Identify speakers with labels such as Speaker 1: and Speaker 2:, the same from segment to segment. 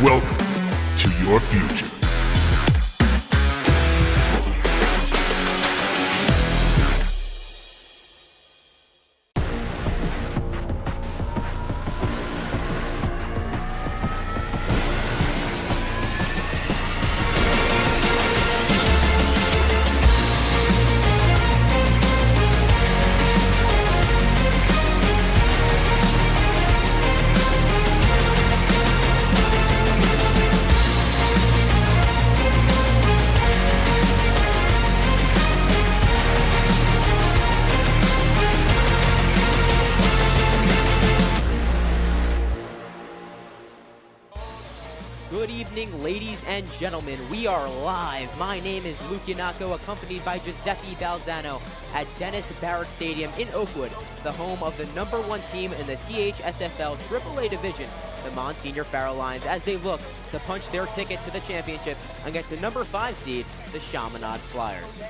Speaker 1: Welcome to your future.
Speaker 2: Good evening, ladies and gentlemen. We are live. My name is Luke Yanako, accompanied by Giuseppe Balzano at Dennis Barrett Stadium in Oakwood, the home of the #1 team in the CHSFL AAA division, the Monsignor Farrell Lions, as they look to punch their ticket to the championship against the #5 seed, the Chaminade Flyers.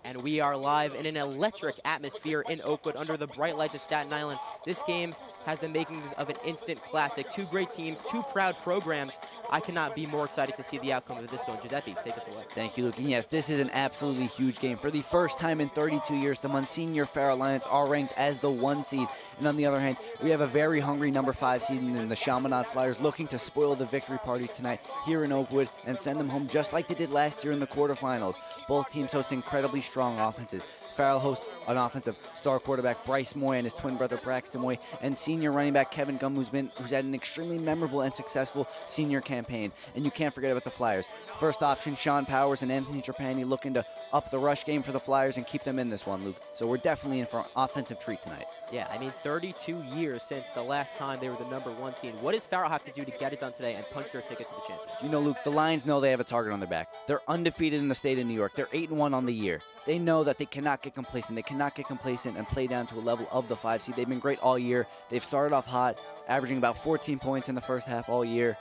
Speaker 2: And we are live in an electric atmosphere in Oakwood under the bright lights of Staten Island. This game has the makings of an instant classic. Two great teams, two proud programs. I cannot be more excited to see the outcome of this one. Giuseppe, take us away.
Speaker 3: Thank you, Luke. And yes, this is an absolutely huge game. For the first time in 32 years, the Monsignor Farrell Lions are ranked as the 1 seed. And on the other hand, we have a very hungry #5 seed in the Chaminade Flyers looking to spoil the victory party tonight here in Oakwood and send them home just like they did last year in the quarterfinals. Both teams host incredibly strong offenses. Farrell hosts an offensive star quarterback Bryce Moy and his twin brother Braxton Moy, and senior running back Kevin Gum, who's had an extremely memorable and successful senior campaign. And you can't forget about the Flyers. First option, Sean Powers and Anthony Trapani looking to up the rush game for the Flyers and keep them in this one, Luke. So we're definitely in for an offensive treat tonight.
Speaker 2: Yeah, I mean, 32 years since the last time they were the #1 seed. What does Farrell have to do to get it done today and punch their ticket to the championship?
Speaker 3: You know, Luke, the Lions know they have a target on their back. They're undefeated in the state of New York. They're 8-1 on the year. They know that they cannot get complacent. They cannot get complacent and play down to a level of the 5 seed. They've been great all year. They've started off hot, averaging about 14 points in the first half all year.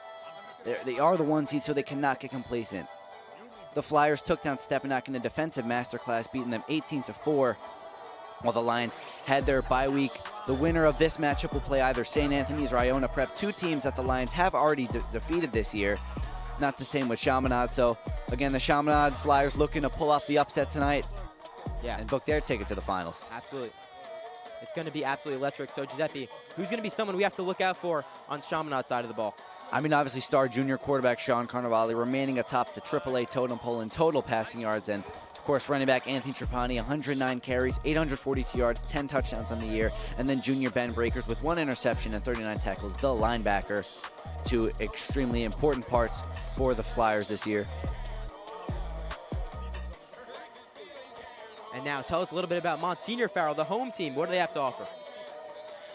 Speaker 3: They are the 1 seed, so they cannot get complacent. The Flyers took down Stepinac in a defensive masterclass, beating them 18-4. While the Lions had their bye week. The winner of this matchup will play either St. Anthony's or Iona Prep, 2 teams that the Lions have already defeated this year. Not the same with Chaminade. So, again, the Chaminade Flyers looking to pull off the upset tonight and book their ticket to the finals.
Speaker 2: Absolutely. It's going to be absolutely electric. So, Giuseppe, who's going to be someone we have to look out for on Chaminade's side of the ball?
Speaker 3: I mean, obviously, star junior quarterback Sean Carnevale remaining atop the AAA totem pole in total passing yards, and of course, running back Anthony Trapani, 109 carries, 842 yards, 10 touchdowns on the year. And then junior Ben Breakers with 1 interception and 39 tackles, the linebacker. 2 extremely important parts for the Flyers this year.
Speaker 2: And now tell us a little bit about Monsignor Farrell, the home team. What do they have to offer?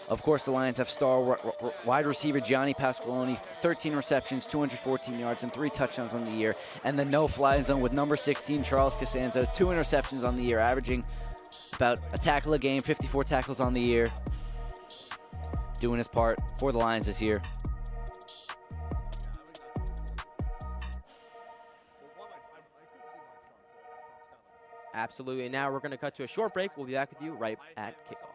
Speaker 3: Of course, the Lions have star wide receiver Gianni Pasqualoni, 13 receptions, 214 yards, and 3 touchdowns on the year. And the no-fly zone with number 16, Charles Costanzo, 2 interceptions on the year, averaging about a tackle a game, 54 tackles on the year. Doing his part for the Lions this year.
Speaker 2: Absolutely. And now we're going to cut to a short break. We'll be back with you right at kickoff.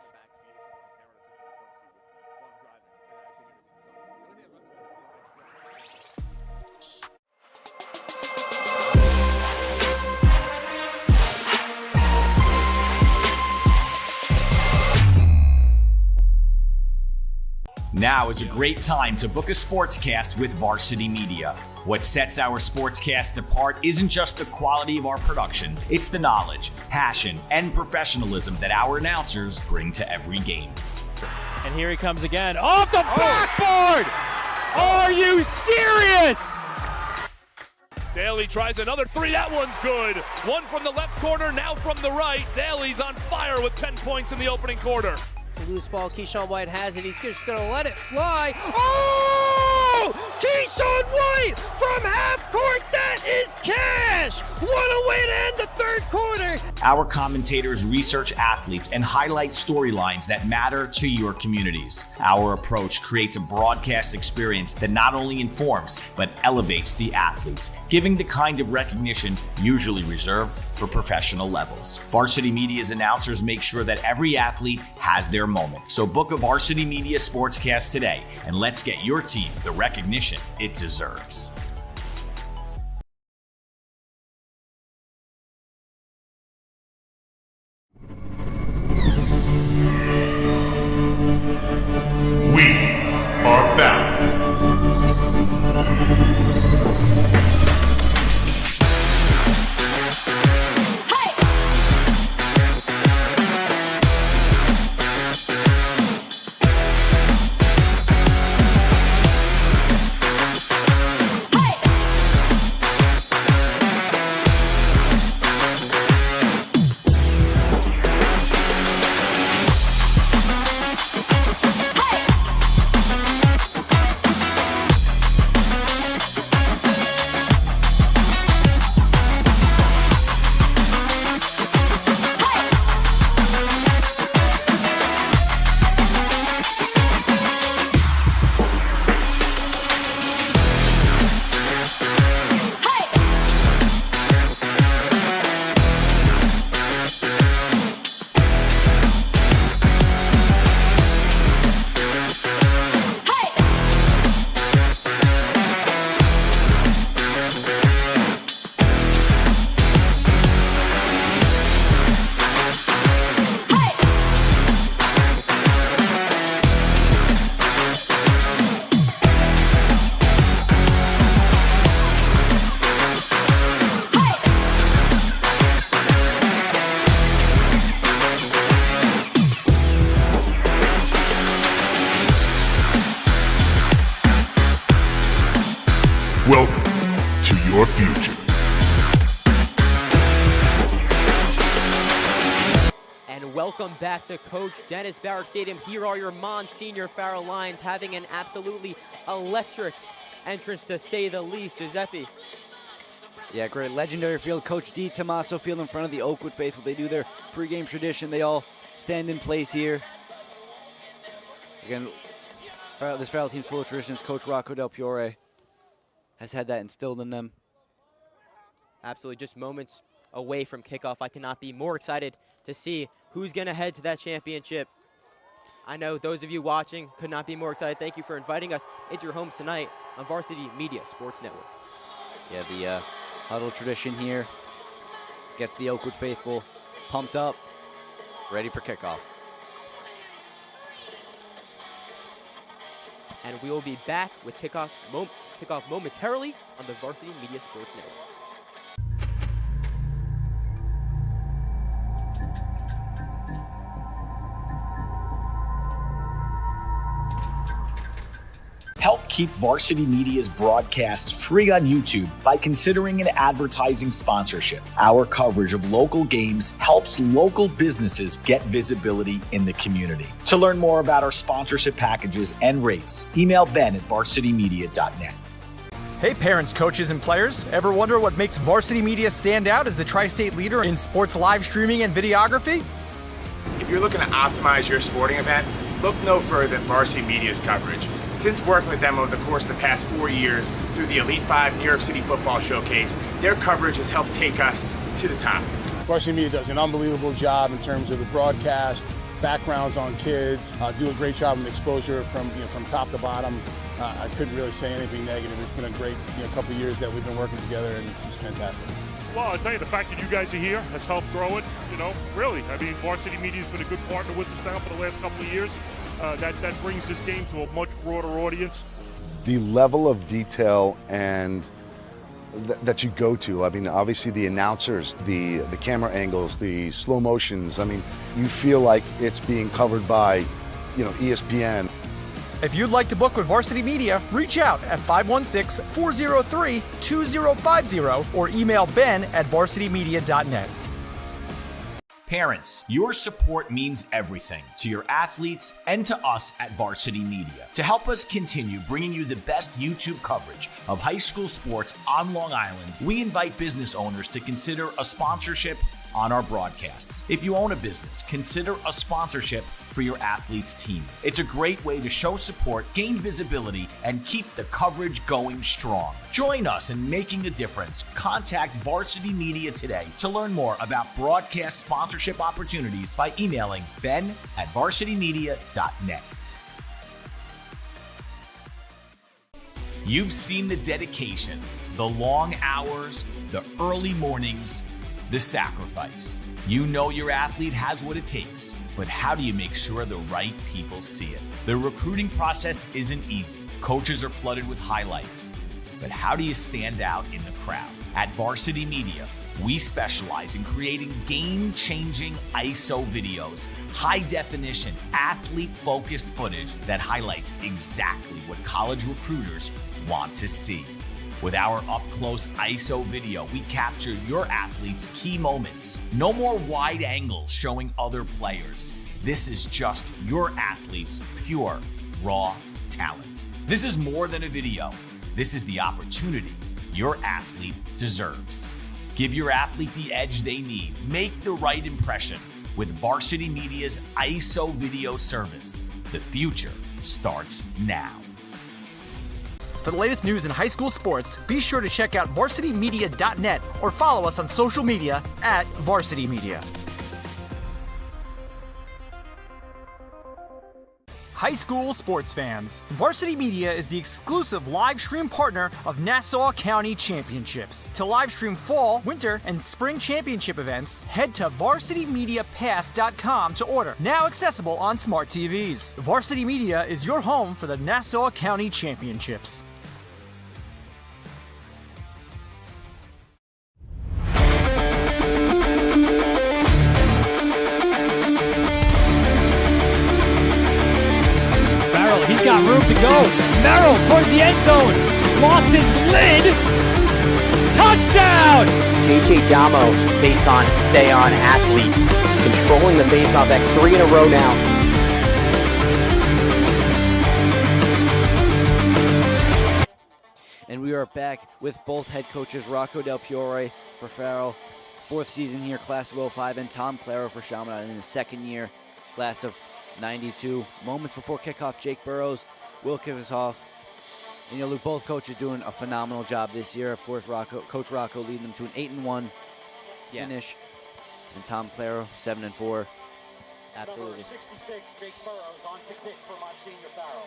Speaker 4: Now is a great time to book a sportscast with Varsity Media. What sets our sportscast apart isn't just the quality of our production, it's the knowledge, passion, and professionalism that our announcers bring to every game.
Speaker 5: And here he comes again, off the backboard! Are you serious?
Speaker 6: Daly tries another 3, that one's good. 1 from the left corner, now from the right. Daly's on fire with 10 points in the opening quarter.
Speaker 7: Loose ball, Keyshawn White has it. He's just going to let it fly. Oh! Keyshawn White from half court. That is cash! What a way to end the third quarter!
Speaker 4: Our commentators research athletes and highlight storylines that matter to your communities. Our approach creates a broadcast experience that not only informs, but elevates the athletes, giving the kind of recognition usually reserved for professional levels. Varsity Media's announcers make sure that every athlete has their moment. So book a Varsity Media Sportscast today, and let's get your team the recognition it deserves.
Speaker 1: We are back. Welcome to your future.
Speaker 2: And welcome back to Coach Dennis Barrett Stadium. Here are your Monsignor Farrell Lions having an absolutely electric entrance, to say the least. Giuseppe.
Speaker 3: Yeah, great. Legendary field. Coach D. Tommaso Field in front of the Oakwood faithful. They do their pregame tradition. They all stand in place here. Again, this Farrell team's full of traditions. Coach Rocco Del Piore has had that instilled in them.
Speaker 2: Absolutely, just moments away from kickoff. I cannot be more excited to see who's going to head to that championship. I know those of you watching could not be more excited. Thank you for inviting us into your homes tonight on Varsity Media Sports Network.
Speaker 3: Yeah, the huddle tradition here gets the Oakwood faithful pumped up, ready for kickoff.
Speaker 2: And we will be back with kickoff momentarily on the Varsity Media Sports Network.
Speaker 4: Help keep Varsity Media's broadcasts free on YouTube by considering an advertising sponsorship. Our coverage of local games helps local businesses get visibility in the community. To learn more about our sponsorship packages and rates, email ben@varsitymedia.net.
Speaker 8: Hey parents, coaches, and players. Ever wonder what makes Varsity Media stand out as the tri-state leader in sports live streaming and videography?
Speaker 9: If you're looking to optimize your sporting event, look no further than Varsity Media's coverage. Since working with them over the course of the past 4 years through the Elite 5 New York City Football Showcase, their coverage has helped take us to the top.
Speaker 10: Varsity Media does an unbelievable job in terms of the broadcast, backgrounds on kids, do a great job of exposure from top to bottom. I couldn't really say anything negative. It's been a great couple of years that we've been working together, and it's just fantastic.
Speaker 6: Well, I'll tell you, the fact that you guys are here has helped grow it, really. I mean, Varsity Media's been a good partner with us now for the last couple of years. That brings this game to a much broader audience.
Speaker 11: The level of detail and that you go to, I mean, obviously the announcers, the camera angles, the slow motions, I mean, you feel like it's being covered by, ESPN.
Speaker 8: If you'd like to book with Varsity Media, reach out at 516-403-2050 or email ben@varsitymedia.net.
Speaker 4: Parents, your support means everything to your athletes and to us at Varsity Media. To help us continue bringing you the best YouTube coverage of high school sports on Long Island, we invite business owners to consider a sponsorship on our broadcasts. If you own a business, consider a sponsorship for your athlete's team. It's a great way to show support, gain visibility, and keep the coverage going strong. Join us in making a difference. Contact Varsity Media today to learn more about broadcast sponsorship opportunities by emailing ben@varsitymedia.net. You've seen the dedication, the long hours, the early mornings, the sacrifice. You know your athlete has what it takes, but how do you make sure the right people see it? The recruiting process isn't easy. Coaches are flooded with highlights, but how do you stand out in the crowd? At Varsity Media, we specialize in creating game-changing ISO videos, high-definition, athlete-focused footage that highlights exactly what college recruiters want to see. With our up-close ISO video, we capture your athlete's key moments. No more wide angles showing other players. This is just your athlete's pure, raw talent. This is more than a video. This is the opportunity your athlete deserves. Give your athlete the edge they need. Make the right impression with Varsity Media's ISO video service. The future starts now.
Speaker 8: For the latest news in high school sports, be sure to check out varsitymedia.net or follow us on social media at Varsity Media. High school sports fans, Varsity Media is the exclusive live stream partner of Nassau County Championships. To live stream fall, winter, and spring championship events, head to varsitymediapass.com to order. Now accessible on smart TVs. Varsity Media is your home for the Nassau County Championships.
Speaker 5: He's got room to go. Merrill towards the end zone. Lost his lid. Touchdown!
Speaker 2: JJ Damo, face on, stay on athlete. Controlling the face-off. That's 3 in a row now.
Speaker 3: And we are back with both head coaches, Rocco Del Piore for Farrell, 4th season here, class of 05, and Tom Claro for Chaminade in his 2nd year, class of 92. Moments before kickoff, Jake Burrows will kick us off. And Luke, both coaches doing a phenomenal job this year. Of course, Coach Rocco leading them to an 8-1 finish. And Tom Claro, 7-4.
Speaker 2: Absolutely.
Speaker 12: Number 66, Jake Burrows on to kick for Monsignor Farrell.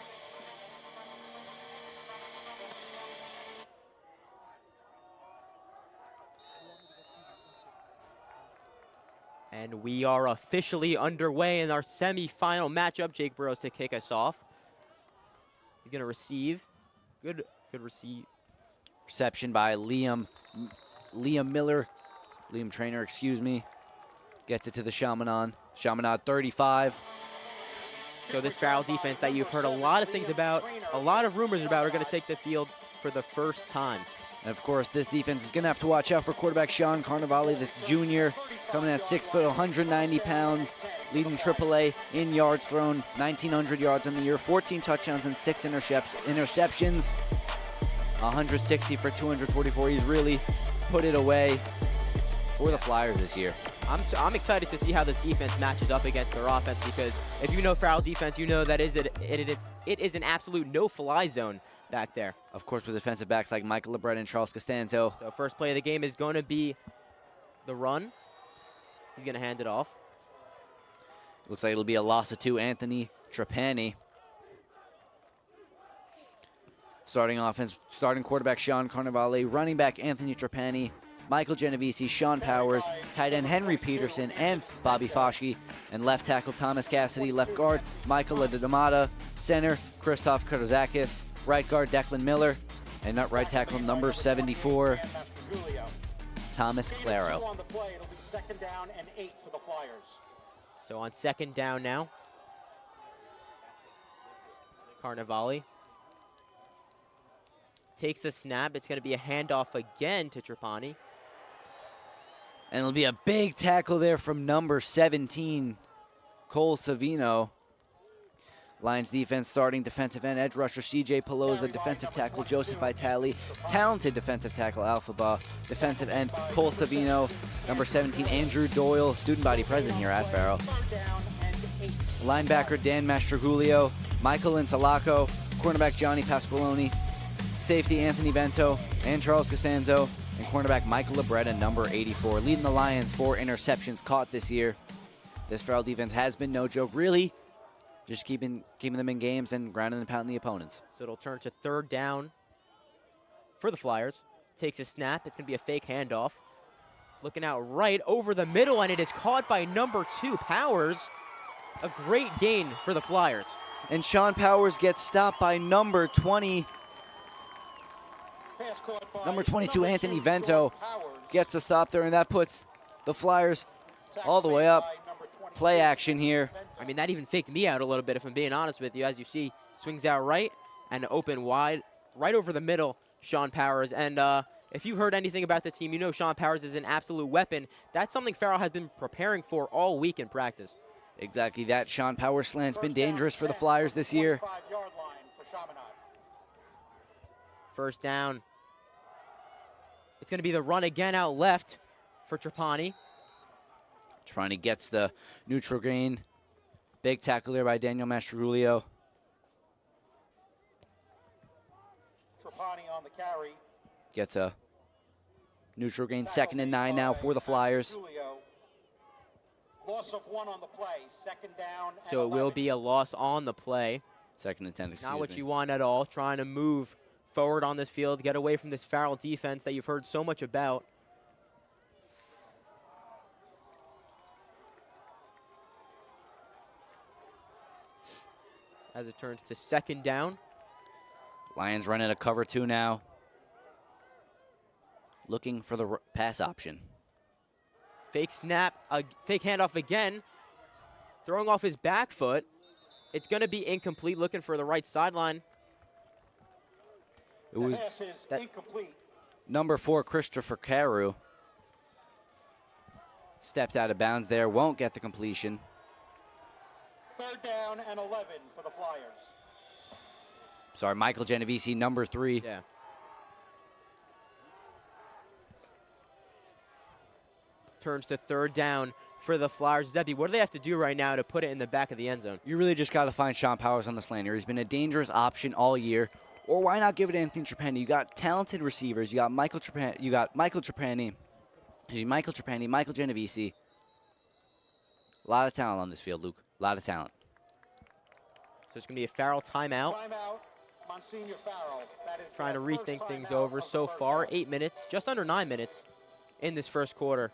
Speaker 2: And we are officially underway in our semifinal matchup. Jake Burrows to kick us off. He's going to receive. Good receive.
Speaker 3: Reception by Liam Trainer, excuse me. Gets it to the Chaminade. Chaminade 35.
Speaker 2: So this Farrell defense that you've heard a lot of things about, a lot of rumors about, are going to take the field for the first time.
Speaker 3: And of course, this defense is going to have to watch out for quarterback Sean Carnevale, this junior, coming at 6 foot, 190 pounds, leading AAA in yards thrown, 1,900 yards on the year, 14 touchdowns and 6 interceptions, 160 for 244. He's really put it away for the Flyers this year.
Speaker 2: I'm excited to see how this defense matches up against their offense, because if you know Farrell defense, you know that it is an absolute no-fly zone back there.
Speaker 3: Of course, with defensive backs like Michael LeBret and Charles Costanzo.
Speaker 2: So first play of the game is going to be the run. He's going to hand it off.
Speaker 3: Looks like it'll be a loss of 2, Anthony Trapani. Starting offense, starting quarterback Sean Carnevale, running back Anthony Trapani, Michael Genovese, Sean Powers, tight end Henry Peterson, and Bobby Foshke, and left tackle Thomas Cassidy, left guard Michael Adamada, center Christoph Kurzakis, right guard Declan Miller, and right tackle number 74, Thomas Claro.
Speaker 2: So on 2nd down now, Carnevale takes the snap. It's going to be a handoff again to Trapani.
Speaker 3: And it'll be a big tackle there from number 17, Cole Savino. Lions defense starting defensive end, edge rusher C.J. Pelosa, defensive tackle Joseph Vitale, talented defensive tackle Alphaba, defensive end Cole Savino, number 17 Andrew Doyle, student body president here at Farrell. Linebacker Dan Mastrogulio, Michael Insalaco, cornerback Johnny Pasqualoni, safety Anthony Vento and Charles Costanzo, and cornerback Michael Labretta, number 84, leading the Lions 4 interceptions caught this year. This Farrell defense has been no joke, really. Just keeping them in games and grounding and pounding the opponents.
Speaker 2: So it'll turn to 3rd down for the Flyers. Takes a snap. It's going to be a fake handoff. Looking out right over the middle, and it is caught by number 2, Powers. A great gain for the Flyers.
Speaker 3: And Sean Powers gets stopped by number 20. Number 22, Anthony Vento, gets a stop there, and that puts the Flyers all the way up. Play action here.
Speaker 2: I mean, that even faked me out a little bit, if I'm being honest with you. As you see, swings out right and open wide, right over the middle, Sean Powers. And if you've heard anything about this team, you know Sean Powers is an absolute weapon. That's something Farrell has been preparing for all week in practice.
Speaker 3: Exactly that. Sean Powers slant's been dangerous for the Flyers this year.
Speaker 2: 1st down. It's going to be the run again out left for Trapani.
Speaker 3: Trapani gets the neutral gain. Big tackle there by Daniel Mastrugulio.
Speaker 12: Trapani on the carry.
Speaker 3: Gets a neutral gain. 2nd and 9 now for the Flyers.
Speaker 12: Loss of 1 on the play. 2nd down.
Speaker 2: So it will be a loss on the play.
Speaker 3: 2nd and 10, excuse
Speaker 2: Not what
Speaker 3: me.
Speaker 2: you want at all. Trying to move forward on this field, get away from this Farrell defense that you've heard so much about. As it turns to 2nd down.
Speaker 3: Lions running a cover 2 now. Looking for the pass option.
Speaker 2: Fake snap, fake handoff again. Throwing off his back foot. It's going to be incomplete, looking for the right sideline.
Speaker 3: It was
Speaker 12: that incomplete.
Speaker 3: Number 4, Christopher Carew. Stepped out of bounds there, won't get the completion.
Speaker 12: 3rd down and 11 for the Flyers.
Speaker 3: Sorry, Michael Genovese, number 3.
Speaker 2: Yeah. Turns to 3rd down for the Flyers. Zeppy, what do they have to do right now to put it in the back of the end zone?
Speaker 3: You really just got to find Sean Powers on the slant here. He's been a dangerous option all year. Or why not give it to Anthony Trapani? You got talented receivers. You got Michael Trapani, Michael Genovese. A lot of talent on this field, Luke. A lot of talent.
Speaker 2: So it's going to be a Farrell timeout.
Speaker 12: Monsignor Farrell.
Speaker 2: Trying to rethink things over so far. 8 minutes, just under 9 minutes in this 1st quarter.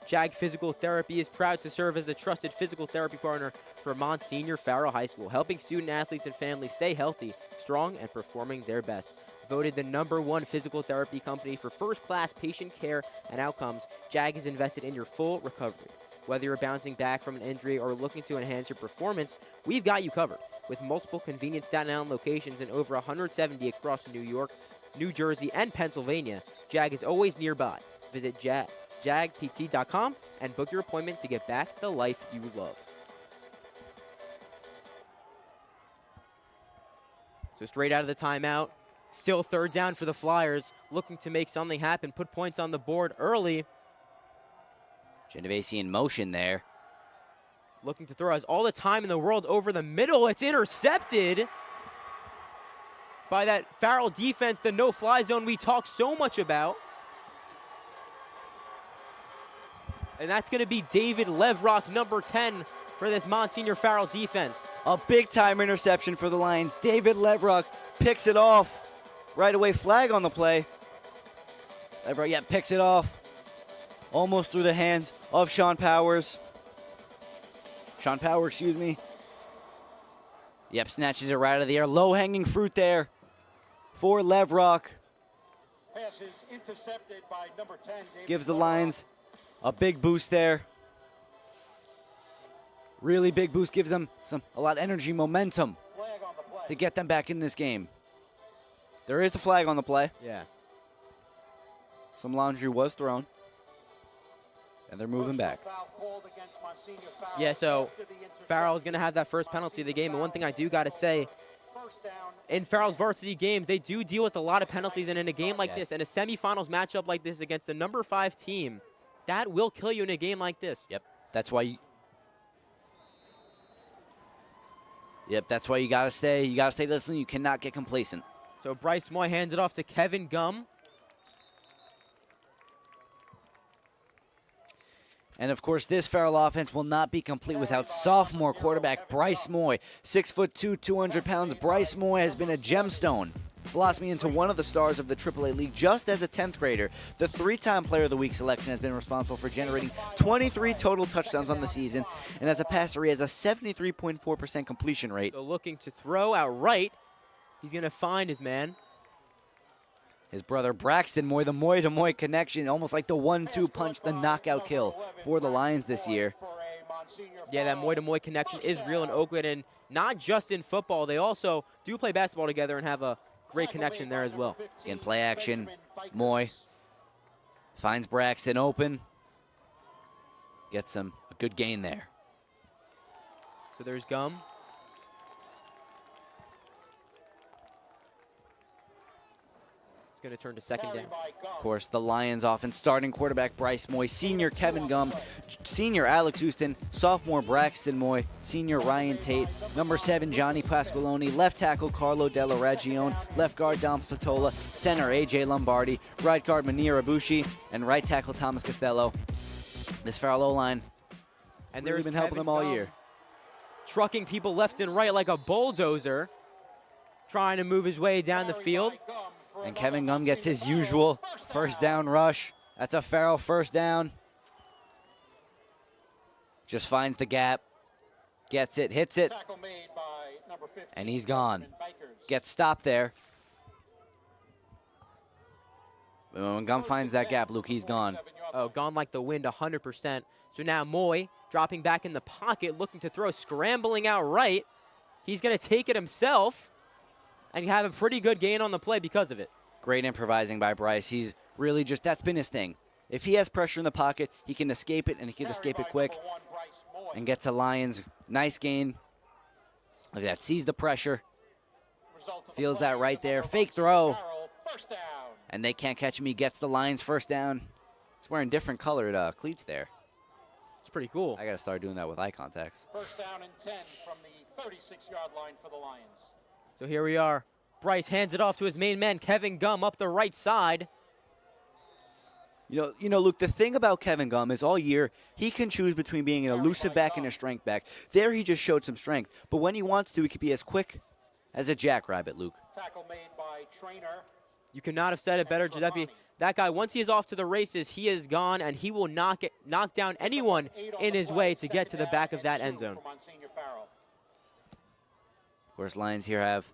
Speaker 2: JAG Physical Therapy is proud to serve as the trusted physical therapy partner for Monsignor Farrell High School, helping student athletes and families stay healthy, strong, and performing their best. Voted the #1 physical therapy company for first-class patient care and outcomes, JAG is invested in your full recovery. Whether you're bouncing back from an injury or looking to enhance your performance, we've got you covered. With multiple convenient Staten Island locations and over 170 across New York, New Jersey, and Pennsylvania, JAG is always nearby. Visit jagpt.com and book your appointment to get back the life you love. So straight out of the timeout, still 3rd down for the Flyers, looking to make something happen, put points on the board early.
Speaker 3: Genovese in motion there.
Speaker 2: Looking to throw us all the time in the world over the middle. It's intercepted by that Farrell defense, the no-fly zone we talk so much about. And that's going to be David Levrock, number 10, for this Monsignor Farrell defense.
Speaker 3: A big-time interception for the Lions. David Levrock picks it off. Right away, flag on the play. Levrock, picks it off. Almost through the hands of Sean Powers. Sean Powers, excuse me. Snatches it right out of the air. Low-hanging fruit there for Levrock.
Speaker 12: Pass is intercepted by number 10.
Speaker 3: Gives the Lions a big boost there. Really big boost, gives them a lot of energy, momentum to get them back in this game. There is a flag on the play.
Speaker 2: Yeah.
Speaker 3: Some laundry was thrown. And they're moving back.
Speaker 2: Yeah, so Farrell's going to have that first penalty of the game. And one thing I do got to say, in Farrell's varsity games, they do deal with a lot of penalties. And in a game like this, in a semifinals matchup like this against the number 5 team, that will kill you in a game like this.
Speaker 3: Yep, that's why you got to stay. You got to stay disciplined. You cannot get complacent.
Speaker 2: So Bryce Moy hands it off to Kevin Gum.
Speaker 3: And, of course, this Farrell offense will not be complete without sophomore quarterback Bryce Moy. 6'2", 200 pounds. Bryce Moy has been a gemstone, blossoming into one of the stars of the AAA League just as a 10th grader. The 3-time Player of the Week selection has been responsible for generating 23 total touchdowns on the season. And as a passer, he has a 73.4% completion rate.
Speaker 2: So looking to throw outright. He's going to find his man.
Speaker 3: His brother Braxton Moy, the Moy-to-Moy connection, almost like the 1-2 punch, the knockout kill for the Lions this year.
Speaker 2: Yeah, that Moy-to-Moy connection is real in Oakwood, and not just in football. They also do play basketball together and have a great connection there as well.
Speaker 3: In play action, Moy finds Braxton open. Gets him a good gain there.
Speaker 2: So there's Gum. It's going to turn to second down.
Speaker 3: Of course, the Lions offense, starting quarterback Bryce Moy, senior Kevin Gum, senior Alex Houston, sophomore Braxton Moy, senior Ryan Tate, number 7 Johnny Pasqualoni, left tackle Carlo Della Ragione, left guard Dom Spatola, center AJ Lombardi, right guard Manir Abushi, and right tackle Thomas Costello. This Farrell O-line,
Speaker 2: and
Speaker 3: really been helping them all year.
Speaker 2: Trucking people left and right like a bulldozer, trying to move his way down the field.
Speaker 3: And Kevin Gum gets his usual first down rush. That's a Farrell first down. Just finds the gap, gets it, hits it, and he's gone. Gets stopped there. But when Gum finds that gap, Luke, he's gone.
Speaker 2: Oh, gone like the wind, 100%. So now Moy dropping back in the pocket, looking to throw, scrambling out right. He's going to take it himself and have a pretty good gain on the play because of it.
Speaker 3: Great improvising by Bryce. He's really just, that's been his thing. If he has pressure in the pocket, he can escape it, and he can escape it quick. And gets a Lions nice gain. Look at that, sees the pressure. Feels that right there. Fake throw. And they can't catch him. He gets the Lions first down. He's wearing different colored cleats there.
Speaker 2: It's pretty cool.
Speaker 3: I got to start doing that with eye contacts.
Speaker 12: First down and 10 from the 36-yard line for the Lions.
Speaker 2: So here we are. Bryce hands it off to his main man, Kevin Gum, up the right side.
Speaker 3: You know, Luke, the thing about Kevin Gum is all year he can choose between being an elusive back and a strength back. There he just showed some strength. But when he wants to, he can be as quick as a jackrabbit, Luke.
Speaker 12: Tackle made by Trainer.
Speaker 2: You could not have said it better, Giuseppe. That guy, once he is off to the races, he is gone, and he will knock down anyone in his way to get to the back of that end zone.
Speaker 3: Of course, Lions here have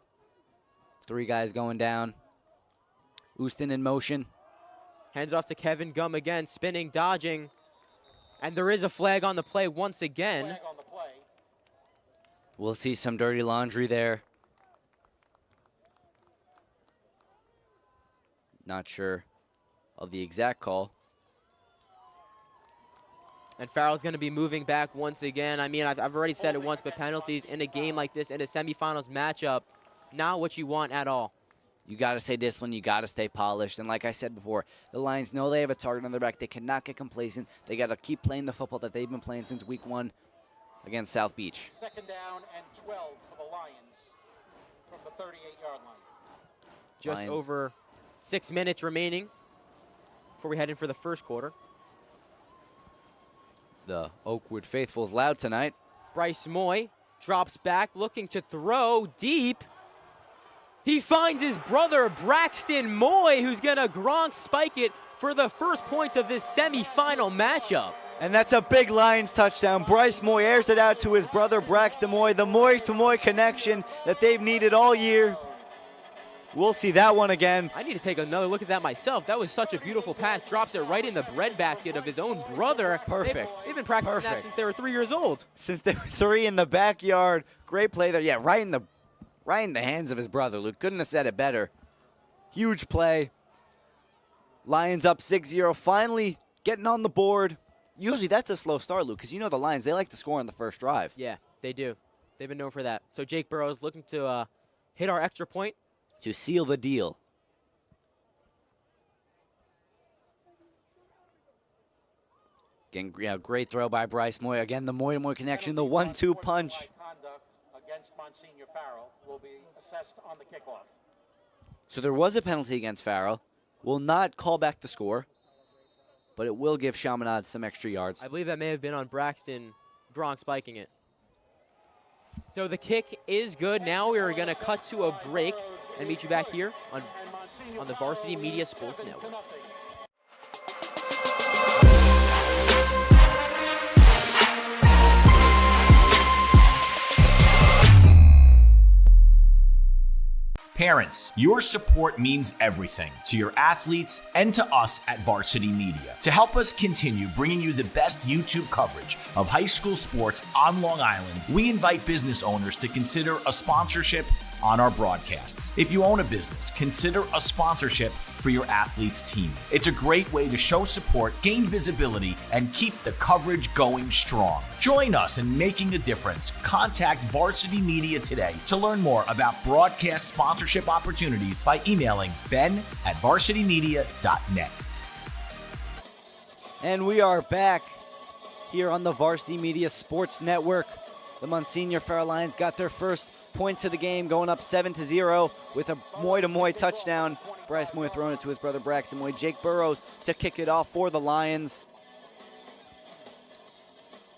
Speaker 3: 3 guys going down. Houston in motion.
Speaker 2: Hands it off to Kevin Gum again, spinning, dodging. And there is a flag on the play once again.
Speaker 3: We'll see some dirty laundry there. Not sure of the exact call.
Speaker 2: And Farrell's going to be moving back once again. I mean, I've already said it once, but penalties in a game like this, in a semifinals matchup, not what you want at all.
Speaker 3: You got to stay disciplined. You got to stay polished. And like I said before, the Lions know they have a target on their back. They cannot get complacent. They got to keep playing the football that they've been playing since week 1 against South Beach.
Speaker 12: Second down and 12 for the Lions from the 38-yard line.
Speaker 2: Just
Speaker 3: Lions.
Speaker 2: over 6 minutes remaining before we head in for the first quarter.
Speaker 3: The Oakwood faithful's loud tonight.
Speaker 2: Bryce Moy drops back, looking to throw deep. He finds his brother, Braxton Moy, who's going to Gronk spike it for the first points of this semifinal matchup.
Speaker 3: And that's a big Lions touchdown. Bryce Moy airs it out to his brother, Braxton Moy, the Moy-to-Moy connection that they've needed all year. We'll see that one again.
Speaker 2: I need to take another look at that myself. That was such a beautiful pass. Drops it right in the breadbasket of his own brother.
Speaker 3: Perfect.
Speaker 2: They've been practicing that since they were 3 years old.
Speaker 3: Since they were 3 in the backyard. Great play there. Yeah, right in the hands of his brother, Luke. Couldn't have said it better. Huge play. Lions up 6-0. Finally getting on the board. Usually that's a slow start, Luke, because you know the Lions, they like to score on the first drive.
Speaker 2: Yeah, they do. They've been known for that. So Jake Burrows looking to hit our extra point.
Speaker 3: To seal the deal. Again, great throw by Bryce Moy. Again, the Moy-to-Moy connection, the 1-2 punch.
Speaker 12: Conduct against Monsignor Farrell will be assessed on the kickoff.
Speaker 3: So there was a penalty against Farrell. Will not call back the score, but it will give Chaminade some extra yards.
Speaker 2: I believe that may have been on Braxton Gronk spiking it. So the kick is good. Now we are going to cut to a break and meet you back here on the Varsity Media Sports Network.
Speaker 4: Parents, your support means everything to your athletes and to us at Varsity Media. To help us continue bringing you the best YouTube coverage of high school sports on Long Island, we invite business owners to consider a sponsorship on our broadcasts. If you own a business, consider a sponsorship for your athlete's team. It's a great way to show support, gain visibility, and keep the coverage going strong. Join us in making a difference. Contact Varsity Media today to learn more about broadcast sponsorship opportunities by emailing ben@varsitymedia.net.
Speaker 3: And we are back here on the Varsity Media Sports Network. The Monsignor Farrell Lions got their first points of the game, going up 7-0 with a Moy-to-Moy touchdown. Bryce Moy throwing it to his brother Braxton Moy. Jake Burrows to kick it off for the Lions.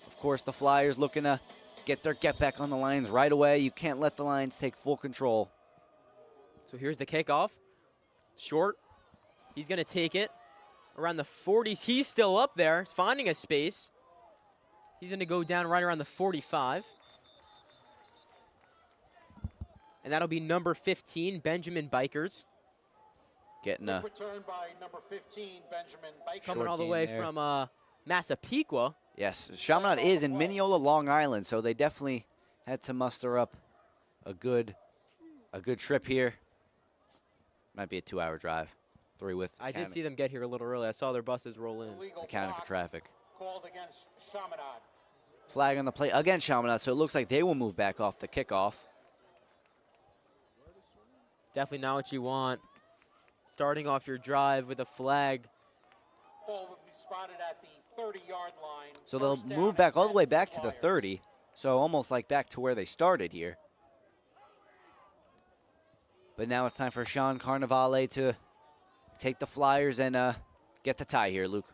Speaker 3: Of course, the Flyers looking to get their get back on the Lions right away. You can't let the Lions take full control.
Speaker 2: So here's the kickoff. Short. He's going to take it around the 40s. He's still up there. He's finding a space. He's going to go down right around the 45. And that'll be number 15, Benjamin Bikers.
Speaker 3: Getting a
Speaker 12: return by number 15, Benjamin Bikers.
Speaker 2: Coming all the way from Massapequa.
Speaker 3: Yes, Chaminade is in Mineola, Long Island, so they definitely had to muster up a good trip here. Might be a 2-hour drive. 3 with.
Speaker 2: I did see them get here a little early. I saw their buses roll in.
Speaker 3: Accounting for traffic.
Speaker 12: Called against Chaminade.
Speaker 3: Flag on the play against Chaminade, so it looks like they will move back off the kickoff.
Speaker 2: Definitely not what you want. Starting off your drive with a flag.
Speaker 12: Ball will be spotted at the 30-yard line.
Speaker 3: So they'll move back all the way back to the 30. So almost like back to where they started here. But now it's time for Sean Carnevale to take the Flyers and get the tie here, Luke.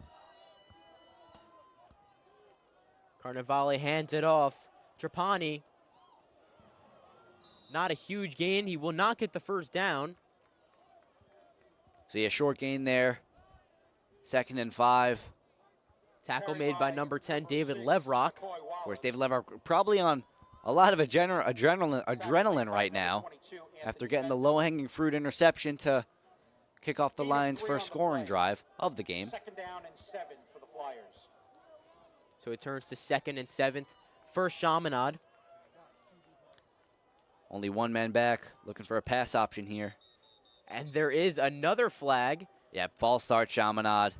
Speaker 2: Carnevale hands it off. Trapani. Not a huge gain. He will not get the first down.
Speaker 3: So yeah, short gain there. 2nd and 5.
Speaker 2: Tackle made by number 10, David Levrock.
Speaker 3: Of course, David Levrock probably on a lot of adrenaline right now after getting the low-hanging fruit interception to kick off the Lions' first scoring drive of the game.
Speaker 12: 2nd down and 7 for the Flyers.
Speaker 2: So it turns to 2nd and 7th. First Chaminade.
Speaker 3: Only one man back, looking for a pass option here.
Speaker 2: And there is another flag.
Speaker 3: Yeah, false start, Chaminade.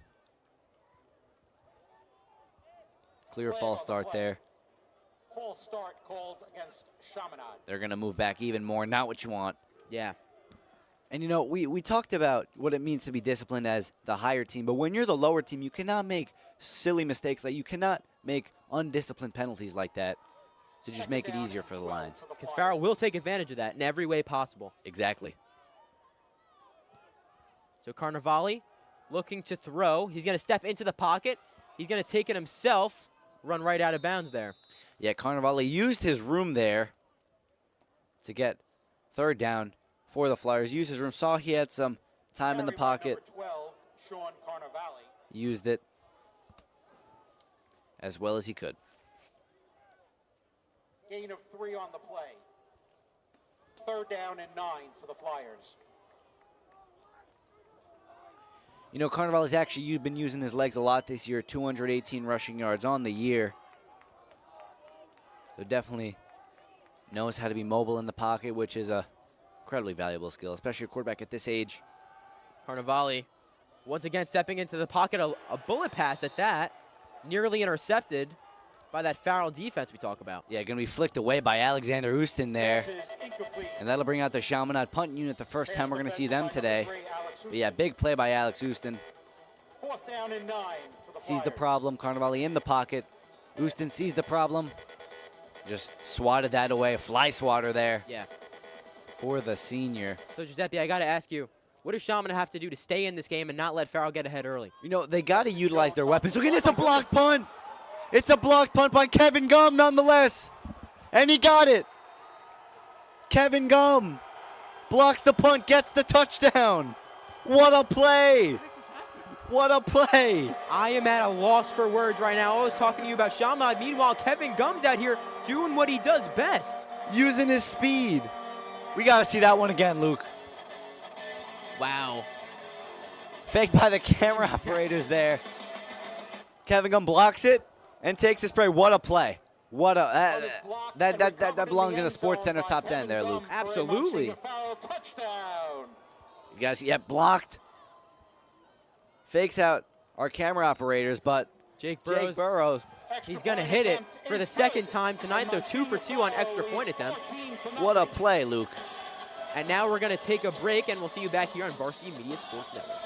Speaker 3: Clear false start there.
Speaker 12: False start called against Chaminade.
Speaker 3: They're going to move back even more. Not what you want.
Speaker 2: Yeah.
Speaker 3: And, you know, we talked about what it means to be disciplined as the higher team. But when you're the lower team, you cannot make silly mistakes. Like, you cannot make undisciplined penalties like that to just make it easier for the Lions.
Speaker 2: Because Farrell will take advantage of that in every way possible.
Speaker 3: Exactly.
Speaker 2: So Carnevale looking to throw. He's going to step into the pocket. He's going to take it himself, run right out of bounds there.
Speaker 3: Yeah, Carnevale used his room there to get 3rd down for the Flyers. Used his room, saw he had some time in the pocket.
Speaker 12: 12, Sean Carnevale.
Speaker 3: Used it as well as he could.
Speaker 12: Gain of 3 on the play. 3rd down and 9 for the Flyers.
Speaker 3: You know, Carnevale's actually been using his legs a lot this year, 218 rushing yards on the year. So definitely knows how to be mobile in the pocket, which is a incredibly valuable skill, especially a quarterback at this age.
Speaker 2: Carnevale once again stepping into the pocket, a bullet pass at that, nearly intercepted by that Farrell defense we talk about.
Speaker 3: Yeah, going to be flicked away by Alexander Houston there. And that'll bring out the Chaminade punt unit the first time we're going to see them today. But yeah, big play by Alex Houston.
Speaker 12: 4th down and 9 for the
Speaker 3: Sees the
Speaker 12: Flyers.
Speaker 3: problem, Carnevale in the pocket. Houston sees the problem. Just swatted that away, a fly swatter there.
Speaker 2: Yeah.
Speaker 3: For the senior.
Speaker 2: So Giuseppe, I got to ask you, what does Chaminade have to do to stay in this game and not let Farrell get ahead early?
Speaker 3: You know, they got to utilize their weapons. Look at it's a blocked punt. It's a blocked punt by Kevin Gum nonetheless. And he got it. Kevin Gum blocks the punt, gets the touchdown. What a play. What a play.
Speaker 2: I am at a loss for words right now. I was talking to you about Chaminade. Meanwhile, Kevin Gum's out here doing what he does best.
Speaker 3: Using his speed. We got to see that one again, Luke.
Speaker 2: Wow.
Speaker 3: Faked by the camera operators there. Kevin Gum blocks it and takes his spray. What a play. What a that belongs in the Sports Center top 10 there, Luke.
Speaker 2: Absolutely.
Speaker 3: You guys see, yeah, blocked. Fakes out our camera operators, but
Speaker 2: Jake
Speaker 3: Burrows,
Speaker 2: he's going to hit it for the second time tonight, so 2 for 2 on extra point attempt.
Speaker 3: What a play, Luke.
Speaker 2: And now we're going to take a break, and we'll see you back here on Varsity Media Sports Network.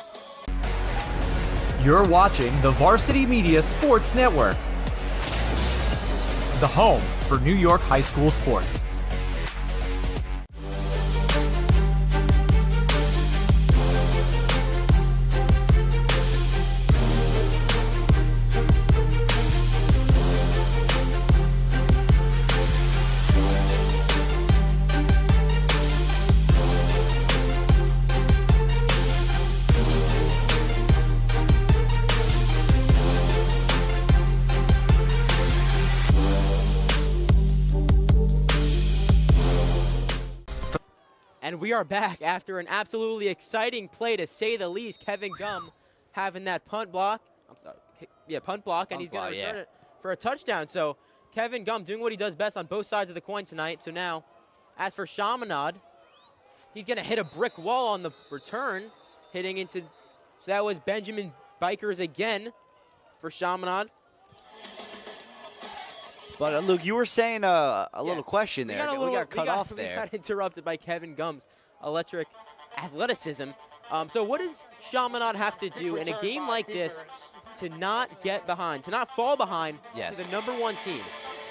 Speaker 8: You're watching the Varsity Media Sports Network, the home for New York high school sports.
Speaker 2: And we are back after an absolutely exciting play, to say the least. Kevin Gum having that punt block. Punt block, and he's going to return it for a touchdown. So Kevin Gum doing what he does best on both sides of the coin tonight. So now, as for Chaminade, he's going to hit a brick wall on the return, hitting into. So that was Benjamin Bikers again for Chaminade.
Speaker 3: But Luke, you were saying a little question there. We got cut off there.
Speaker 2: We got interrupted by Kevin Gum's electric athleticism. So what does Chaminade have to do in a game like this to not get behind, to not fall behind to the #1 team?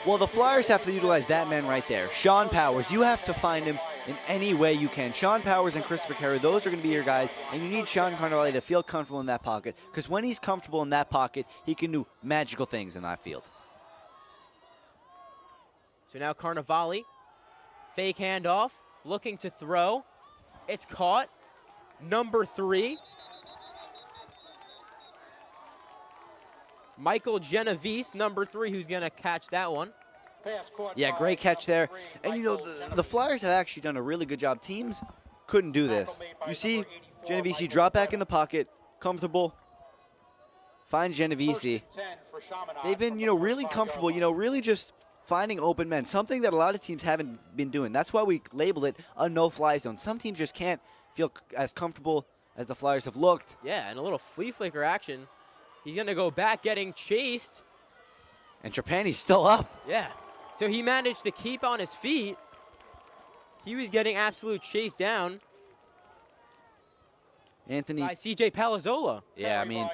Speaker 3: Well, the Flyers have to utilize that man right there, Sean Powers. You have to find him in any way you can. Sean Powers and Christopher Carey, those are going to be your guys, and you need Sean Carnevale to feel comfortable in that pocket, because when he's comfortable in that pocket, he can do magical things in that field.
Speaker 2: So now Carnevale, fake handoff, looking to throw. It's caught. #3. Michael Genovese, #3, who's going to catch that one.
Speaker 3: Yeah, great catch there. And, you know, the Flyers have actually done a really good job. Teams couldn't do this. You see Genovese drop back in the pocket, comfortable, finds Genovese. They've been, you know, really comfortable, you know, really just finding open men, something that a lot of teams haven't been doing. That's why we label it a no-fly zone. Some teams just can't feel as comfortable as the Flyers have looked.
Speaker 2: Yeah, and a little flea flicker action. He's going to go back, getting chased.
Speaker 3: And Trapani's still up.
Speaker 2: Yeah, so he managed to keep on his feet. He was getting absolute chase down.
Speaker 3: Anthony.
Speaker 2: By C.J. Palazzola.
Speaker 3: Yeah, I mean,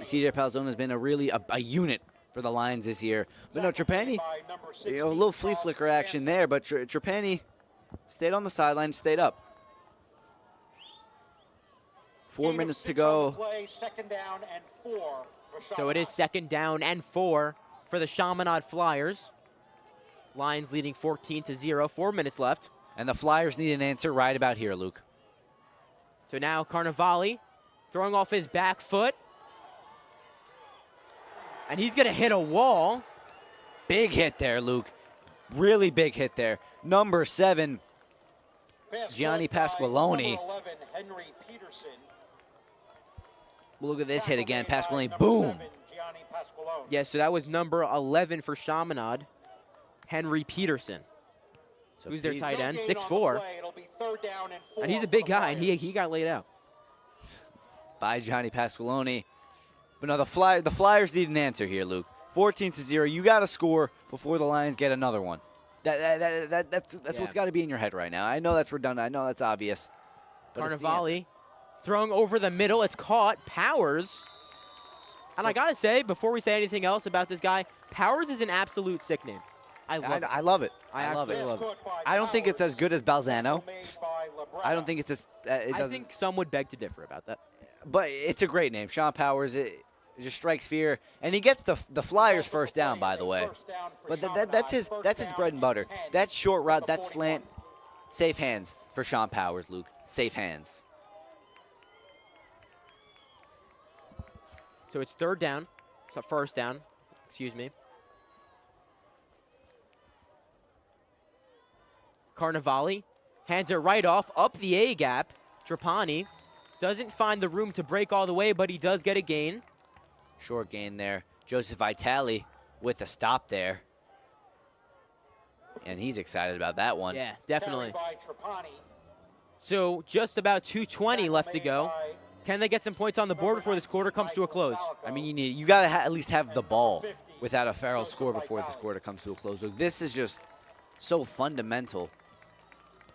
Speaker 3: C.J. Palazzola has been a unit for the Lions this year. But no, Trapani, you know, a little flea flicker action there, but Trapani stayed on the sideline, stayed up. 4 minutes to go.
Speaker 2: So it is 2nd down and 4 for the Chaminade Flyers. Lions leading 14-0, 4 minutes left.
Speaker 3: And the Flyers need an answer right about here, Luke.
Speaker 2: So now Carnevale throwing off his back foot. And he's going to hit a wall.
Speaker 3: Big hit there, Luke. Really big hit there. #7, Gianni Pasqualoni. Well, look at this hit again. Pasqualini, boom.
Speaker 2: Yeah, so that was number 11 for Chaminade, Henry Peterson.
Speaker 3: So
Speaker 2: who's their
Speaker 3: Pete-
Speaker 2: tight end, 6'4". And he's a big guy, and he got laid out.
Speaker 3: By Johnny Pasqualoni. But no, the Flyers need an answer here, Luke. 14-0. You got to score before the Lions get another one. That's what's got to be in your head right now. I know that's redundant. I know that's obvious. but it's the answer.
Speaker 2: Carnevale throwing over the middle. It's caught. Powers. And I got to say, before we say anything else about this guy, Powers is an absolute sick name. I love it.
Speaker 3: I love it.
Speaker 2: absolutely love it.
Speaker 3: I don't think it's as good as Balzano. I don't think it's as.
Speaker 2: I think some would beg to differ about that.
Speaker 3: But it's a great name. Sean Powers, it just strikes fear. And he gets the Flyers first down, by the way. But that's his bread and butter. That short route, that slant, safe hands for Sean Powers, Luke. Safe hands.
Speaker 2: So it's third down. So first down. Excuse me. Carnevale hands it right off, up the A gap. Trapani doesn't find the room to break all the way, but he does get a gain.
Speaker 3: Short gain there. Joseph Vitale with a stop there. And he's excited about that one.
Speaker 2: Yeah, definitely. So just about 2:20 left to go. Can they get some points on the board before this quarter comes to a close?
Speaker 3: I mean, you got to at least have the ball without a Farrell score before this quarter comes to a close. Look, this is just so fundamental.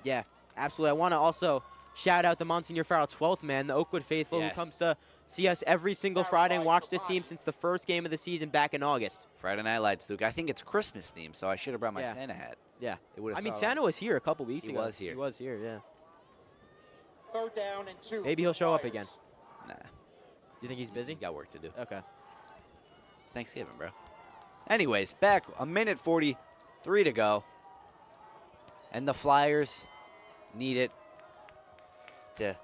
Speaker 2: Yeah, absolutely. I want to also shout out the Monsignor Farrell 12th man, the Oakwood faithful,
Speaker 3: Yes.
Speaker 2: who comes to see us every single Friday and watch this team since the first game of the season back in August.
Speaker 3: Friday Night Lights, Luke. I think it's Christmas themed, so I should have brought my
Speaker 2: Yeah.
Speaker 3: Santa hat.
Speaker 2: Yeah.
Speaker 3: It would've
Speaker 2: I mean,
Speaker 3: started
Speaker 2: Santa was here a couple weeks
Speaker 3: He
Speaker 2: ago.
Speaker 3: was here.
Speaker 2: He was here, yeah.
Speaker 12: Third down and 2.
Speaker 2: Maybe he'll show up again.
Speaker 3: Nah,
Speaker 2: You think he's busy?
Speaker 3: he's got work to do.
Speaker 2: Okay.
Speaker 3: It's Thanksgiving, bro. Anyways, back a minute 43 to go. And the Flyers need it to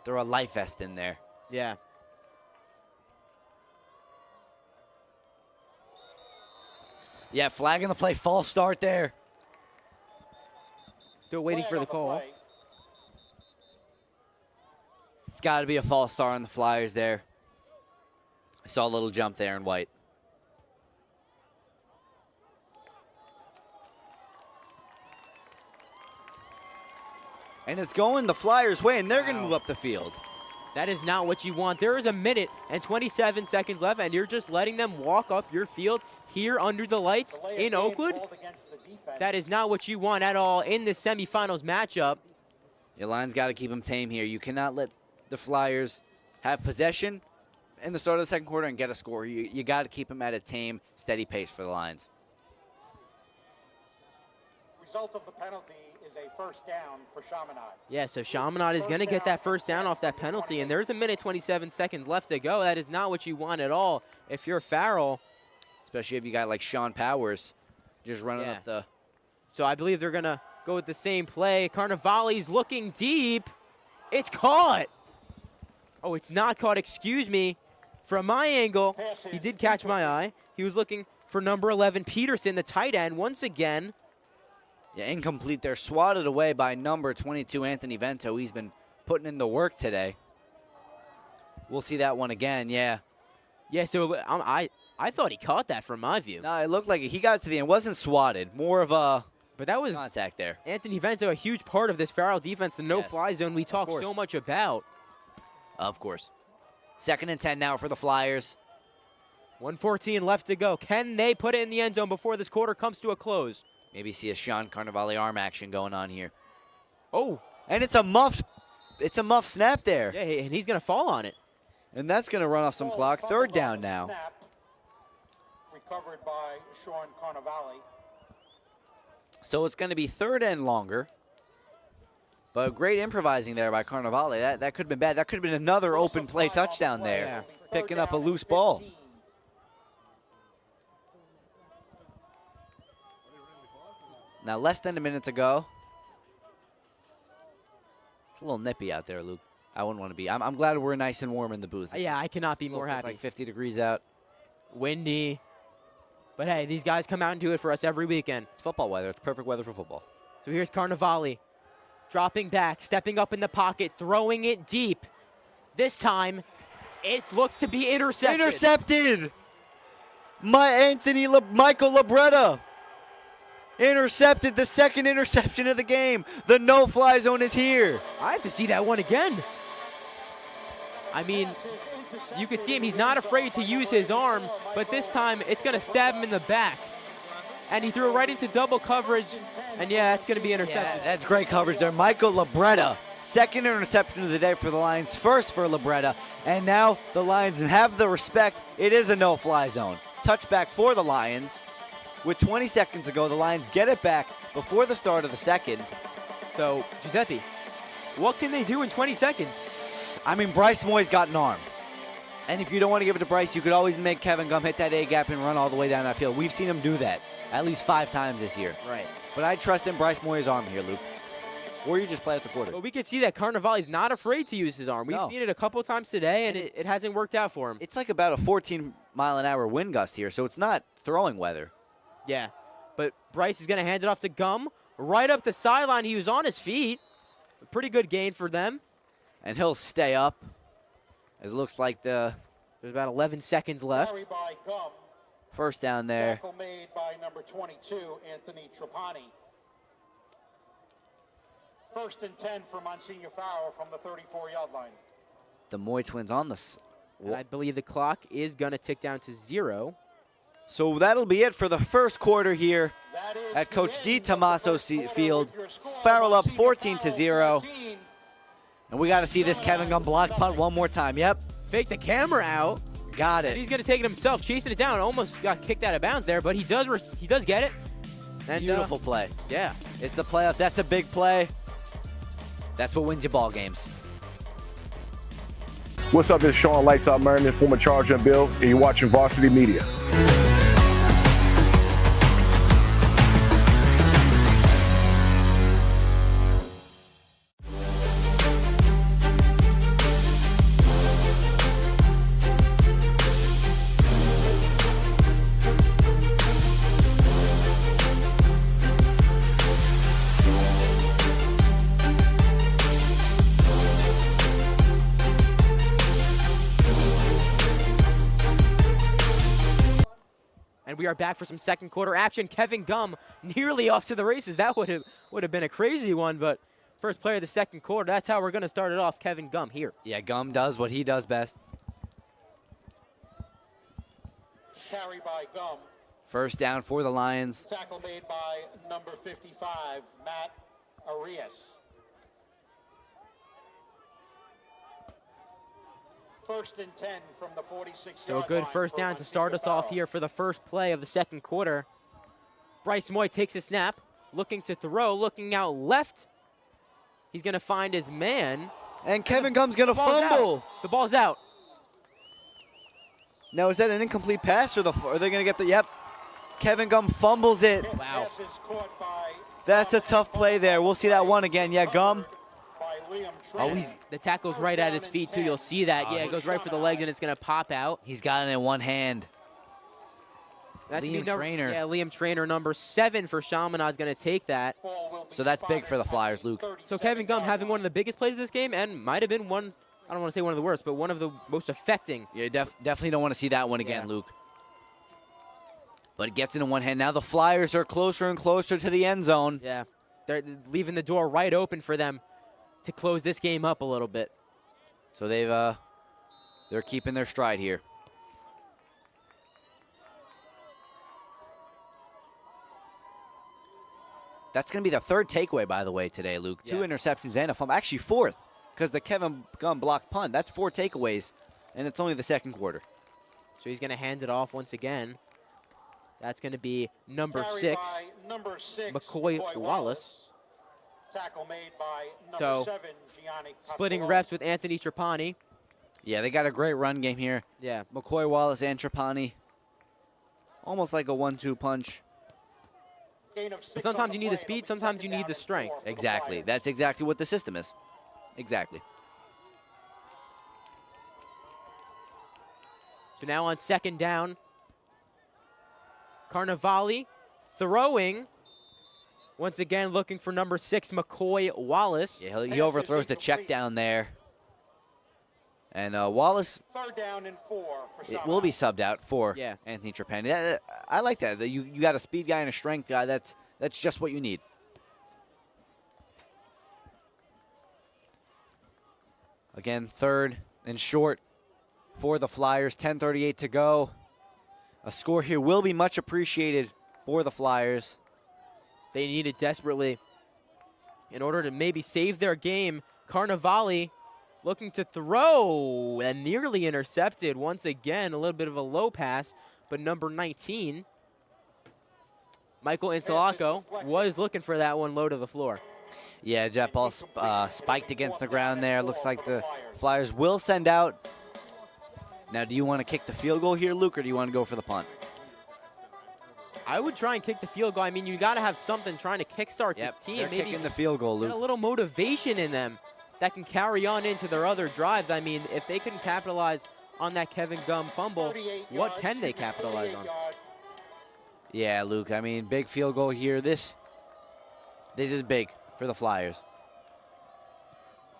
Speaker 3: throw a life vest in there.
Speaker 2: Yeah.
Speaker 3: Yeah, flagging the play, false start there.
Speaker 2: Still waiting for the call.
Speaker 3: It's got to be a false start on the Flyers there. I saw a little jump there in white. And it's going the Flyers' way, and they're going to move up the field.
Speaker 2: That is not what you want. There is a minute and 27 seconds left, and you're just letting them walk up your field here under the lights in Oakwood. That is not what you want at all in this semifinals matchup.
Speaker 3: Your line's got to keep them tame here. You cannot let the Flyers have possession in the start of the second quarter and get a score. You got to keep them at a tame, steady pace for the Lions.
Speaker 12: Result of the penalty is a first down for Chaminade.
Speaker 2: Yeah, so Chaminade is going to get that first down off that penalty, and there's a minute 27 seconds left to go. That is not what you want at all if you're Farrell.
Speaker 3: Especially if you got like Sean Powers just running up the...
Speaker 2: So I believe they're going to go with the same play. Carnevale's looking deep. It's caught. Oh, it's not caught. Excuse me. From my angle, he did catch my eye. He was looking for number 11, Peterson, the tight end, once again.
Speaker 3: Yeah, incomplete. They're swatted away by number 22, Anthony Vento. He's been putting in the work today. We'll see that one again, yeah.
Speaker 2: Yeah, so I thought he caught that from my view.
Speaker 3: No, it looked like he got to the end. Wasn't swatted. More of a
Speaker 2: but that was
Speaker 3: contact there.
Speaker 2: Anthony Vento, a huge part of this Farrell defense, the no-fly zone we talk so much about.
Speaker 3: Of course. 2nd and 10 now for the Flyers.
Speaker 2: 1:14 left to go. Can they put it in the end zone before this quarter comes to a close?
Speaker 3: Maybe see a Sean Carnevale arm action going on here.
Speaker 2: Oh.
Speaker 3: And it's a muffed snap there.
Speaker 2: Yeah, and he's going to fall on it.
Speaker 3: And that's going to run off some clock. Third down now.
Speaker 12: Snap recovered by Sean Carnevale.
Speaker 3: So it's going to be third and longer. But great improvising there by Carnevale. That could have been bad. That could have been another open play touchdown there.
Speaker 2: Yeah.
Speaker 3: Picking up a loose ball. Now less than a minute to go. It's a little nippy out there, Luke. I wouldn't want to be. I'm glad we're nice and warm in the booth.
Speaker 2: Yeah, I cannot be more
Speaker 3: It's
Speaker 2: happy.
Speaker 3: like 50 degrees out.
Speaker 2: Windy. But hey, these guys come out and do it for us every weekend.
Speaker 3: It's football weather. It's perfect weather for football.
Speaker 2: So here's Carnevale. Dropping back, stepping up in the pocket, throwing it deep. This time, It looks to be intercepted.
Speaker 3: Intercepted! Michael Labretta intercepted the second interception of the game. The no-fly zone is here.
Speaker 2: I have to see that one again. I mean, you could see him. He's not afraid to use his arm, but this time it's going to stab him in the back. And he threw it right into double coverage, and yeah, that's going to be intercepted.
Speaker 3: Yeah, that's great coverage there. Michael Labretta, second interception of the day for the Lions, first for Labretta, and now the Lions have the respect. It is a no-fly zone. Touchback for the Lions. With 20 seconds to go, the Lions get it back before the start of the second.
Speaker 2: So, Giuseppe, what can they do in 20 seconds?
Speaker 3: I mean, Bryce Moy's got an arm. And if you don't want to give it to Bryce, you could always make Kevin Gumm hit that A-gap and run all the way down that field. We've seen him do that at least 5 times this year.
Speaker 2: Right.
Speaker 3: But I trust in Bryce Moy's arm here, Luke. Or you just play at the quarter.
Speaker 2: But we could see that Carnevale's not afraid to use his arm. We've
Speaker 3: No.
Speaker 2: seen it a couple times today, and it hasn't worked out for him.
Speaker 3: It's like about a 14-mile-an-hour wind gust here, so it's not throwing weather.
Speaker 2: Yeah. But Bryce is going to hand it off to Gumm. Right up the sideline. He was on his feet. A pretty good gain for them.
Speaker 3: And he'll stay up. As it looks like there's
Speaker 2: about 11 seconds left.
Speaker 12: Carry by Gumm.
Speaker 3: First down there.
Speaker 12: Tackle made by number 22, Anthony Trapani. First and 10 for Monsignor Farrell from the 34-yard line.
Speaker 3: The Moy twins on the...
Speaker 2: And I believe the clock is going to tick down to 0.
Speaker 3: So that'll be it for the first quarter here at Coach D. Tommaso Field. Farrell up 14-0. And we got to see this Kevin Gumm block punt one more time. Yep.
Speaker 2: Fake the camera out.
Speaker 3: Got it.
Speaker 2: And he's going to take it himself, chasing it down. Almost got kicked out of bounds there, but he does get it. And,
Speaker 3: beautiful play.
Speaker 2: Yeah.
Speaker 3: It's the playoffs. That's a big play. That's what wins you ball games.
Speaker 13: What's up? This is Sean Lights Out Merriman, former Charger and Bill, and you're watching Varsity Media.
Speaker 2: And we are back for some second quarter action. Kevin Gumm nearly off to the races. That would have been a crazy one, but first play of the second quarter. That's how we're going to start it off. Kevin Gumm here.
Speaker 3: Yeah, Gumm does what he does best.
Speaker 12: Carry by Gumm.
Speaker 3: First down for the Lions.
Speaker 12: Tackle made by number 55, Matt Arias. First and 10 from the 46.
Speaker 2: So a good first down to start us off here for the first play of the second quarter. Bryce Moy takes a snap, looking to throw, looking out left. He's going to find his man.
Speaker 3: And Kevin Gumm's going to fumble.
Speaker 2: The ball's out.
Speaker 3: Now, is that an incomplete pass, or are they going to get the... Yep. Kevin Gumm fumbles it.
Speaker 2: Wow.
Speaker 3: That's a tough play there. We'll see that one again. Yeah, Gumm.
Speaker 2: Oh, the tackle's right at his feet, too. You'll see that. Yeah, it goes right for the legs, and it's going to pop out.
Speaker 3: He's got it in one hand.
Speaker 2: That's
Speaker 3: Liam Trainer.
Speaker 2: Yeah, Liam Trainer, number 7 for Chaminade is going to take that.
Speaker 3: So that's big for the Flyers, Luke.
Speaker 2: So Kevin Gumm having one of the biggest plays of this game, and might have been one, I don't want to say one of the worst, but one of the most affecting.
Speaker 3: Yeah, definitely don't want to see that one again, Luke. But it gets it in one hand. Now the Flyers are closer and closer to the end zone.
Speaker 2: Yeah, they're leaving the door right open for them to close this game up a little bit.
Speaker 3: So they're keeping their stride here. That's going to be the third takeaway, by the way, today, Luke.
Speaker 2: Yeah.
Speaker 3: 2 interceptions and a fumble. Actually, 4th, because the Kevin Gumm blocked punt. That's 4 takeaways, and it's only the second quarter.
Speaker 2: So he's going to hand it off once again. That's going to be number 6, McCoy Wallace.
Speaker 12: Tackle made by number
Speaker 2: So
Speaker 12: 7, Gianni
Speaker 2: splitting
Speaker 12: Costello.
Speaker 2: reps with Anthony Trapani.
Speaker 3: Yeah, they got a great run game here.
Speaker 2: Yeah.
Speaker 3: McCoy Wallace and Trapani. Almost like a 1-2 punch.
Speaker 2: But sometimes you need the speed, sometimes you need the strength.
Speaker 3: Exactly. That's exactly what the system is. Exactly.
Speaker 2: So now on second down, Carnevale throwing. Once again, looking for number 6, McCoy Wallace.
Speaker 3: Yeah, he overthrows the check down there. And Wallace,
Speaker 12: Third down and 4 for
Speaker 3: it will be subbed out for
Speaker 2: Yeah.
Speaker 3: Anthony Trapani. I like that. You got a speed guy and a strength guy. That's just what you need. Again, third and short for the Flyers. 10:38 to go. A score here will be much appreciated for the Flyers.
Speaker 2: They need it desperately in order to maybe save their game. Carnevale looking to throw and nearly intercepted once again. A little bit of a low pass, but number 19, Michael Insulaco, was looking for that one low to the floor.
Speaker 3: Yeah, that ball spiked against the ground there. Looks like the Flyers will send out. Now, do you want to kick the field goal here, Luke, or do you want to go for the punt?
Speaker 2: I would try and kick the field goal. I mean, you got to have something trying to kickstart this team.
Speaker 3: They're
Speaker 2: Maybe
Speaker 3: kicking the field goal, Luke.
Speaker 2: get a little motivation in them that can carry on into their other drives. I mean, if they can capitalize on that Kevin Gum fumble, what can they capitalize on?
Speaker 3: Yeah, Luke, I mean, big field goal here. This is big for the Flyers.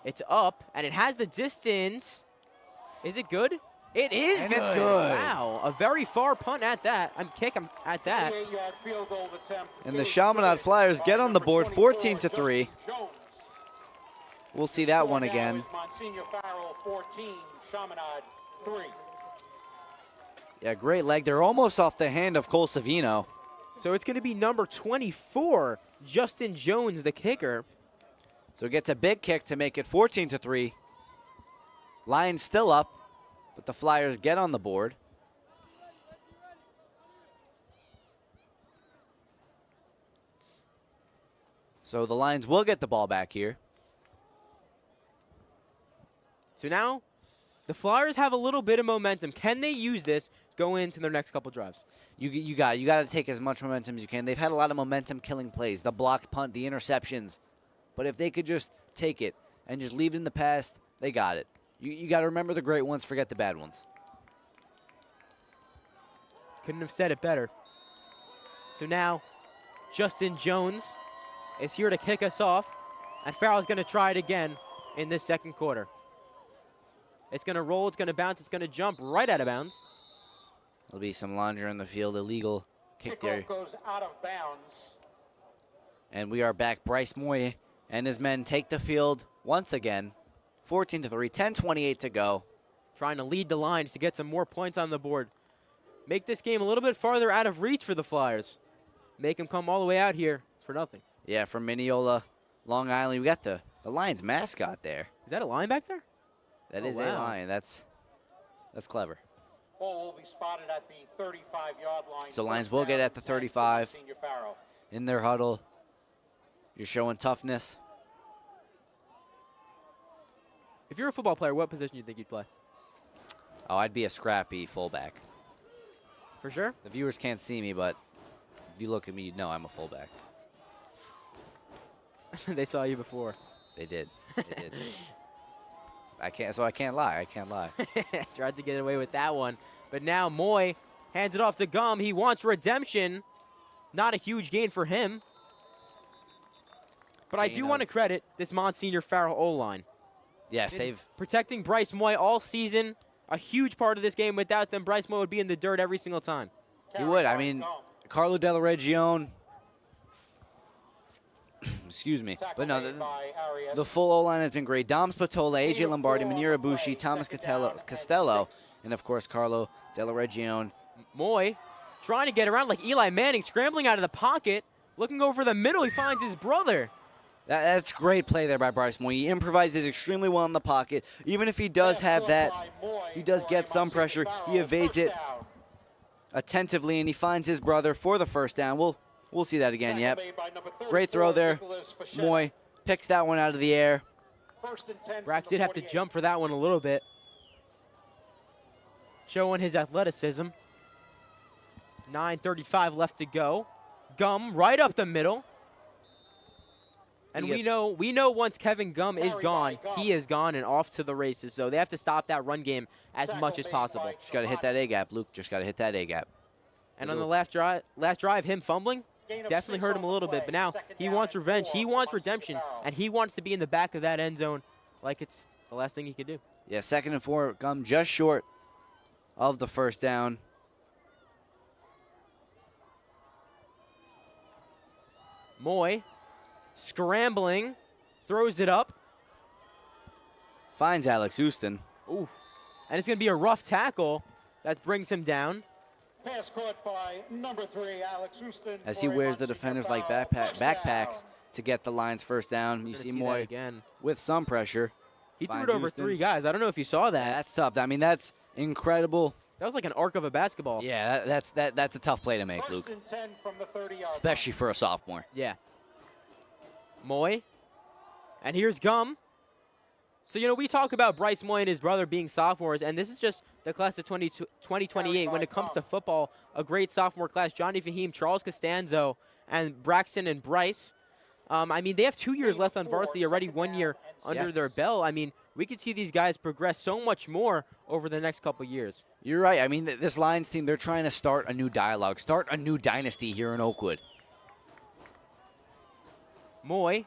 Speaker 2: It's up, and it has the distance. Is it good? It is
Speaker 3: And
Speaker 2: good.
Speaker 3: it's good.
Speaker 2: Wow, a very far punt at that. I'm at that.
Speaker 12: 38-yard field goal attempt.
Speaker 3: And the Chaminade Flyers get on the board 14-3. We'll see that one again.
Speaker 12: Monsignor Farrell 14, Chaminade 3.
Speaker 3: Yeah, great leg. They're almost off the hand of Cole Savino.
Speaker 2: So it's going to be number 24, Justin Jones, the kicker.
Speaker 3: So it gets a big kick to make it 14-3. Lions still up, but the Flyers get on the board. So the Lions will get the ball back here.
Speaker 2: So now the Flyers have a little bit of momentum. Can they use this going into their next couple drives?
Speaker 3: You got to take as much momentum as you can. They've had a lot of momentum-killing plays, the blocked punt, the interceptions. But if they could just take it and just leave it in the past, they got it. You got to remember the great ones, forget the bad ones.
Speaker 2: Couldn't have said it better. So now Justin Jones is here to kick us off, and Farrell's going to try it again in this second quarter. It's going to roll, it's going to bounce, it's going to jump right out of bounds.
Speaker 3: There'll be some laundry on the field, illegal kick there.
Speaker 12: Kickoff goes out of bounds.
Speaker 3: And we are back. Bryce Moye and his men take the field once again. 14-3, 10:28 to go.
Speaker 2: Trying to lead the Lions to get some more points on the board. Make this game a little bit farther out of reach for the Flyers. Make them come all the way out here for nothing.
Speaker 3: Yeah, from Mineola, Long Island. We got the Lions mascot there.
Speaker 2: Is that a lion back there?
Speaker 3: That
Speaker 2: Oh,
Speaker 3: is
Speaker 2: wow.
Speaker 3: a lion. That's clever.
Speaker 12: Ball will be spotted at the 35-yard line.
Speaker 3: So Lions will get at the 35
Speaker 12: Monsignor Farrell.
Speaker 3: in their huddle. You're showing toughness.
Speaker 2: If you're a football player, what position do you think you'd play?
Speaker 3: Oh, I'd be a scrappy fullback.
Speaker 2: For sure?
Speaker 3: The viewers can't see me, but if you look at me, you'd know I'm a fullback.
Speaker 2: They saw you before.
Speaker 3: They did. They did. I can't lie. I can't lie.
Speaker 2: Tried to get away with that one. But now Moy hands it off to Gum. He wants redemption. Not a huge gain for him. But I do want to credit this Monsignor Farrell O-line.
Speaker 3: Yes,
Speaker 2: Been
Speaker 3: they've
Speaker 2: protecting Bryce Moy all season. A huge part of this game. Without them, Bryce Moy would be in the dirt every single time.
Speaker 3: He would. I mean, Carlo Della Regione. Excuse me. But no, the full O-line has been great. Dom Spatola, AJ Lombardi, Manira Bushi, Thomas Costello, and of course Carlo Della Regione.
Speaker 2: Moy trying to get around like Eli Manning, scrambling out of the pocket, looking over the middle. He finds his brother.
Speaker 3: That's great play there by Bryce Moy. He improvises extremely well in the pocket. Even if he does have that, he does get some pressure. He evades it attentively, and he finds his brother for the first down. We'll see that again. Yep. Great throw there. Moy picks that one out of the air.
Speaker 2: Brax did have to jump for that one a little bit, showing his athleticism. 9:35 left to go. Gum right up the middle. And we know once Kevin Gum is gone, he is gone and off to the races. So they have to stop that run game as much as possible.
Speaker 3: Just got to hit that A-gap, Luke. Just got to hit that A-gap.
Speaker 2: And on the last drive, him fumbling definitely hurt him a little bit. But now he wants revenge. He wants redemption. And he wants to be in the back of that end zone like it's the last thing he could do.
Speaker 3: Yeah, 2nd and 4 come just short of the first down.
Speaker 2: Moy scrambling, throws it up.
Speaker 3: Finds Alex Houston.
Speaker 2: Ooh, and it's going to be a rough tackle that brings him down.
Speaker 12: Pass caught by number 3, Alex Houston.
Speaker 3: As he wears the defenders like backpacks to get the Lions first down. You see Moy
Speaker 2: again
Speaker 3: with some pressure.
Speaker 2: He threw it over Houston. 3 guys. I don't know if you saw that.
Speaker 3: Yeah, that's tough. I mean, that's incredible.
Speaker 2: That was like an arc of a basketball.
Speaker 3: Yeah, that's a tough play to make, Luke.
Speaker 12: 10 from the 30-yard
Speaker 3: especially for a sophomore.
Speaker 2: Yeah. Moy. And here's Gum. So, you know, we talk about Bryce Moy and his brother being sophomores, and this is just the class of 2028. When it comes to football, a great sophomore class. Johnny Fahim, Charles Costanzo, and Braxton and Bryce. I mean, they have 2 years left on varsity, already 1 year under their belt. I mean, we could see these guys progress so much more over the next couple years.
Speaker 3: You're right. I mean, this Lions team, they're trying to start a new dialogue, start a new dynasty here in Oakwood.
Speaker 2: Moy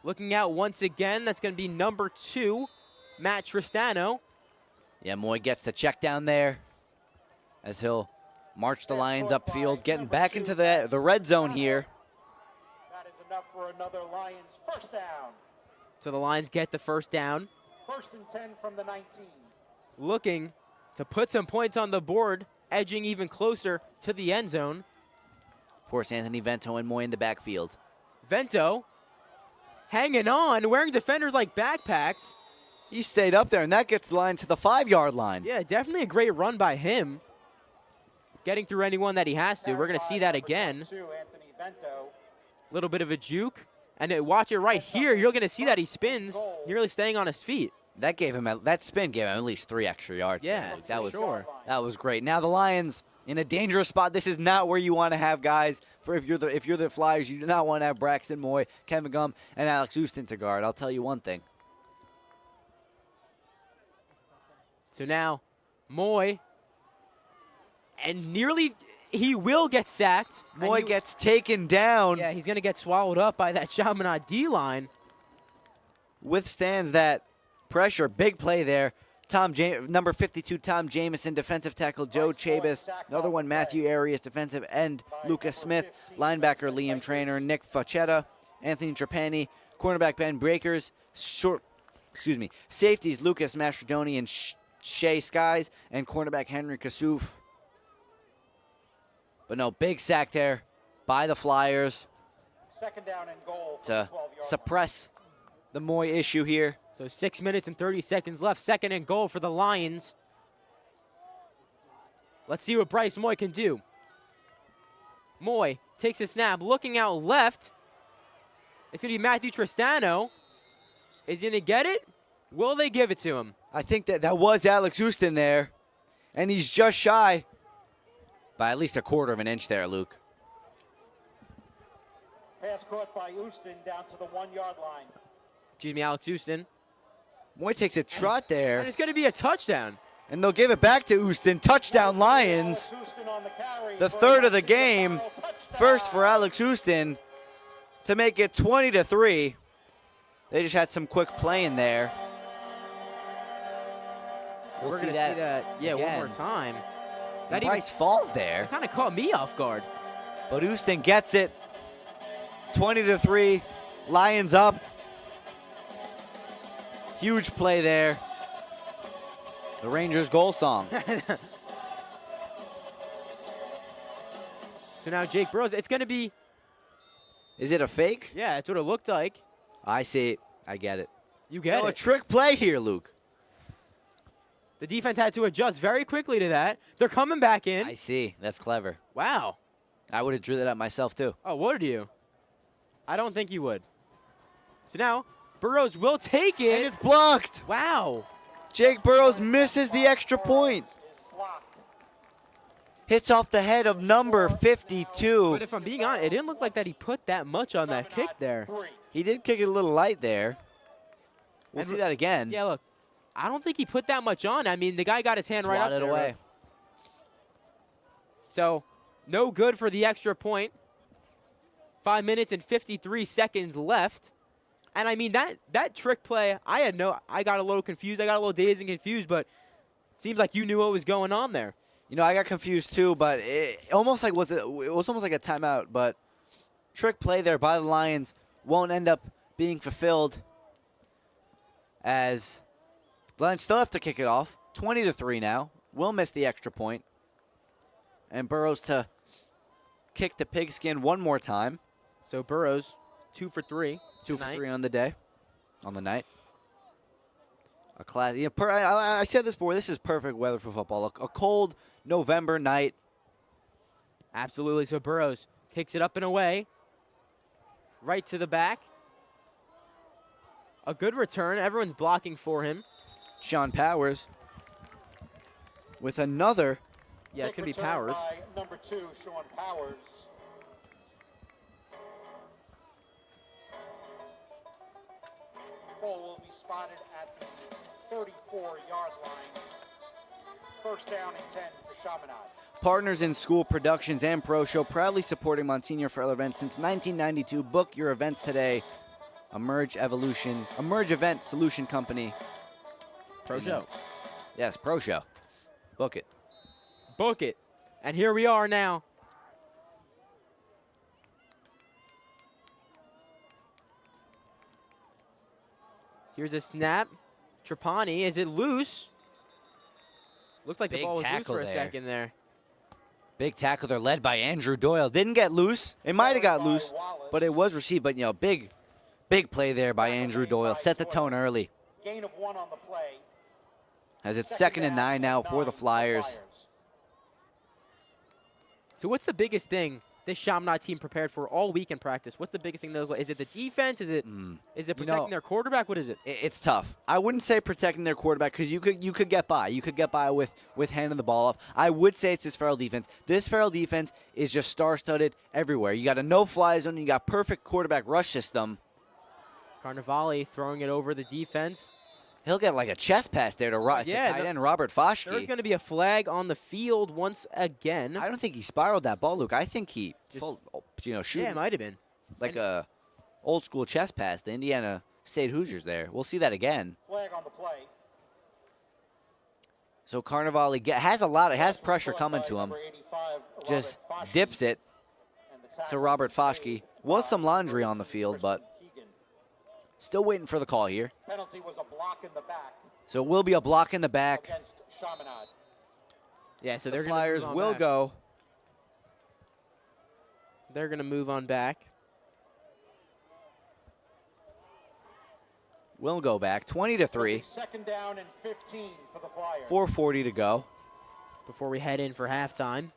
Speaker 2: looking out once again. That's going to be number 2, Matt Tristano.
Speaker 3: Yeah, Moy gets the check down there as he'll march the Lions upfield, getting back into the red zone here.
Speaker 12: That is enough for another Lions first down.
Speaker 2: So the Lions get the first down.
Speaker 12: 1st and 10 from the 19.
Speaker 2: Looking to put some points on the board, edging even closer to the end zone.
Speaker 3: Of course, Anthony Vento and Moy in the backfield.
Speaker 2: Vento hanging on, wearing defenders like backpacks.
Speaker 3: He stayed up there, and that gets the line to the 5-yard line.
Speaker 2: Yeah, definitely a great run by him. Getting through anyone that he has to. We're going to see that again. A little bit of a juke. And watch it right here. You're going to see that he spins, nearly staying on his feet.
Speaker 3: That spin gave him at least 3 extra yards.
Speaker 2: Yeah,
Speaker 3: that was great. Now the Lions in a dangerous spot. This is not where you want to have guys. If you're the Flyers, you do not want to have Braxton Moy, Kevin Gum, and Alex Houston to guard. I'll tell you one thing.
Speaker 2: So now, Moy, and nearly he will get sacked.
Speaker 3: Moy gets taken down.
Speaker 2: Yeah, he's going to get swallowed up by that Chaminade D-line.
Speaker 3: Withstands that pressure. Big play there. Number 52, Tom Jamison, defensive tackle Joe Chabas. Another one, Matthew Arias, defensive end Lucas Smith. Linebacker Liam Trainer, Nick Facetta, Anthony Trapani. Cornerback Ben Breakers. Safeties Lucas Mastrodoni and Shea Skies. And cornerback Henry Kassouf. But no, big sack there by the Flyers.
Speaker 12: 2nd down and goal
Speaker 3: to suppress the Moy issue here.
Speaker 2: So 6 minutes and 30 seconds left. 2nd and goal for the Lions. Let's see what Bryce Moy can do. Moy takes a snap, looking out left. It's going to be Matthew Tristano. Is he going to get it? Will they give it to him?
Speaker 3: I think that was Alex Houston there. And he's just shy by at least a 1/4 of an inch there, Luke.
Speaker 12: Pass caught by Houston down to the 1-yard line.
Speaker 2: Excuse me, Alex Houston.
Speaker 3: Moy takes a trot there.
Speaker 2: And it's going to be a touchdown.
Speaker 3: And they'll give it back to Houston. Touchdown Lions. The 3rd of the game. First for Alex Houston to make it 20-3. They just had some quick playing there.
Speaker 2: We're going to see that
Speaker 3: again.
Speaker 2: one more time.
Speaker 3: That Bryce falls there.
Speaker 2: Kind of caught me off guard.
Speaker 3: But Houston gets it. 20-3. Lions up. Huge play there. The Rangers goal song.
Speaker 2: So now Jake Burrows, it's going to be...
Speaker 3: Is it a fake?
Speaker 2: Yeah, that's what it looked like.
Speaker 3: I see it. I get it.
Speaker 2: You get it.
Speaker 3: A trick play here, Luke.
Speaker 2: The defense had to adjust very quickly to that. They're coming back in.
Speaker 3: I see. That's clever.
Speaker 2: Wow.
Speaker 3: I would have drew that up myself, too.
Speaker 2: Oh, would you? I don't think you would. So now, Burrows will take it.
Speaker 3: And it's blocked.
Speaker 2: Wow.
Speaker 3: Jake Burrows misses the extra point. Hits off the head of number 52.
Speaker 2: But if I'm being honest, it didn't look like that he put that much on that kick there.
Speaker 3: He did kick it a little light there. We'll see that again.
Speaker 2: Yeah, look. I don't think he put that much on. I mean, the guy got his hand right up there.
Speaker 3: Swatted away.
Speaker 2: So, no good for the extra point. 5 minutes and 53 seconds left. And I mean, that trick play, I got a little confused. I got a little dazed and confused, but it seems like you knew what was going on there.
Speaker 3: You know, I got confused too, but it was almost like a timeout, but trick play there by the Lions won't end up being fulfilled as the Lions still have to kick it off. 20-3 now. Will miss the extra point. And Burrows to kick the pigskin one more time.
Speaker 2: So Burrows, 2 for 3.
Speaker 3: 2 for 3 on the day, on the night. A class. You know, I said this before. This is perfect weather for football. A cold November night.
Speaker 2: Absolutely. So Burrows kicks it up and away, right to the back. A good return. Everyone's blocking for him.
Speaker 3: Sean Powers with another.
Speaker 2: Yeah, it's going to be Powers.
Speaker 12: By number 2, Sean Powers. Ball will be spotted at the 34-yard line. First down and 10 for Chaminade.
Speaker 3: Partners in School Productions and Pro Show, proudly supporting Monsignor Farrell events since 1992. Book your events today. Emerge Event Solution Company.
Speaker 2: Pro Show.
Speaker 3: Yes, Pro Show. Book it.
Speaker 2: Book it. And here we are now. Here's a snap. Trapani, is it loose? Looked like the ball was loose for a second there.
Speaker 3: Big tackle there, led by Andrew Doyle. Didn't get loose. It might have got loose, but it was received. But, you know, big play there by Andrew Doyle. Set the tone early.
Speaker 12: Gain of 1 on the play.
Speaker 3: As it's 2nd and 9 now for the Flyers.
Speaker 2: So what's the biggest thing this Chaminade team prepared for all week in practice? What's the biggest thing? Is it the defense? Is it protecting their quarterback? What is it?
Speaker 3: It's tough. I wouldn't say protecting their quarterback because you could get by. You could get by with handing the ball off. I would say it's this Farrell defense. This Farrell defense is just star-studded everywhere. You got a no-fly zone. You got perfect quarterback rush system.
Speaker 2: Carnevale throwing it over the defense.
Speaker 3: He'll get like a chest pass there to tight end Robert Foschke.
Speaker 2: There's going to be a flag on the field once again.
Speaker 3: I don't think he spiraled that ball, Luke. I think he shoot.
Speaker 2: Yeah, it might have been.
Speaker 3: Like a old school chest pass. The Indiana State Hoosiers there. We'll see that again.
Speaker 12: Flag on the play.
Speaker 3: So Carnevale has pressure coming to him. Just dips it to Robert Foschke. Was some laundry on the field, but still waiting for the call here.
Speaker 12: Penalty was a block in the back.
Speaker 3: So it will be a block in the back.
Speaker 12: Against Chaminade.
Speaker 2: Yeah, so
Speaker 3: the Flyers will go.
Speaker 2: They're going to move on back.
Speaker 3: Will go back. 20-3.
Speaker 12: 2nd down and 15 for the Flyers.
Speaker 3: 4:40 to go.
Speaker 2: Before we head in for halftime.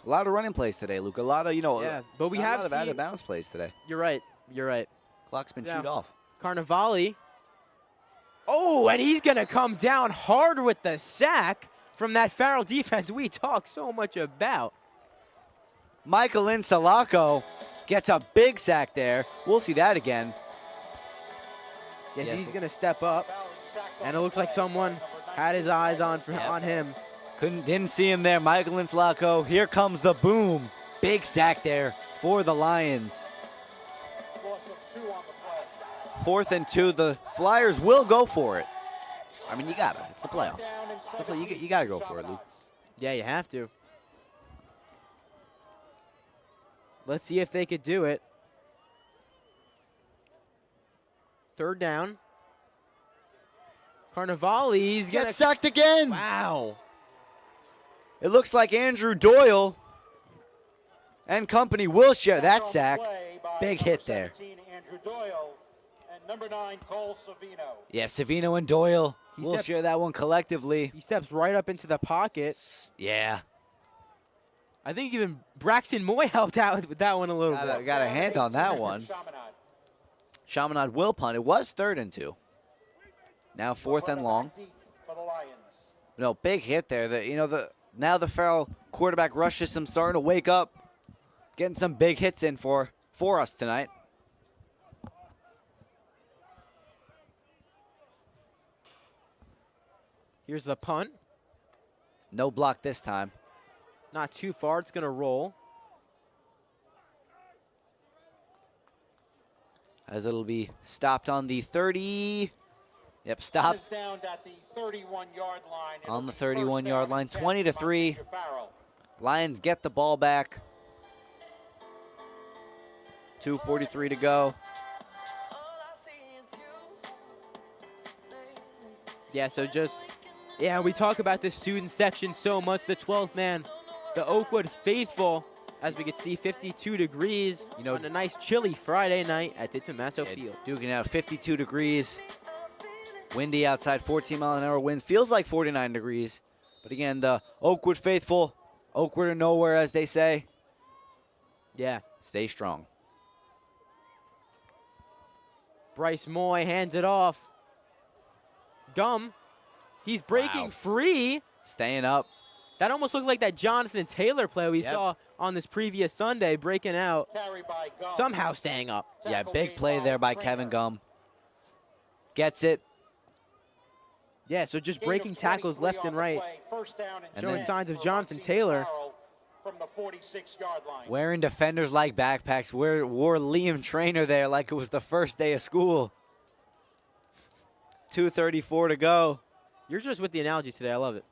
Speaker 3: A lot of running plays today, Luke. A lot of,
Speaker 2: but we have
Speaker 3: a lot of out-of-bounds plays today.
Speaker 2: You're right.
Speaker 3: Clock's been chewed off.
Speaker 2: Carnevale. Oh, and he's going to come down hard with the sack from that Farrell defense we talk so much about.
Speaker 3: Michael Insalaco gets a big sack there. We'll see that again.
Speaker 2: Yes, he's going to step up. And it looks like someone had his eyes on him.
Speaker 3: Didn't see him there. Michael Insalaco. Here comes the boom. Big sack there for the Lions. 4th and 2. The Flyers will go for it. I mean, you gotta. It's the playoffs. You gotta go for it, Luke.
Speaker 2: Yeah, you have to. Let's see if they could do it. 3rd down. Carnevale's going to
Speaker 3: sacked again.
Speaker 2: Wow.
Speaker 3: It looks like Andrew Doyle and company will share that sack. Big hit there.
Speaker 12: Andrew Doyle and number 9 Cole Savino.
Speaker 3: Yeah, Savino and Doyle will share that one collectively.
Speaker 2: He steps right up into the pocket.
Speaker 3: Yeah.
Speaker 2: I think even Braxton Moy helped out with that one a little bit.
Speaker 3: Got a hand on that one. Chaminade will punt. It was 3rd and 2. Now 4th and long. No, big hit there. Now the Farrell quarterback rush system starting to wake up. Getting some big hits in for us tonight.
Speaker 2: Here's the punt.
Speaker 3: No block this time.
Speaker 2: Not too far. It's going to roll.
Speaker 3: as it'll be stopped on the 30. Yep, stopped
Speaker 12: Down at the 31-yard line.
Speaker 3: on the 31-yard line, 20-3. Lions get the ball back. 2:43 to go.
Speaker 2: Yeah, so we talk about the student section so much. The 12th man, the Oakwood faithful, as we can see, 52 degrees, on a nice chilly Friday night at Titomasso Field.
Speaker 3: Duking out 52 degrees. Windy outside, 14-mile-an-hour winds. Feels like 49 degrees. But again, the Oakwood faithful, Oakwood or nowhere, as they say.
Speaker 2: Yeah.
Speaker 3: Stay strong.
Speaker 2: Bryce Moy hands it off. Gum, he's breaking free.
Speaker 3: Staying up.
Speaker 2: That almost looked like that Jonathan Taylor play we saw on this previous Sunday, breaking out, somehow staying up.
Speaker 3: Yeah, big play there by Kevin Gum. Gets it.
Speaker 2: Yeah, so just breaking tackles left and right.
Speaker 3: And
Speaker 2: showing
Speaker 3: then
Speaker 2: signs of Jonathan Taylor.
Speaker 12: From the 46-yard line.
Speaker 3: Wearing defenders like backpacks. Wore Liam Trainer there like it was the first day of school. 2:34 to go.
Speaker 2: You're just with the analogies today. I love it.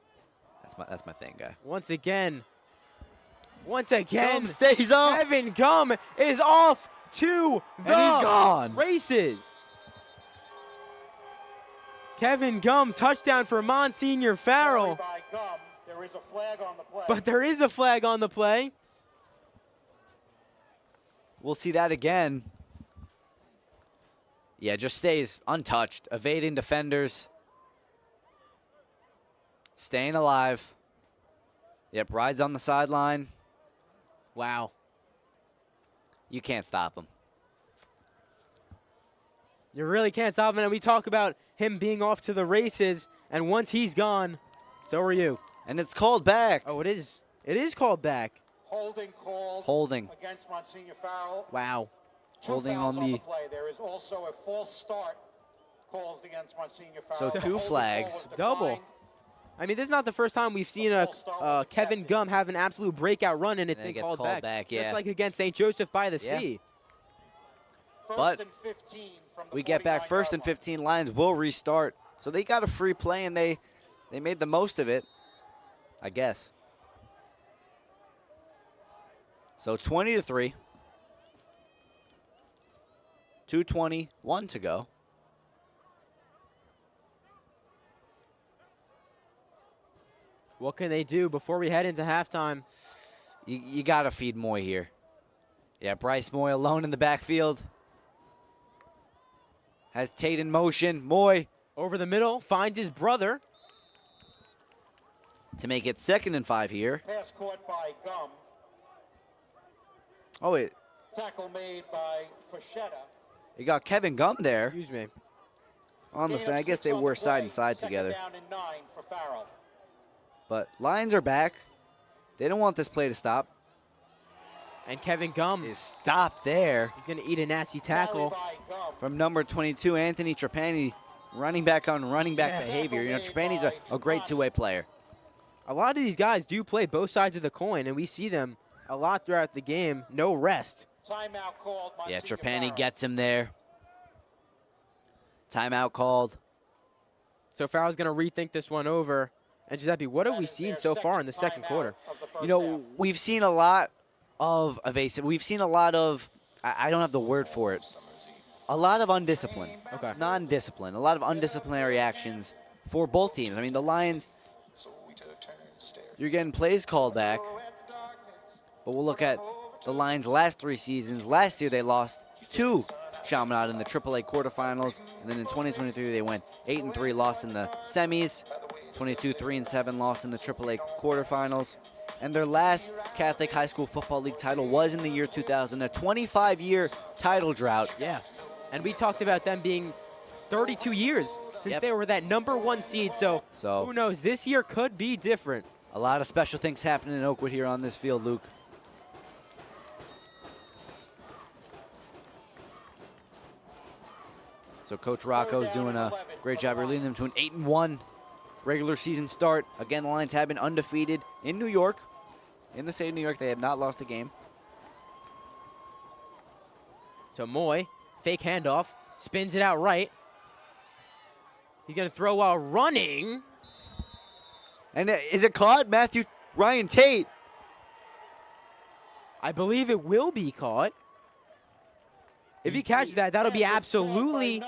Speaker 3: That's my thing, guy.
Speaker 2: Once again,
Speaker 3: Gum stays up.
Speaker 2: Kevin Gum is off to the
Speaker 3: And he's gone.
Speaker 2: races. Kevin Gum, touchdown for Monsignor Farrell.
Speaker 12: There is a flag on the play.
Speaker 2: But there is a flag on the play.
Speaker 3: We'll see that again. Yeah, just stays untouched, evading defenders. Staying alive. Yep, rides on the sideline.
Speaker 2: Wow.
Speaker 3: You can't stop him.
Speaker 2: You really can't stop him. And we talk about him being off to the races, and once he's gone, so are you.
Speaker 3: And it's called back.
Speaker 2: Oh, it is. It is called back.
Speaker 12: Holding called
Speaker 3: Holding.
Speaker 12: against Monsignor Farrell.
Speaker 2: Wow.
Speaker 3: Holding
Speaker 12: Fouls
Speaker 3: on the
Speaker 12: play. There is also a false start called against Monsignor Farrell.
Speaker 3: So two flags.
Speaker 2: Double. I mean, this is not the first time we've seen a Kevin Gum have an absolute breakout run, and it's
Speaker 3: And it
Speaker 2: been
Speaker 3: gets
Speaker 2: called back.
Speaker 3: yeah.
Speaker 2: Just like against St. Joseph by the Sea.
Speaker 3: But we get back first and 15. Lions will restart. So they got a free play, and they made the most of it, I guess. So 20-3. 2:21 to go.
Speaker 2: What can they do before we head into halftime?
Speaker 3: You got to feed Moy here. Yeah, Bryce Moy alone in the backfield. Has Tate in motion. Moy
Speaker 2: over the middle, finds his brother.
Speaker 3: To make it 2nd and 5 here.
Speaker 12: Pass caught by Gum.
Speaker 3: Oh, it.
Speaker 12: Tackle made by Fachetta.
Speaker 3: You got Kevin Gum there.
Speaker 2: Excuse me.
Speaker 3: On the side. I guess they were side and side together.
Speaker 12: Down and 9 for Farrell.
Speaker 3: But Lions are back. They don't want this play to stop.
Speaker 2: And Kevin Gum
Speaker 3: is stopped there.
Speaker 2: He's going to eat a nasty tackle.
Speaker 3: From number 22, Anthony Trapani, running back on running back behavior. You know, Trapani's a great two-way player.
Speaker 2: A lot of these guys do play both sides of the coin, and we see them a lot throughout the game. No rest.
Speaker 12: Timeout called.
Speaker 3: Yeah, Trapani gets him there. Timeout called.
Speaker 2: So Farrell's going to rethink this one over. And Giuseppe, what have we seen so far in the second quarter?
Speaker 3: You know, we've seen a lot of evasive. We've seen a lot of, I don't have the word for it, a lot of undiscipline.
Speaker 2: Okay.
Speaker 3: Non-discipline. A lot of undisciplinary actions for both teams. I mean, the Lions, you're getting plays called back. But we'll look at the Lions' last 3 seasons. Last year they lost to Chaminade in the AAA quarterfinals. And then in 2023 they went 8-3, lost in the semis. 22 3-7 lost in the AAA quarterfinals. And their last Catholic High School Football League title was in the year 2000, a 25-year title drought.
Speaker 2: Yeah, and we talked about them being 32 years since they were that #1 seed. So who knows? This year could be different.
Speaker 3: A lot of special things happening in Oakwood here on this field, Luke. So Coach Rocco's doing a great job. We're leading them to an 8-1 regular season start. Again, the Lions have been undefeated in New York. In the state of New York, they have not lost a game.
Speaker 2: So Moy Fake handoff. Spins it out right. He's going to throw while running.
Speaker 3: And is it caught? Ryan Tate.
Speaker 2: I believe it will be caught. If he catches that, that'll be absolutely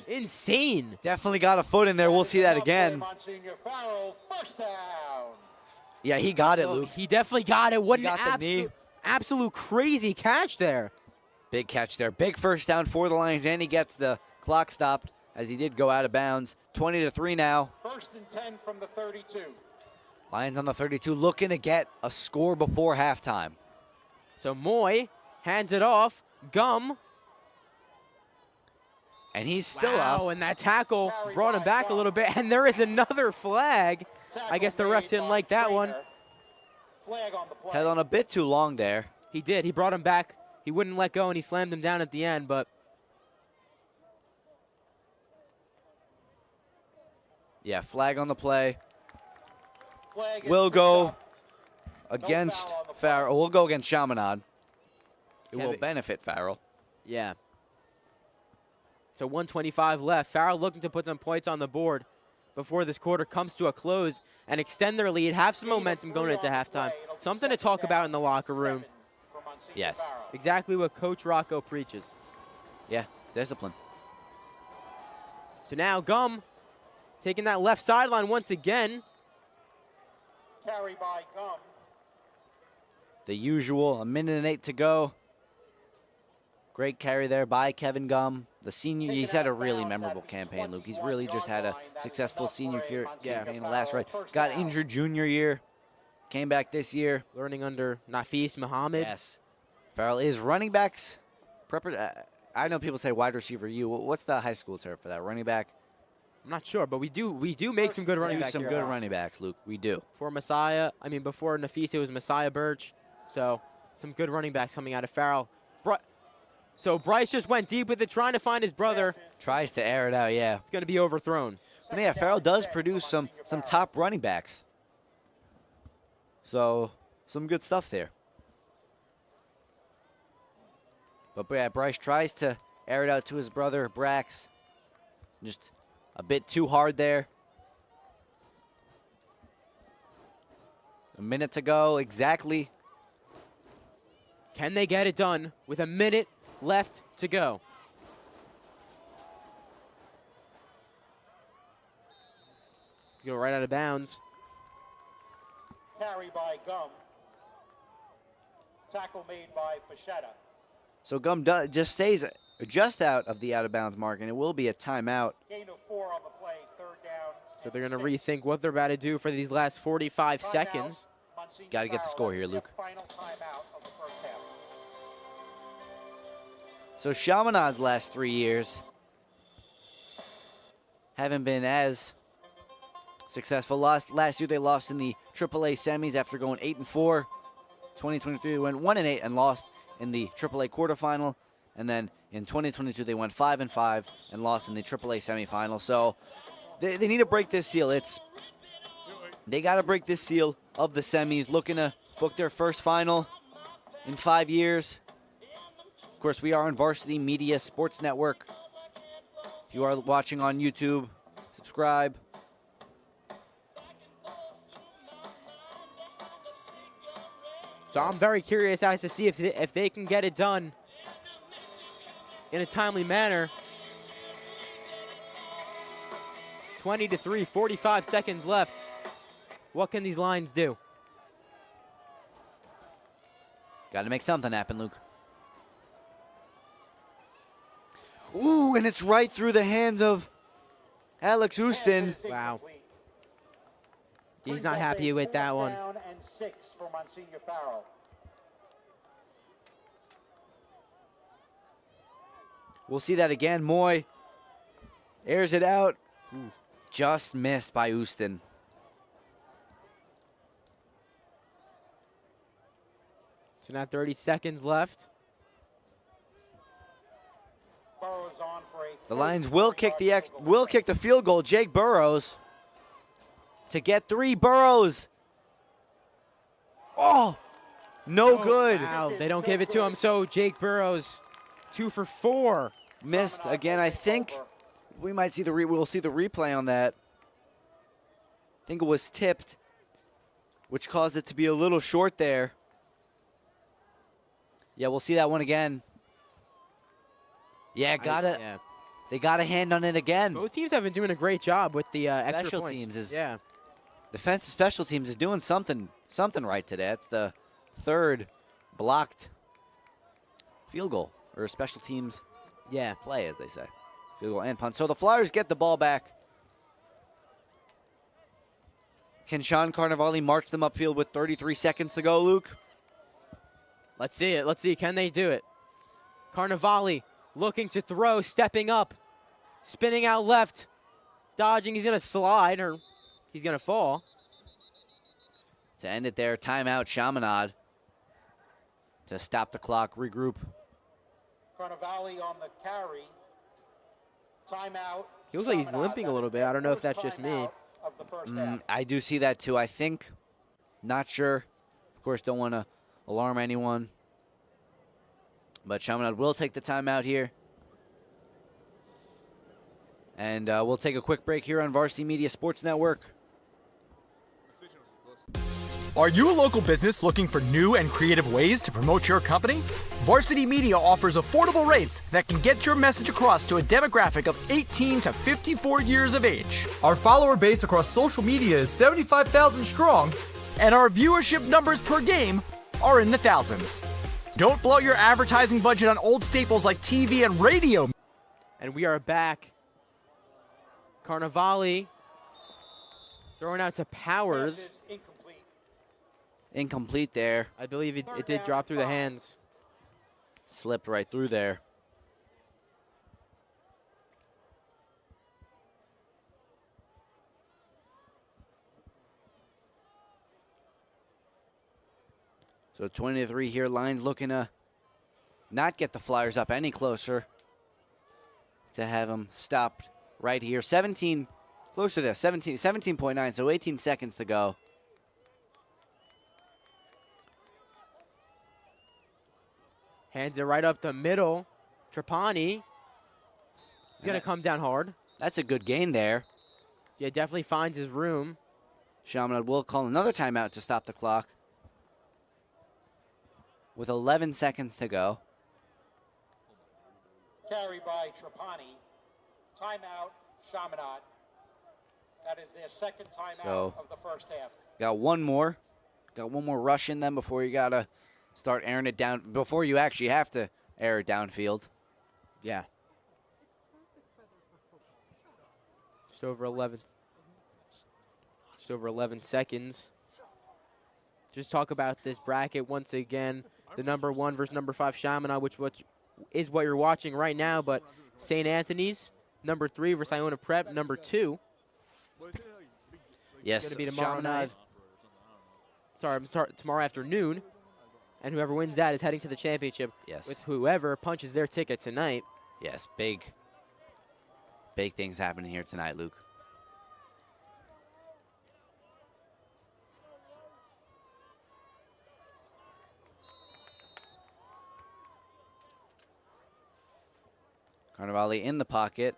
Speaker 2: insane.
Speaker 3: Definitely got a foot in there. We'll see that again. Yeah, he got it, Luke.
Speaker 2: He definitely got it. What an absolute crazy catch there.
Speaker 3: Big catch there. Big first down for the Lions, and he gets the clock stopped as he did go out of bounds. 20-3 now.
Speaker 12: 1st and 10 from the 32.
Speaker 3: Lions on the 32 looking to get a score before halftime.
Speaker 2: So Moy hands it off. Gum.
Speaker 3: And he's still up.
Speaker 2: And that tackle brought him back a little bit. And there is another flag. I guess the ref didn't like that one.
Speaker 3: Held on a bit too long there.
Speaker 2: He did. He brought him back. He wouldn't let go, and he slammed him down at the end, but
Speaker 3: yeah, flag on the play. Will go against Farrell. We'll go against Chaminade. It will benefit Farrell.
Speaker 2: Yeah. So 1:25 left. Farrell looking to put some points on the board before this quarter comes to a close and extend their lead, have some momentum going into halftime. Something to talk about in the locker room.
Speaker 3: Yes.
Speaker 2: Exactly what Coach Rocco preaches.
Speaker 3: Yeah, discipline.
Speaker 2: So now Gum taking that left sideline once again.
Speaker 12: Carry by Gum.
Speaker 3: The usual, 1:08 to go. Great carry there by Kevin Gum. The senior, he's had a really memorable campaign, Luke. He's really just had a successful senior campaign last right. Got injured junior year. Came back this year.
Speaker 2: Learning under Nafis Muhammad.
Speaker 3: Yes. Farrell is running backs. I know people say wide receiver U. What's the high school term for that? Running back?
Speaker 2: I'm not sure, but we do make some good running backs.
Speaker 3: Some good running backs, Luke. We do.
Speaker 2: Before Nafis, it was Messiah Birch. So some good running backs coming out of Farrell. So Bryce just went deep with it, trying to find his brother.
Speaker 3: Tries to air it out, yeah.
Speaker 2: It's going to be overthrown.
Speaker 3: But yeah, Farrell does produce some top running backs. So some good stuff there. But yeah, Bryce tries to air it out to his brother, Brax. Just a bit too hard there. A minute to go, exactly.
Speaker 2: Can they get it done with a minute left to go? Go right out of bounds.
Speaker 12: Carry by Gum. Tackle made by Fashetta.
Speaker 3: So Gum just stays just out of the out-of-bounds mark, and it will be a timeout.
Speaker 12: Gain of 4 on the play, 3rd down.
Speaker 2: So they're going to rethink what they're about to do for these last 45 seconds.
Speaker 3: Got to get the score here, Luke.
Speaker 12: Final timeout of the first half.
Speaker 3: So Chaminade's last 3 years haven't been as successful. Last year they lost in the AAA semis after going 8-4. 2023 they went 1-8 and lost in the AAA quarterfinal. And then in 2022 they went 5-5 and lost in the AAA semifinal. So they need to break this seal. They got to break this seal of the semis, looking to book their first final in 5 years. Of course, we are on Varsity Media Sports Network. If you are watching on YouTube, subscribe.
Speaker 2: So I'm very curious as to see if they can get it done in a timely manner. 20-3, 45 seconds left. What can these Lions do?
Speaker 3: Got to make something happen, Luke. Ooh, and it's right through the hands of Alex Houston.
Speaker 2: Wow. He's not happy with that one.
Speaker 12: Down and 6 for Monsignor Farrell.
Speaker 3: We'll see that again. Moy airs it out. Ooh, just missed by Houston.
Speaker 2: So now 30 seconds left.
Speaker 3: The Lions will kick the field goal. Jake Burrows to get 3. Burrows. Oh, no good.
Speaker 2: Wow, they don't give it to him. So Jake Burrows 2 for 4.
Speaker 3: Missed again. I think we might see we'll see the replay on that. I think it was tipped, which caused it to be a little short there. Yeah, we'll see that one again. Yeah, they got a hand on it again.
Speaker 2: Both teams have been doing a great job with the extra
Speaker 3: Special
Speaker 2: points.
Speaker 3: teams is
Speaker 2: yeah.
Speaker 3: Defensive special teams is doing something right today. That's the third blocked field goal, or special teams play, as they say. Field goal and punt. So the Flyers get the ball back. Can Sean Carnevale march them upfield with 33 seconds to go, Luke?
Speaker 2: Let's see it. Let's see. Can they do it? Carnevale looking to throw, stepping up, spinning out left, dodging. He's going to slide, or he's going to fall.
Speaker 3: To end it there, timeout, Chaminade. To stop the clock, regroup.
Speaker 12: Carnevale on the carry. Timeout.
Speaker 2: He looks like he's limping a little bit. I don't know if that's just me.
Speaker 12: Of the first half.
Speaker 3: I do see that too, I think. Not sure. Of course, don't want to alarm anyone. But Chaminade will take the timeout here. And we'll take a quick break here on Varsity Media Sports Network.
Speaker 8: Are you a local business looking for new and creative ways to promote your company? Varsity Media offers affordable rates that can get your message across to a demographic of 18 to 54 years of age. Our follower base across social media is 75,000 strong, and our viewership numbers per game are in the thousands. Don't blow your advertising budget on old staples like TV and radio.
Speaker 2: And we are back. Carnevale throwing out to Powers.
Speaker 3: Incomplete there.
Speaker 2: I believe it did drop through the hands.
Speaker 3: Slipped right through there. So 20-3 here. Lions looking to not get the Flyers up any closer. To have them stopped right here. 17, closer there. 17.9, so 18 seconds to go.
Speaker 2: Hands it right up the middle. Trapani. He's going to come down hard.
Speaker 3: That's a good gain there.
Speaker 2: Yeah, definitely finds his room.
Speaker 3: Chaminade will call another timeout to stop the clock. With 11 seconds to go.
Speaker 12: Carry by Trapani. Timeout, Chaminade. That is their second timeout of the first half.
Speaker 3: Got one more. Got one more rush in them before you got to start airing it down, before you actually have to air it downfield.
Speaker 2: Yeah. Just over 11 seconds. Just talk about this bracket once again. The number 1 versus number 5 Chaminade, which is what you're watching right now, but St. Anthony's, number 3 versus Iona Prep, number 2.
Speaker 3: Yes,
Speaker 2: it's going to be tomorrow night. Sorry, tomorrow afternoon. And whoever wins that is heading to the championship with whoever punches their ticket tonight.
Speaker 3: Yes, big things happening here tonight, Luke. Carnevale in the pocket.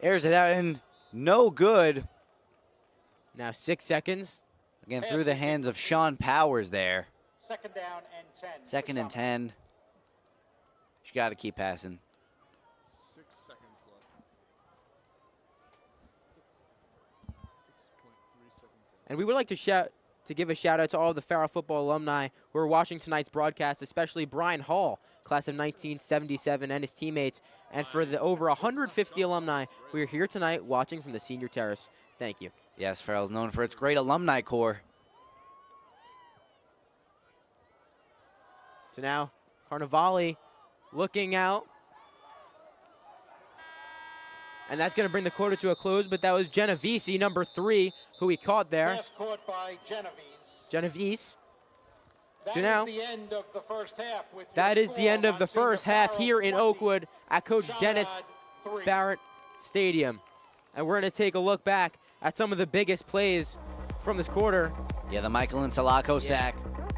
Speaker 3: Airs it out and no good.
Speaker 2: Now 6 seconds.
Speaker 3: Again, through the hands of Sean Powers there.
Speaker 12: Second down and 10.
Speaker 3: Second and 10. You got to keep passing.
Speaker 10: 6 seconds left. 6.3 seconds.
Speaker 2: And we would like to give a shout out to all the Farrell football alumni who are watching tonight's broadcast, especially Brian Hall, class of 1977, and his teammates. And for the over 150 alumni who are here tonight watching from the senior terrace. Thank you.
Speaker 3: Yes, Farrell's known for its great alumni corps.
Speaker 2: So now, Carnevale looking out. And that's going to bring the quarter to a close, but that was Genovese, number 3, who he caught there.
Speaker 12: Pass caught by
Speaker 2: Genovese.
Speaker 12: That
Speaker 2: so now,
Speaker 12: is the end of the first half.
Speaker 2: That is the end of the first half here in Oakwood at Coach Dennis Barrett Stadium. And we're going to take a look back at some of the biggest plays from this quarter.
Speaker 3: Yeah, the Michael Insalaco sack.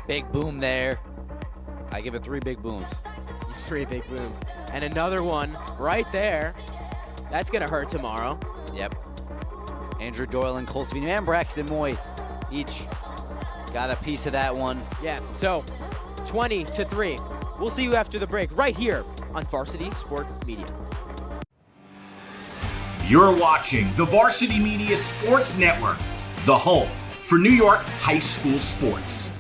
Speaker 3: Big boom there. I give it 3 big booms.
Speaker 2: 3 big booms. And another one right there. That's going to hurt tomorrow.
Speaker 3: Yep. Andrew Doyle and Cole Savini and Braxton Moy each got a piece of that one.
Speaker 2: Yeah, so 20-3. We'll see you after the break right here on Varsity Sports Media.
Speaker 4: You're watching the Varsity Media Sports Network, the home for New York high school sports.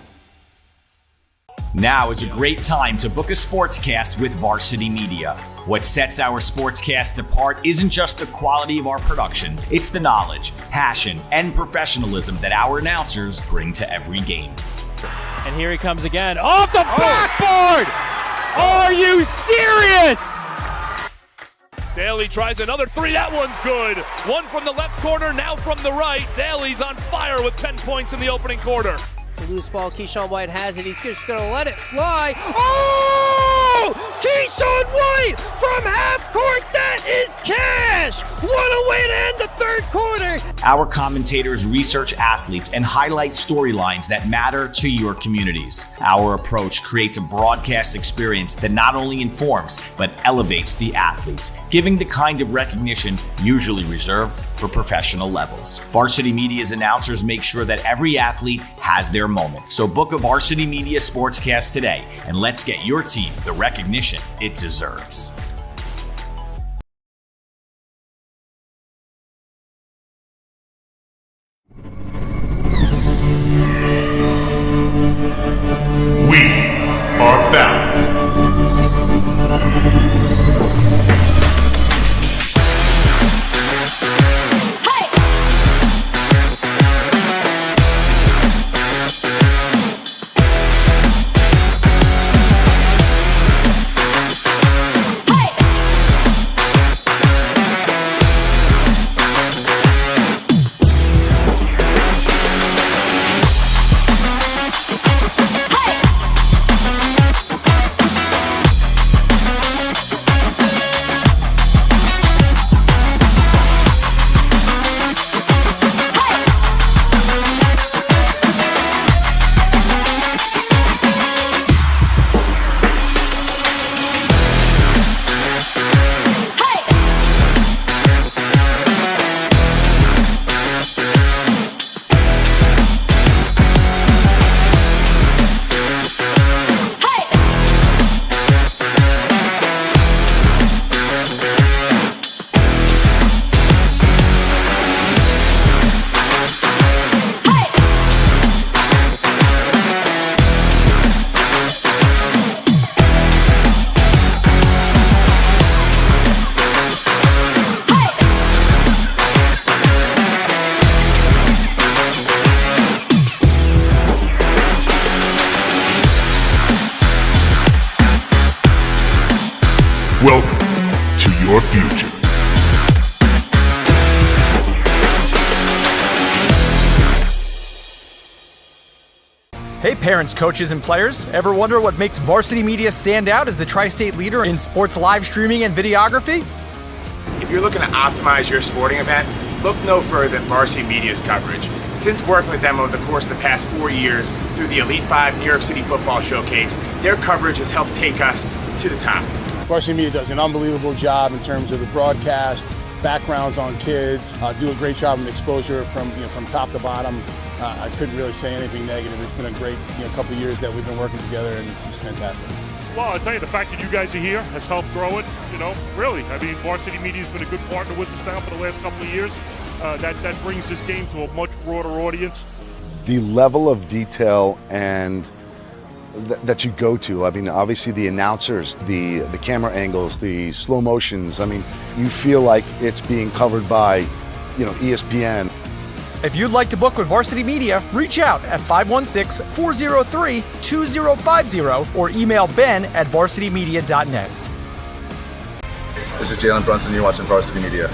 Speaker 4: Now is a great time to book a sportscast with Varsity Media. What sets our sportscast apart isn't just the quality of our production, it's the knowledge, passion, and professionalism that our announcers bring to every game.
Speaker 5: And here he comes again. Off the backboard! Are you serious?
Speaker 14: Daly tries another 3. That one's good. One from the left corner, now from the right. Daly's on fire with 10 points in the opening quarter.
Speaker 7: Loose ball, Keyshawn White has it. He's just going to let it fly. Oh! Keyshawn White from half court. That is cash. What a way to end the third quarter.
Speaker 4: Our commentators research athletes and highlight storylines that matter to your communities. Our approach creates a broadcast experience that not only informs, but elevates the athletes, giving the kind of recognition usually reserved for professional levels. Varsity Media's announcers make sure that every athlete has their moment. So book a Varsity Media Sportscast today, and let's get your team the recognition it deserves.
Speaker 1: We are back. Welcome to your future.
Speaker 8: Hey parents, coaches, and players. Ever wonder what makes Varsity Media stand out as the tri-state leader in sports live streaming and videography?
Speaker 9: If you're looking to optimize your sporting event, look no further than Varsity Media's coverage. Since working with them over the course of the past 4 years through the Elite 5 New York City Football Showcase, their coverage has helped take us to the top.
Speaker 10: Varsity Media does an unbelievable job in terms of the broadcast, backgrounds on kids, do a great job of exposure from top to bottom. I couldn't really say anything negative. It's been a great couple of years that we've been working together, and it's just fantastic.
Speaker 6: Well, I'll tell you, the fact that you guys are here has helped grow it, really. I mean, Varsity Media has been a good partner with us now for the last couple of years. That brings this game to a much broader audience.
Speaker 11: The level of detail and that you go to, I mean, obviously the announcers, the camera angles, the slow motions, I mean, you feel like it's being covered by, ESPN.
Speaker 8: If you'd like to book with Varsity Media, reach out at 516-403-2050 or email ben@varsitymedia.net.
Speaker 15: This is Jalen Brunson, you're watching Varsity Media.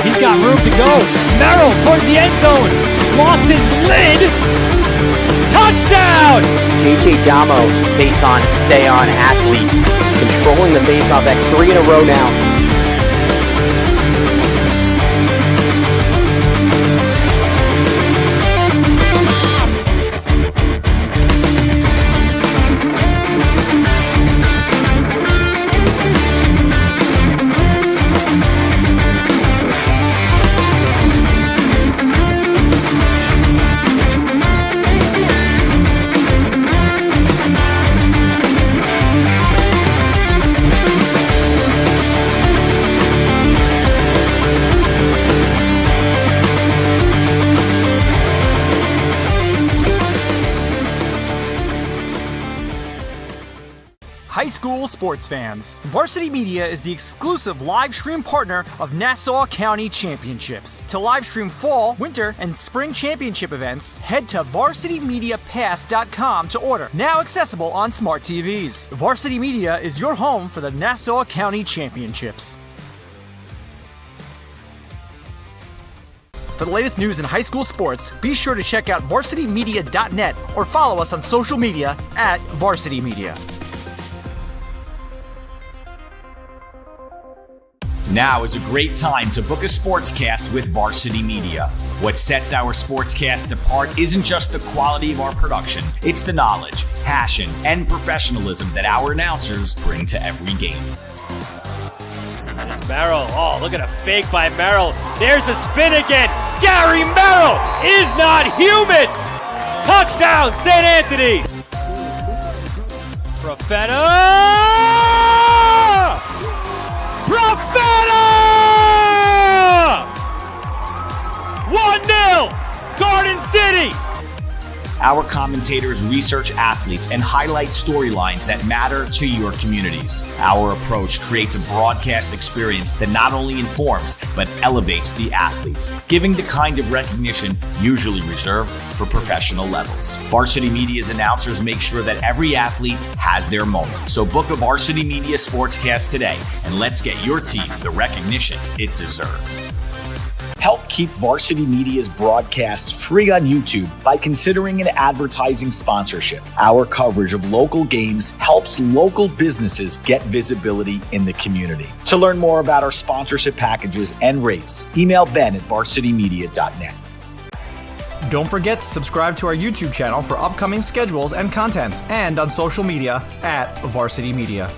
Speaker 5: He's got room to go. Merrill towards the end zone. Lost his lid. Touchdown!
Speaker 16: JJ Damo, face on, stay on athlete. Controlling the face-off. That's 3 in a row now.
Speaker 8: High school sports fans, Varsity Media is the exclusive live stream partner of Nassau County Championships. To live stream fall, winter, and spring championship events, head to varsitymediapass.com to order. Now accessible on smart TVs. Varsity Media is your home for the Nassau County Championships. For the latest news in high school sports, be sure to check out varsitymedia.net or follow us on social media at Varsity Media.
Speaker 4: Now is a great time to book a sportscast with Varsity Media. What sets our sportscast apart isn't just the quality of our production, it's the knowledge, passion, and professionalism that our announcers bring to every game.
Speaker 5: It's Merrill. Oh, look at a fake by Merrill. There's the spin again. Gary Merrill is not human. Touchdown, St. Anthony. Profeta! 1-0, Garden City.
Speaker 4: Our commentators research athletes and highlight storylines that matter to your communities. Our approach creates a broadcast experience that not only informs, but elevates the athletes, giving the kind of recognition usually reserved for professional levels. Varsity Media's announcers make sure that every athlete has their moment. So book a Varsity Media Sportscast today, and let's get your team the recognition it deserves. Help keep Varsity Media's broadcasts free on YouTube by considering an advertising sponsorship. Our coverage of local games helps local businesses get visibility in the community. To learn more about our sponsorship packages and rates, email Ben at varsitymedia.net.
Speaker 8: Don't forget to subscribe to our YouTube channel for upcoming schedules and content, and on social media at Varsity Media.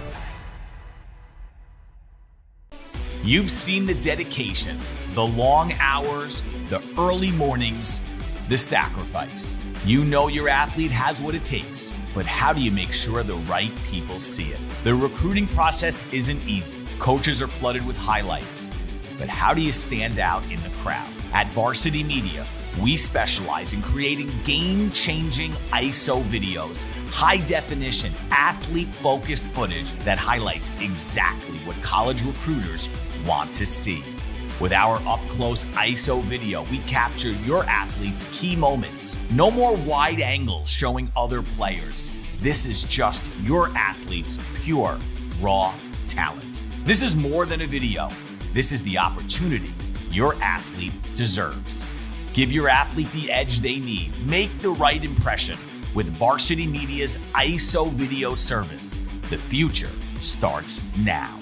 Speaker 4: You've seen the dedication, the long hours, the early mornings, the sacrifice. You know your athlete has what it takes, but how do you make sure the right people see it? The recruiting process isn't easy. Coaches are flooded with highlights, but how do you stand out in the crowd? At Varsity Media, we specialize in creating game-changing ISO videos, high-definition, athlete-focused footage that highlights exactly what college recruiters want to see. With our up-close ISO video, we capture your athletes' key moments. No more wide angles showing other players. This is just your athlete's pure, raw talent. This is more than a video. This is the opportunity your athlete deserves. Give your athlete the edge they need. Make the right impression with Varsity Media's ISO video service. The future starts now.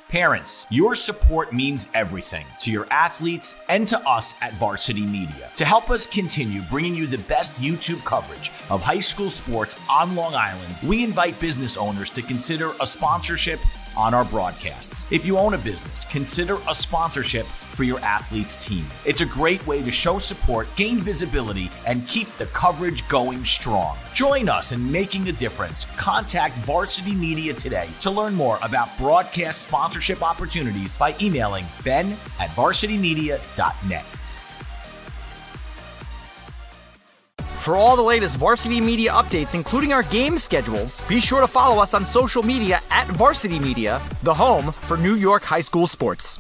Speaker 4: Parents, your support means everything to your athletes and to us at Varsity Media. To help us continue bringing you the best YouTube coverage of high school sports on Long Island, we invite business owners to consider a sponsorship on our broadcasts. If you own a business, consider a sponsorship for your athlete's team. It's a great way to show support, gain visibility, and keep the coverage going strong. Join us in making a difference. Contact Varsity Media today to learn more about broadcast sponsorship opportunities by emailing ben@varsitymedia.net.
Speaker 8: For all the latest Varsity Media updates, including our game schedules, be sure to follow us on social media at Varsity Media, the home for New York high school sports.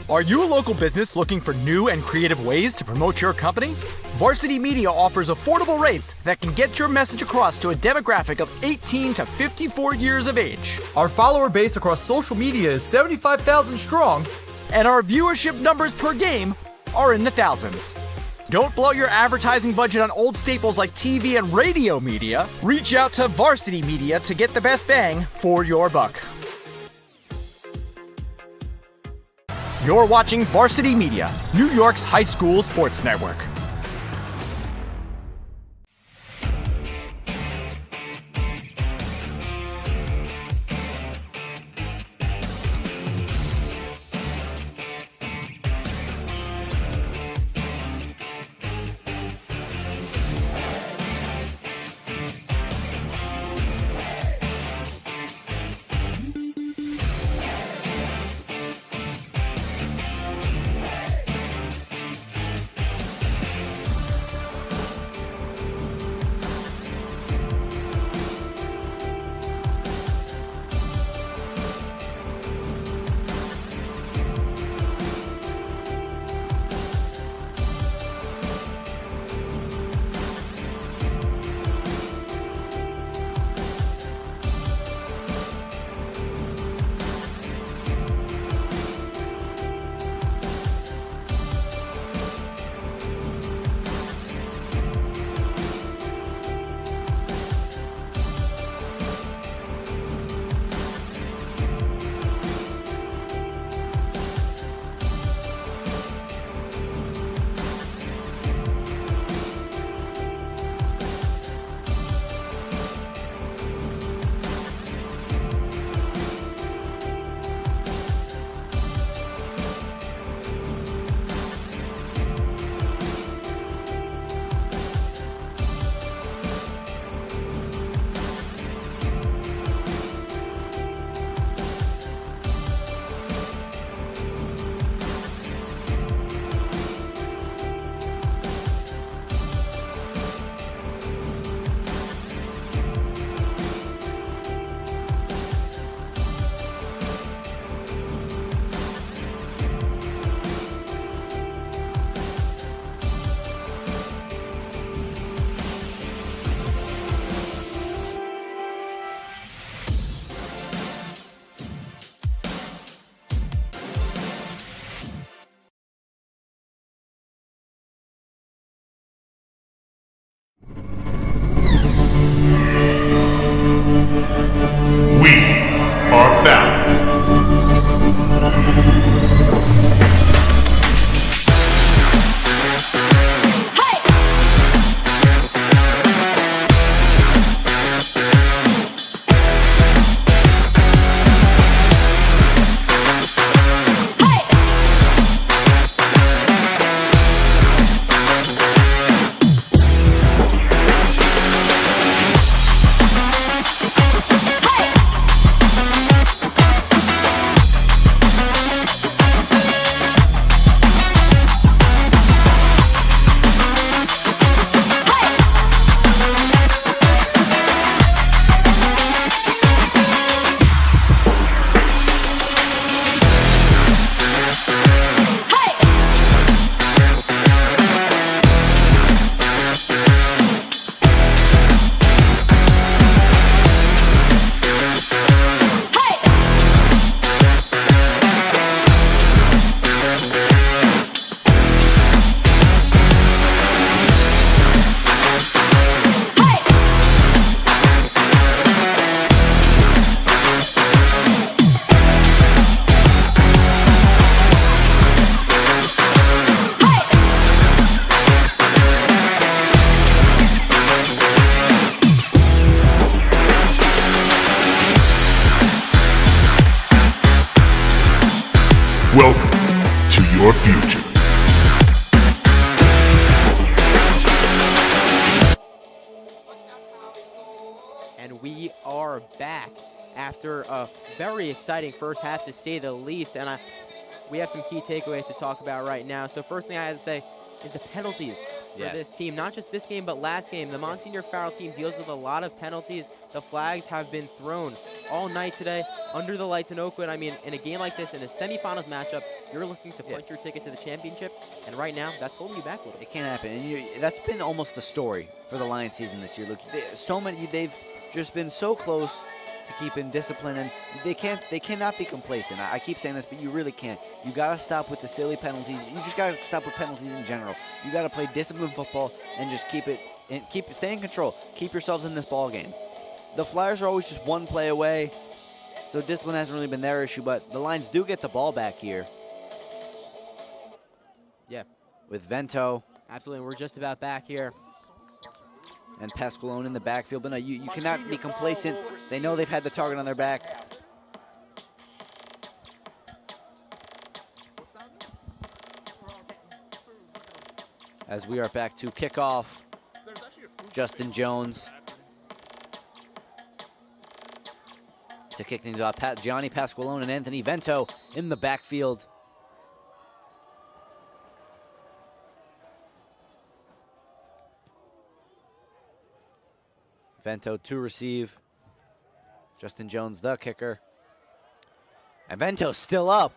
Speaker 8: Are you a local business looking for new and creative ways to promote your company? Varsity Media offers affordable rates that can get your message across to a demographic of 18 to 54 years of age. Our follower base across social media is 75,000 strong, and our viewership numbers per game are in the thousands. Don't blow your advertising budget on old staples like TV and radio media. Reach out to Varsity Media to get the best bang for your buck. You're watching Varsity Media, New York's high school sports network.
Speaker 1: Welcome to your future.
Speaker 2: And we are back after a very exciting first half, to say the least. And we have some key takeaways to talk about right now. So first thing I have to say is the penalties for this team. Not just this game, but last game. The Monsignor Farrell team deals with a lot of penalties. The flags have been thrown all night today under the lights in Oakwood. I mean, in a game like this, in a semifinals matchup, you're looking to punch your ticket to the championship, and right now, that's holding you back a little.
Speaker 3: It can't happen. And that's been almost the story for the Lions season this year. Look, they've just been so close to to keep in discipline, and they cannot be complacent. I keep saying this, but you really can't. You got to stop with the silly penalties. You just got to stop with penalties in general. You got to play disciplined football and just stay in control. Keep yourselves in this ball game. The Flyers are always just one play away, so discipline hasn't really been their issue, but the Lions do get the ball back here.
Speaker 2: Yeah.
Speaker 3: With Vento.
Speaker 2: Absolutely, we're just about back here.
Speaker 3: And Pasqualone in the backfield, but no, you cannot be complacent. They know they've had the target on their back. As we are back to kickoff, Justin Jones to kick things off. Gianni Pasqualone and Anthony Vento in the backfield. Vento to receive. Justin Jones, the kicker. And Vento's still up.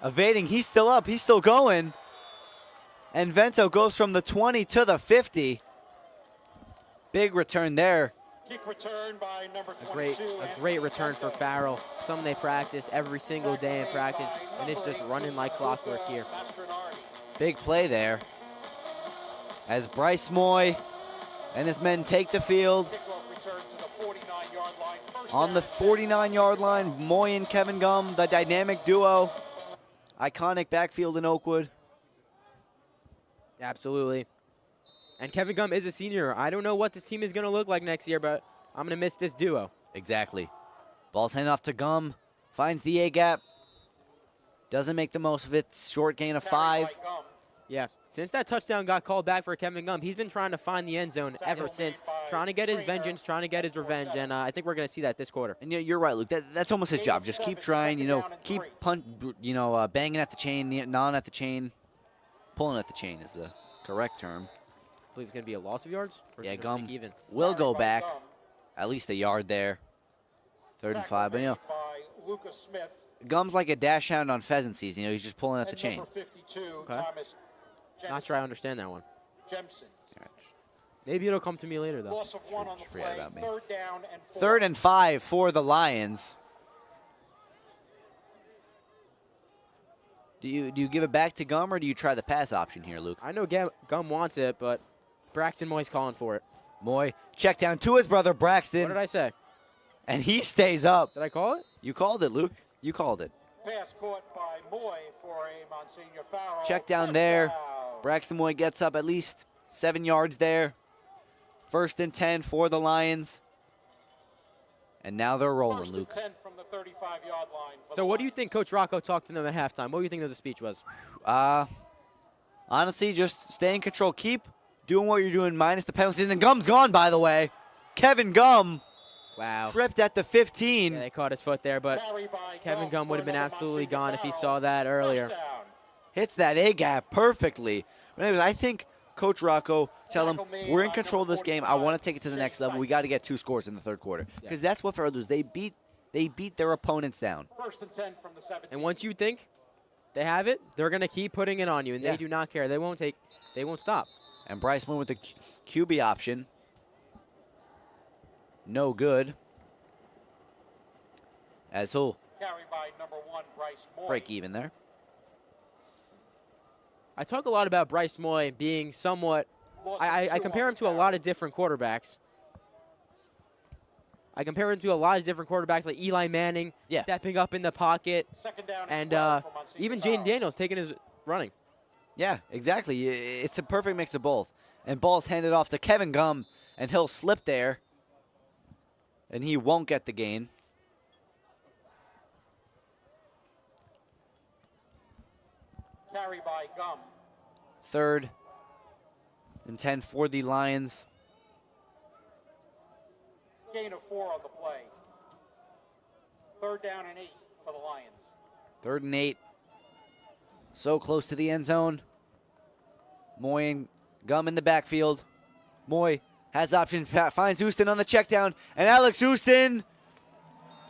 Speaker 3: Evading, he's still up, he's still going. And Vento goes from the 20 to the 50. Big return there.
Speaker 12: Kick return by number 22.
Speaker 2: A great return for Farrell. Something they practice every single day in practice, and it's just running like clockwork here.
Speaker 3: Big play there. As Bryce Moy and his men take the field. On the 49-yard line, Moy and Kevin Gum, the dynamic duo. Iconic backfield in Oakwood.
Speaker 2: Absolutely. And Kevin Gum is a senior. I don't know what this team is going to look like next year, but I'm going to miss this duo.
Speaker 3: Exactly. Ball's handed off to Gum. Finds the A-gap. Doesn't make the most of it. Short gain of 5.
Speaker 2: Yeah. Since that touchdown got called back for Kevin Gum, he's been trying to find the end zone ever since, trying to get his vengeance, trying to get his revenge, and I think we're going to see that this quarter.
Speaker 3: And you're right, Luke. That's almost his job. Just keep trying, keep banging at the chain, gnawing at the chain. Pulling at the chain is the correct term.
Speaker 2: I believe it's going to be a loss of yards?
Speaker 3: Yeah, Gum will go back. At least a yard there. 3rd and 5. But, Gum's like a dash hound on pheasant season. He's just pulling at the chain.
Speaker 2: Okay. Not sure I understand that one. Maybe it'll come to me later, though.
Speaker 12: Loss of 1 on the play.
Speaker 3: About me.
Speaker 12: 3rd down and 4.
Speaker 3: 3rd and 5 for the Lions. Do you give it back to Gum, or do you try the pass option here, Luke?
Speaker 2: I know Gum wants it, but Braxton Moy's calling for it.
Speaker 3: Moy, check down to his brother Braxton.
Speaker 2: What did I say?
Speaker 3: And he stays up.
Speaker 2: Did I call it?
Speaker 3: You called it, Luke. You called it.
Speaker 12: Pass caught by Moy for a Monsignor Farrell.
Speaker 3: Check down there. Braxton Moy gets up at least 7 yards there. 1st and 10 for the Lions. And now they're rolling, Luke.
Speaker 12: 10 from the 35-yard line.
Speaker 2: So what do you think Coach Rocco talked to them at halftime? What do you think the speech was?
Speaker 3: Honestly, just stay in control. Keep doing what you're doing, minus the penalties. And Gum's gone, by the way. Kevin Gum.
Speaker 2: Wow.
Speaker 3: Tripped at the 15.
Speaker 2: Yeah, they caught his foot there, but Kevin Gum would have been absolutely gone if he saw that earlier.
Speaker 3: Hits that A-gap perfectly. But anyways, I think Coach Rocco tell him, we're in control of this game. I want to take it to the next level. We got to get 2 scores in the 3rd quarter. Because that's what Farrell does. They beat their opponents down.
Speaker 12: 1st and 10 from the 17.
Speaker 2: And once you think they have it, they're going to keep putting it on you, and they do not care. They won't stop.
Speaker 3: And Bryce went with the QB option. No good. As he'll
Speaker 12: carried by number 1, Bryce Moy.
Speaker 3: Break even there.
Speaker 2: I talk a lot about Bryce Moy being somewhat I compare him to a lot of different quarterbacks. I compare him to a lot of different quarterbacks like Eli Manning, stepping up in the pocket, and even Jaden Daniels taking his running.
Speaker 3: Yeah, exactly. It's a perfect mix of both. And ball's handed off to Kevin Gum, and he'll slip there, and he won't get the gain.
Speaker 12: Carry by Gum.
Speaker 3: 3rd and 10 for the Lions.
Speaker 12: Gain of 4 on the play. 3rd down and 8 for the Lions.
Speaker 3: 3rd and 8. So close to the end zone. Moy and Gum in the backfield. Moy has options, finds Houston on the check down, and Alex Houston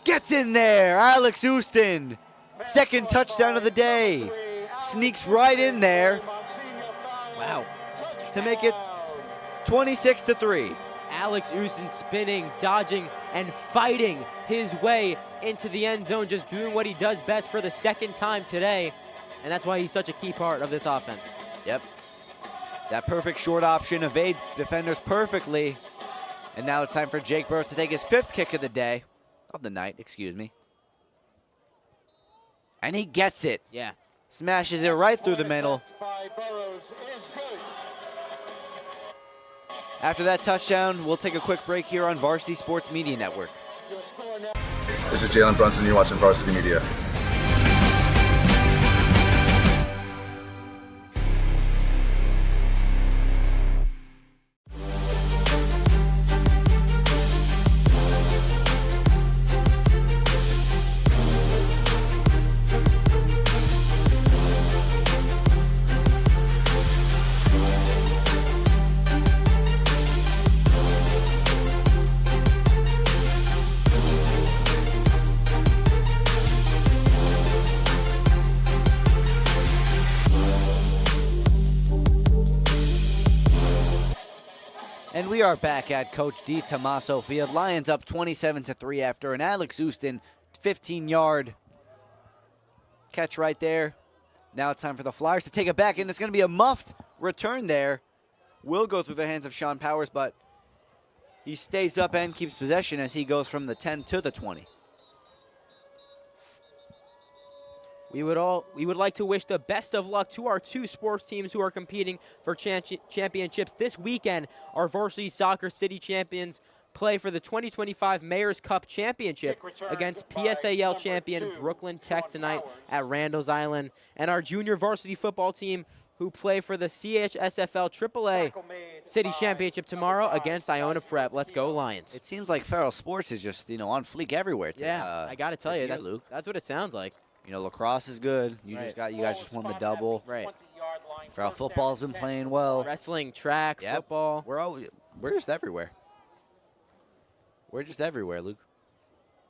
Speaker 3: gets in there. Alex Houston, 2nd touchdown of the day. Sneaks right in there.
Speaker 2: Wow.
Speaker 3: To make it 26-3.
Speaker 2: Alex Houston spinning, dodging, and fighting his way into the end zone, just doing what he does best for the second time today. And that's why he's such a key part of this offense.
Speaker 3: Yep. That perfect short option evades defenders perfectly. And now it's time for Jake Burrows to take his 5th kick of the night, excuse me. And he gets it.
Speaker 2: Yeah.
Speaker 3: Smashes it right through the middle. After that touchdown, we'll take a quick break here on Varsity Sports Media Network.
Speaker 15: This is Jalen Brunson. You're watching Varsity Media.
Speaker 3: And we are back at Coach D. Tommaso Field. Lions up 27-3 after an Alex Houston 15-yard catch right there. Now it's time for the Flyers to take it back, and it's going to be a muffed return there. Will go through the hands of Sean Powers, but he stays up and keeps possession as he goes from the 10 to the 20.
Speaker 2: We would like to wish the best of luck to our 2 sports teams who are competing for championships this weekend. Our varsity soccer city champions play for the 2025 Mayor's Cup Championship against PSAL champion Brooklyn Tech tonight at Randall's Island. And our junior varsity football team who play for the CHSFL AAA City Championship tomorrow against Iona Prep. Let's go Lions.
Speaker 3: It seems like Farrell Sports is just, on fleek everywhere.
Speaker 2: Yeah, I got to tell you,
Speaker 3: Luke.
Speaker 2: That's what it sounds like.
Speaker 3: Lacrosse is good. You guys just won the double.
Speaker 2: Right.
Speaker 3: Farrell football's been playing well.
Speaker 2: Wrestling, track, football.
Speaker 3: We're just everywhere. We're just everywhere, Luke.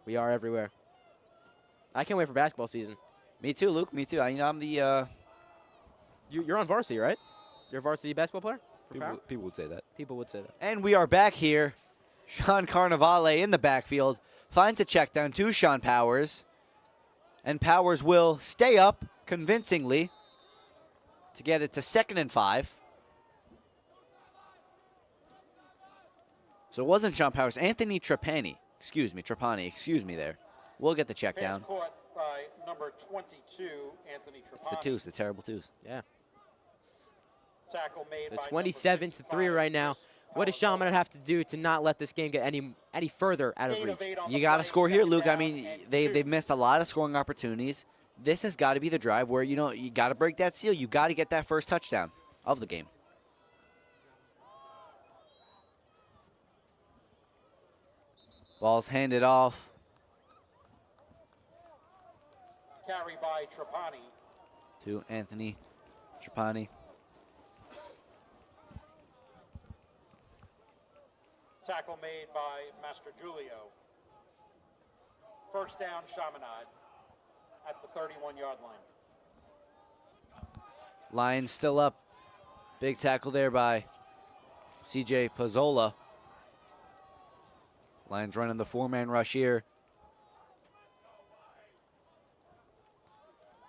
Speaker 2: We are everywhere. I can't wait for basketball season.
Speaker 3: Me too, Luke. Me too. I'm the.
Speaker 2: You're on varsity, right? You're a varsity basketball player?
Speaker 3: People would say that.
Speaker 2: People would say that.
Speaker 3: And we are back here. Sean Carnevale in the backfield finds a check down to Sean Powers. And Powers will stay up convincingly to get it to 2nd and 5. So it wasn't Sean Powers. Anthony Trapani. Excuse me there. We'll get the check down.
Speaker 12: Caught by number 22, Anthony Trapani.
Speaker 3: It's the twos, the terrible twos.
Speaker 2: Yeah.
Speaker 12: Tackle made
Speaker 2: so
Speaker 12: by
Speaker 2: 27-3 right now. What does Chaminade have to do to not let this game get any further out of reach?
Speaker 3: You got to score here, Luke. I mean, they've missed a lot of scoring opportunities. This has got to be the drive where, you got to break that seal. You got to get that first touchdown of the game. Ball's handed off.
Speaker 12: Carry by Trapani.
Speaker 3: To Anthony Trapani.
Speaker 12: Tackle made by Master Giulio. First down, Chaminade at the 31-yard line.
Speaker 3: Lions still up. Big tackle there by CJ Pazzola. Lions running the 4-man rush here.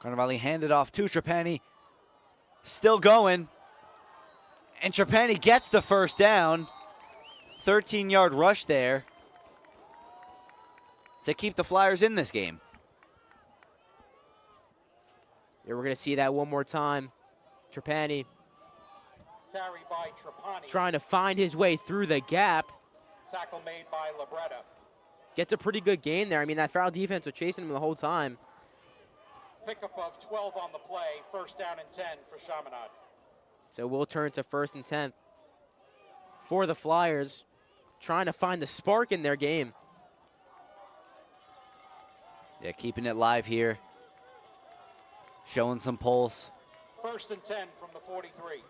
Speaker 3: Carnevale handed off to Trapani. Still going. And Trapani gets the first down. 13-yard rush there to keep the Flyers in this game.
Speaker 2: Yeah, we're going to see that one more time. Trapani
Speaker 12: Carry by Trapani.
Speaker 2: Trying to find his way through the gap.
Speaker 12: Tackle made by Libretta.
Speaker 2: Gets a pretty good gain there. I mean, that Farrell defense was chasing him the whole time.
Speaker 12: Pickup of 12 on the play. First down and 10 for Chaminade.
Speaker 2: So we'll turn to 1st and 10 for the Flyers, trying to find the spark in their game.
Speaker 3: Yeah, keeping it live here. Showing some pulse.
Speaker 12: 1st and 10 from the 43.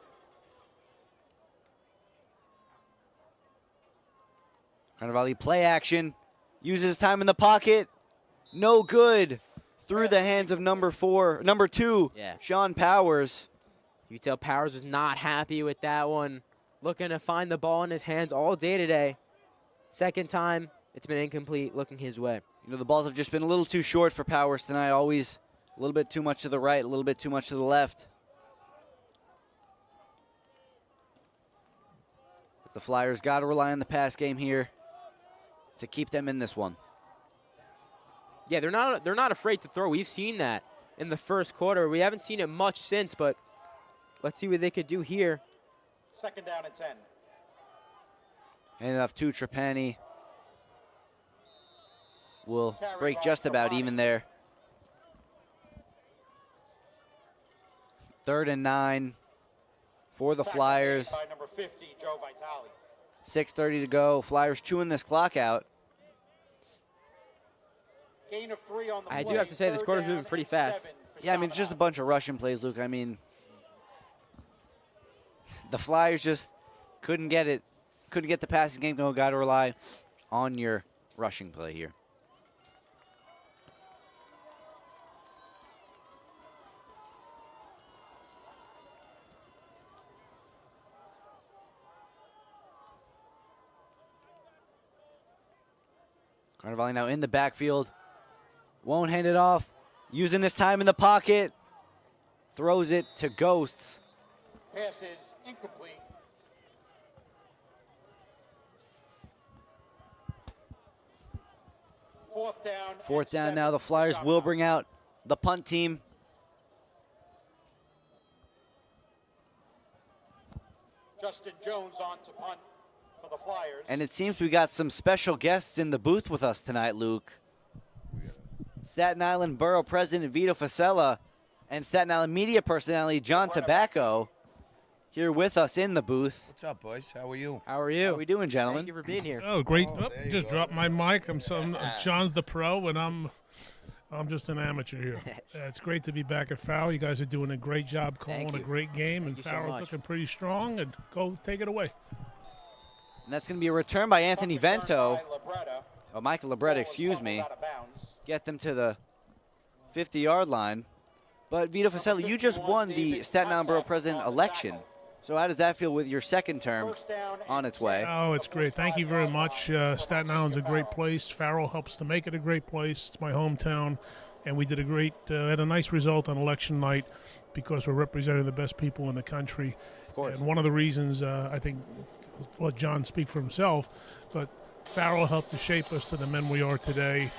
Speaker 3: Carnevale play action. Uses time in the pocket. No good. Through the hands of number 2,
Speaker 2: yeah.
Speaker 3: Sean Powers.
Speaker 2: You tell Powers was not happy with that one. looking to find the ball in his hands all day today. Second time, it's been incomplete, looking his way.
Speaker 3: You know, the balls have just been a little too short for Powers tonight. Always a little bit too much to the right, a little bit too much to the left. The Flyers got to rely on the pass game here to keep them in this one.
Speaker 2: Yeah, they're not afraid to throw. We've seen that in the first quarter. We haven't seen it much since, but let's see what they could do here.
Speaker 12: Second down and 10.
Speaker 3: And enough to Trapani. Will break just about even there. 3rd and 9 for the Flyers.
Speaker 12: By number 50, Joe Vitale.
Speaker 3: 6:30 to go. Flyers chewing this clock out.
Speaker 12: Gain of 3 on the
Speaker 2: I do have to say, this quarter's moving pretty fast.
Speaker 3: Yeah, I mean, it's just a bunch of rushing plays, Luke. I mean, the Flyers just couldn't get it. Couldn't get the passing game going. Got to rely on your rushing play here. Carnevale now in the backfield. Won't hand it off. Using his time in the pocket. Throws it to Ghosts.
Speaker 12: Pass is incomplete.
Speaker 3: Fourth down now. The Flyers will bring out the punt team.
Speaker 12: Justin Jones on to punt for the Flyers.
Speaker 3: And it seems we got some special guests in the booth with us tonight, Luke. Staten Island Borough President Vito Fasella and Staten Island media personality John Tobacco here with us in the booth.
Speaker 17: What's up, boys? How are you?
Speaker 3: How are you? How are we doing, gentlemen?
Speaker 2: Thank you for being here.
Speaker 18: Oh, great. Just dropped my mic. John's the pro, and I'm just an amateur here. It's great to be back at Farrell. You guys are doing a great job calling a great game, and Farrell's looking pretty strong. And go take it away.
Speaker 3: And that's going to be a return by Anthony Vento. Oh, Michael Libretta, excuse me. Get them to the 50-yard line. But Vito Fasella, you just won the Staten Island Borough President election. So how does that feel with your second term on its way?
Speaker 18: Oh, it's great. Thank you very much. Staten Island's a great place. Farrell helps to make it a great place. It's my hometown. And we did had a nice result on election night because we're representing the best people in the country.
Speaker 3: Of course.
Speaker 18: And one of the reasons, I think, I'll let John speak for himself, but Farrell helped to shape us to the men we are today.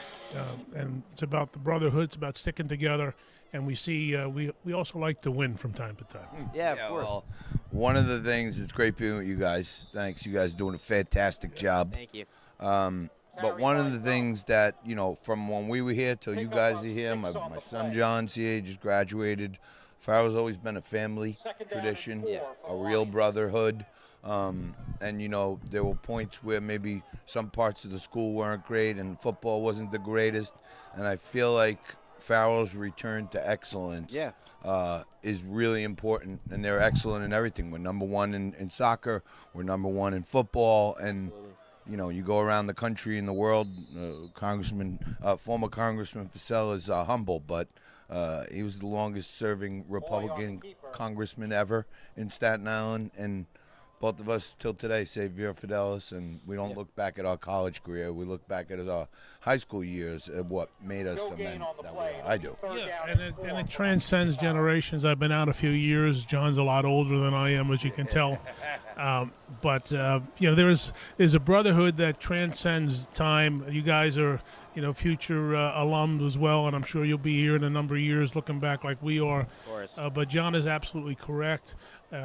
Speaker 18: And it's about the brotherhood. It's about sticking together. And we see we also like to win from time to time.
Speaker 3: Yeah, of course.
Speaker 17: Well, one of the things, it's great being with you guys. Thanks. You guys are doing a fantastic job.
Speaker 2: Thank you.
Speaker 17: But one of the things that, from when we were here till you guys are here, my son John's here, just graduated. Farrell's always been a family tradition, a real brotherhood. And, there were points where maybe some parts of the school weren't great and football wasn't the greatest. And I feel like Farrell's return to excellence is really important, and they're excellent in everything. We're number one in soccer. We're number one in football. And, you go around the country and the world, former Congressman Fasella is humble, but he was the longest-serving Republican congressman ever in Staten Island. And both of us till today say Vera Fidelis, and we don't look back at our college career. We look back at our high school years at what made us the men that we are. I do.
Speaker 18: Yeah, and it transcends generations. I've been out a few years. John's a lot older than I am, as you can tell. But there is a brotherhood that transcends time. You guys are, future alums as well, and I'm sure you'll be here in a number of years looking back like we are.
Speaker 2: Of course.
Speaker 18: But John is absolutely correct.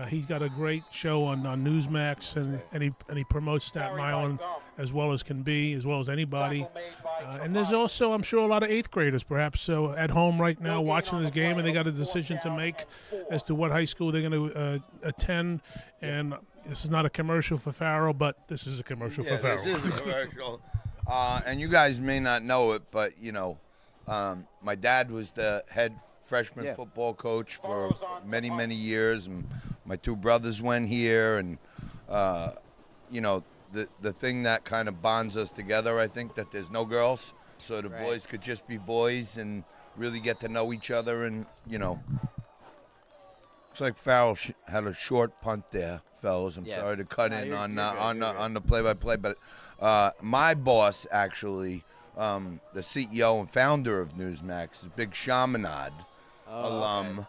Speaker 18: He's got a great show on Newsmax, and he promotes Staten Island as well as can be, as well as anybody. And there's also, I'm sure, a lot of eighth graders perhaps at home right now watching this game, and they got a decision to make as to what high school they're going to attend. And this is not a commercial for Farrell, but this is a commercial for Farrell.
Speaker 17: This is a commercial. And you guys may not know it, but, my dad was the head freshman football coach for many, many years, and my two brothers went here, and the thing that kind of bonds us together, I think, that there's no girls, so the boys could just be boys and really get to know each other and Looks like Farrell had a short punt there, fellas. I'm sorry to cut in on the play-by-play, but my boss, actually, the CEO and founder of Newsmax, is a big Chaminade alum. Okay.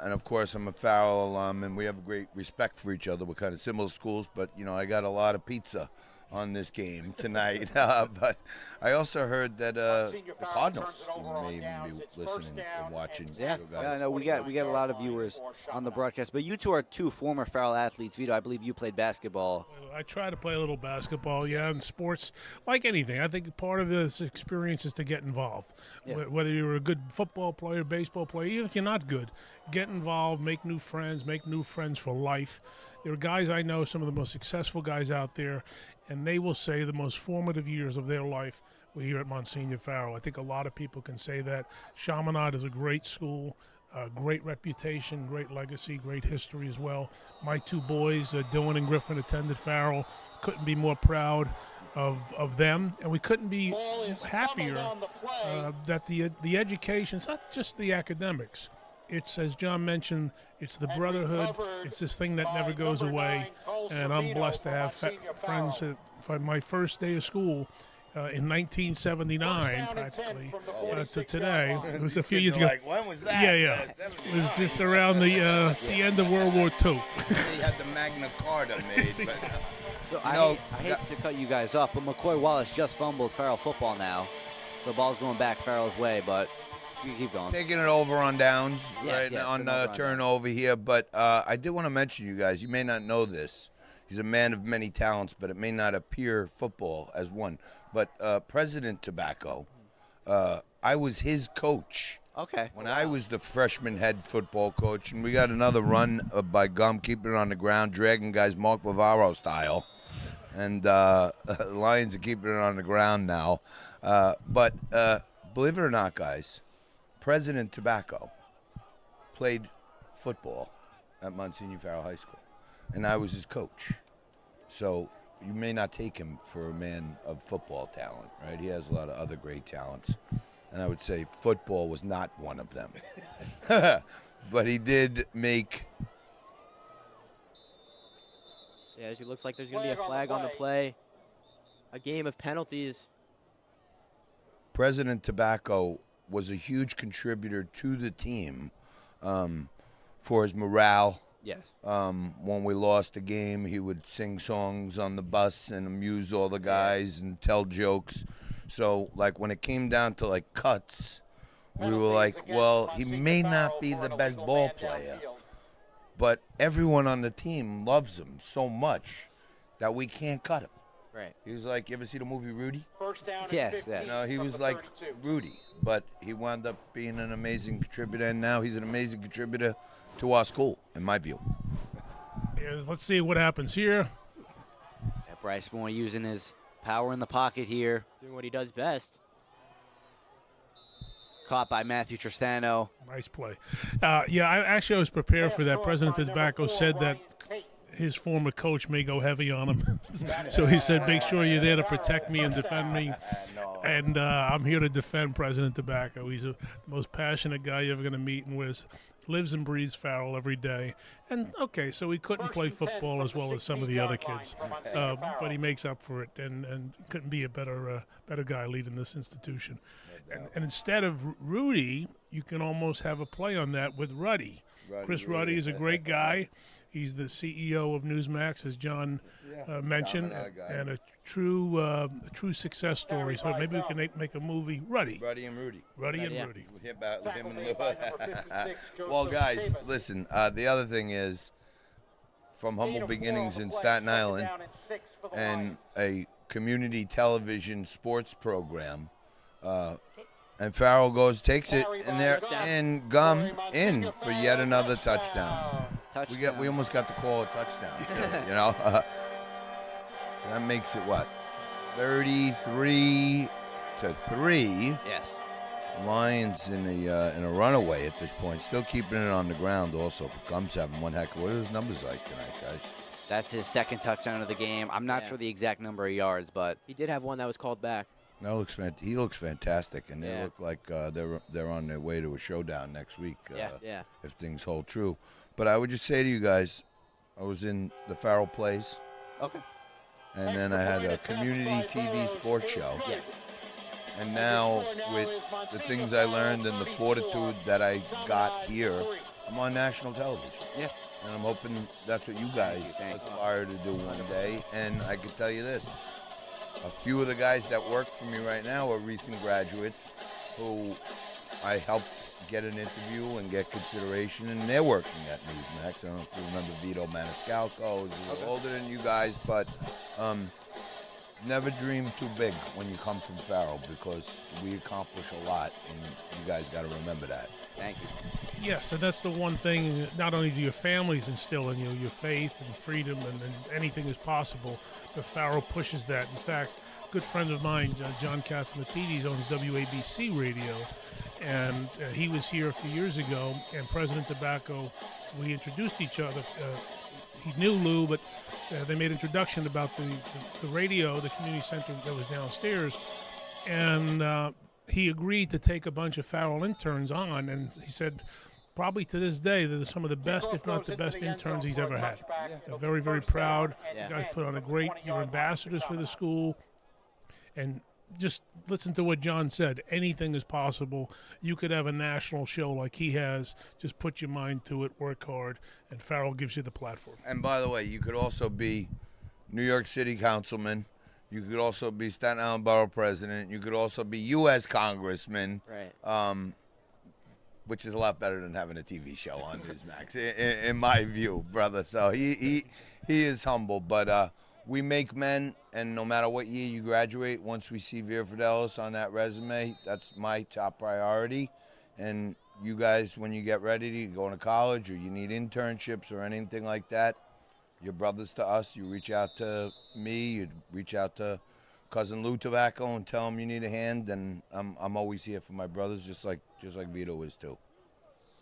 Speaker 17: And, of course, I'm a Farrell alum, and we have great respect for each other. We're kind of similar schools, but, I got a lot of pizza on this game tonight. But I also heard that the Cardinals may even be listening and watching.
Speaker 3: Yeah, no, we got a lot of viewers on the broadcast. But you two are two former Farrell athletes. Vito, I believe you played basketball.
Speaker 18: I try to play a little basketball, in sports, like anything. I think part of this experience is to get involved. Yeah. Whether you're a good football player, baseball player, even if you're not good, get involved, make new friends for life. There are guys I know, some of the most successful guys out there, and they will say the most formative years of their life were here at Monsignor Farrell. I think a lot of people can say that. Chaminade is a great school, great reputation, great legacy, great history as well. My two boys, Dylan and Griffin, attended Farrell. Couldn't be more proud of them, and we couldn't be happier that the education, it's not just the academics. It's, as John mentioned, it's the brotherhood. It's this thing that never goes away. And I'm blessed to have friends from my first day of school in 1979, practically, to today. It was a few years ago.
Speaker 17: Like, when was that?
Speaker 18: Yeah. It was just around the end of World War II.
Speaker 17: They had the Magna Carta made. But,
Speaker 3: so I hate to cut you guys off, but McCoy Wallace just fumbled Farrell football now. So ball's going back Farrell's way, but you keep going.
Speaker 17: Taking it over on downs,
Speaker 3: yes,
Speaker 17: on turnover here. But I did want to mention, you guys, you may not know this. He's a man of many talents, but it may not appear football as one. But President Tobacco, I was his coach.
Speaker 3: Okay.
Speaker 17: When I was the freshman head football coach, and we got another run by Gum, keeping it on the ground, dragging guys Mark Bavaro style. And Lions are keeping it on the ground now. But believe it or not, guys, President Tobacco played football at Monsignor Farrell High School, and I was his coach. So you may not take him for a man of football talent, right? He has a lot of other great talents, and I would say football was not one of them. But he did make...
Speaker 2: Yeah, it looks like there's going to be a flag on the play. A game of penalties.
Speaker 17: President Tobacco was a huge contributor to the team for his morale.
Speaker 3: Yes.
Speaker 17: When we lost the game, he would sing songs on the bus and amuse all the guys and tell jokes. So, like, when it came down to, like, cuts, we were like, well, he may not be the best ball player, but everyone on the team loves him so much that we can't cut him.
Speaker 2: Right.
Speaker 17: He was like, you ever see the movie Rudy?
Speaker 3: Yes.
Speaker 17: No, he was like Rudy, but he wound up being an amazing contributor, and now he's an amazing contributor to our school, in my view.
Speaker 18: Yeah, let's see what happens here.
Speaker 3: Yeah, Bryce Moore using his power in the pocket here.
Speaker 2: Doing what he does best.
Speaker 3: Caught by Matthew Tristano.
Speaker 18: Nice play. I was prepared for that. President Tobacco said that his former coach may go heavy on him. So he said, make sure you're there to protect me and defend me. And I'm here to defend President Tobacco. He's the most passionate guy you're ever going to meet, and lives and breathes Farrell every day. And, okay, so he couldn't play football as well as some of the other kids. But he makes up for it, and couldn't be a better guy leading this institution. And instead of Rudy, you can almost have a play on that with Ruddy. Chris Ruddy is a great guy. He's the CEO of Newsmax, as John mentioned, and a true success story. So maybe we can make a movie, Ruddy.
Speaker 17: Ruddy and Rudy.
Speaker 18: Ruddy and Rudy.
Speaker 17: With him and Lou. Well, guys, listen, the other thing is, from humble beginnings in Staten Island and a community television sports program, and Farrell takes it, and Gum in for yet another touchdown. We almost got to call a touchdown, you know. So that makes it what, 33-3.
Speaker 3: Yes.
Speaker 17: Lions in a runaway at this point, still keeping it on the ground. Also, Gum's having one heck. What are his numbers like tonight, guys?
Speaker 3: That's his second touchdown of the game. I'm not sure the exact number of yards, but
Speaker 2: he did have one that was called back.
Speaker 17: No, he looks fantastic, and they look like they're on their way to a showdown next week. If things hold true. But I would just say to you guys, I was in the Farrell place.
Speaker 3: Okay.
Speaker 17: And then I had a community TV sports show. Yeah. And now with the things I learned and the fortitude that I got here, I'm on national television.
Speaker 3: Yeah.
Speaker 17: And I'm hoping that's what you guys aspire to do one day. And I can tell you this, a few of the guys that work for me right now are recent graduates who I helped get an interview and get consideration, and they're working at Newsmax. I don't know if you remember Vito Maniscalco. He's a little older than you guys, but never dream too big when you come from Farrell, because we accomplish a lot, and you guys got to remember that.
Speaker 3: Thank you.
Speaker 18: Yes, and that's the one thing, not only do your families instill in you your faith and freedom and anything is possible, but Farrell pushes that. In fact, a good friend of mine, John Katsimatidis, owns WABC Radio, and he was here a few years ago, and President Tobacco, we introduced each other. He knew Lou, but they made introduction about the radio, the community center that was downstairs, and he agreed to take a bunch of Farrell interns on, and he said probably to this day they're some of the best, if not the best interns he's ever had. They're very, very proud. You guys put on you're ambassadors for the school, and just listen to what John said. Anything is possible. You could have a national show like he has. Just put your mind to it, work hard, and Farrell gives you the platform.
Speaker 17: And by the way, you could also be New York City councilman. You could also be Staten Island Borough president. You could also be U.S. congressman, which is a lot better than having a TV show on Newsmax, in my view, brother. So he is humble, but we make men, and no matter what year you graduate, once we see Vera Fidelis on that resume, that's my top priority. And you guys, when you get ready to go to college or you need internships or anything like that, you're brothers to us. You reach out to me, you reach out to Cousin Lou Tobacco and tell him you need a hand, and I'm always here for my brothers, just like Vito is too.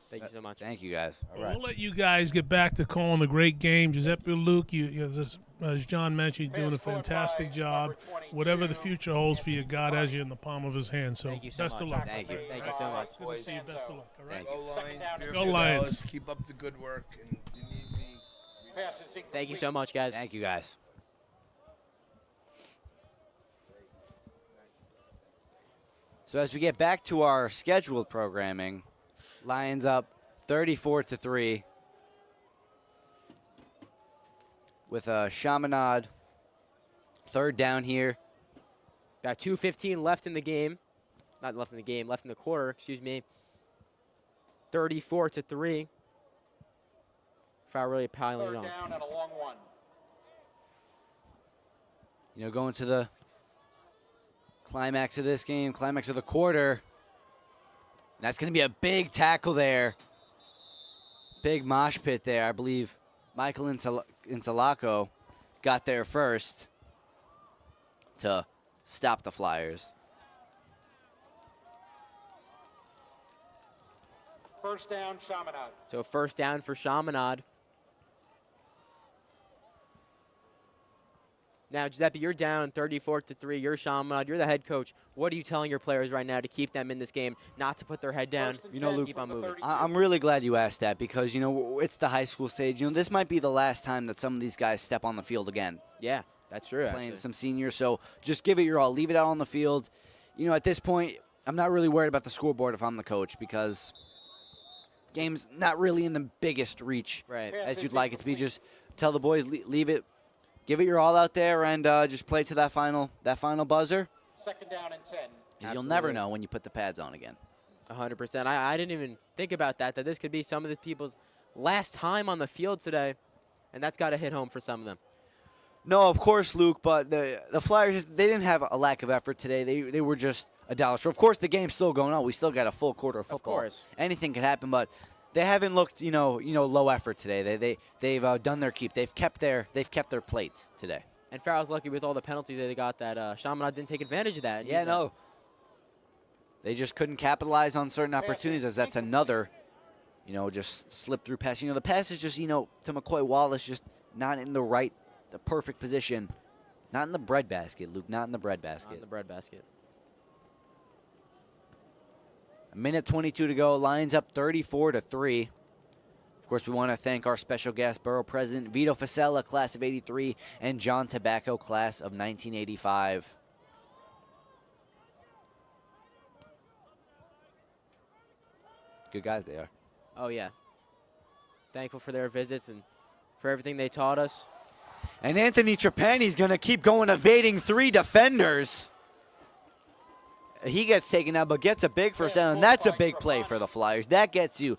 Speaker 2: Thank you so much.
Speaker 3: Thank you, guys.
Speaker 18: All right. We'll let you guys get back to calling the great game. Giuseppe Luke, as John mentioned, you're doing a fantastic job. Whatever the future holds for you, God has you in the palm of his hand. So best of luck.
Speaker 2: Thank you. Thank you so much.
Speaker 18: Good to see you. Best of luck. All right.
Speaker 17: Go Lions.
Speaker 18: Go Lions.
Speaker 17: Keep up the good work. And if you need me.
Speaker 2: Thank you so much, guys.
Speaker 3: Thank you, guys. So as we get back to our scheduled programming, Lions up 34-3 with a Chaminade third down here.
Speaker 2: Got 2:15 left in the game. Not left in the game, left in the quarter, excuse me. 34-3. Farrell really piling it on.
Speaker 12: Down and a long one.
Speaker 3: Going to the climax of this game, climax of the quarter. That's going to be a big tackle there. Big mosh pit there. I believe Michael Insalaco got there first to stop the Flyers.
Speaker 12: First down, Chaminade.
Speaker 2: So first down for Chaminade. Now, Giuseppe, you're down 34-3. You're Chaminade. You're the head coach. What are you telling your players right now to keep them in this game, not to put their head down,
Speaker 3: Luke,
Speaker 2: keep on moving?
Speaker 3: I'm really glad you asked that because, it's the high school stage. This might be the last time that some of these guys step on the field again.
Speaker 2: Yeah, that's true,
Speaker 3: Playing
Speaker 2: actually.
Speaker 3: some seniors, so just give it your all. Leave it out on the field. At this point, I'm not really worried about the scoreboard if I'm the coach because game's not really in the biggest reach as you'd like it to be. Just tell the boys, leave it. Give it your all out there and just play to that final buzzer.
Speaker 12: Second down and 10.
Speaker 3: You'll never know when you put the pads on again.
Speaker 2: 100%. I didn't even think about that this could be some of the people's last time on the field today, and that's got to hit home for some of them.
Speaker 3: No, of course, Luke, but the Flyers, they didn't have a lack of effort today. They were just a dollar short. Of course, the game's still going on. We still got a full quarter of football.
Speaker 2: Of course.
Speaker 3: Anything could happen, but they haven't looked, low effort today. They've done their keep. They've kept their plates today.
Speaker 2: And Farrell's lucky with all the penalties that they got that Chaminade didn't take advantage of that.
Speaker 3: Yeah, no. They just couldn't capitalize on certain opportunities as that's another, just slip through pass. The pass is just, to McCoy Wallace, just not in the perfect position. Not in the bread basket, Luke, not in the bread basket.
Speaker 2: Not in the bread basket.
Speaker 3: Minute 22 to go. Lions up 34-3. Of course, we want to thank our special guest, Borough President Vito Fasella, class of 83, and John Tobacco, class of 1985. Good guys they are.
Speaker 2: Oh, yeah. Thankful for their visits and for everything they taught us.
Speaker 3: And Anthony Trapani's going to keep going, evading 3 defenders. He gets taken out, but gets a big first down, and that's a big play for the Flyers. That gets you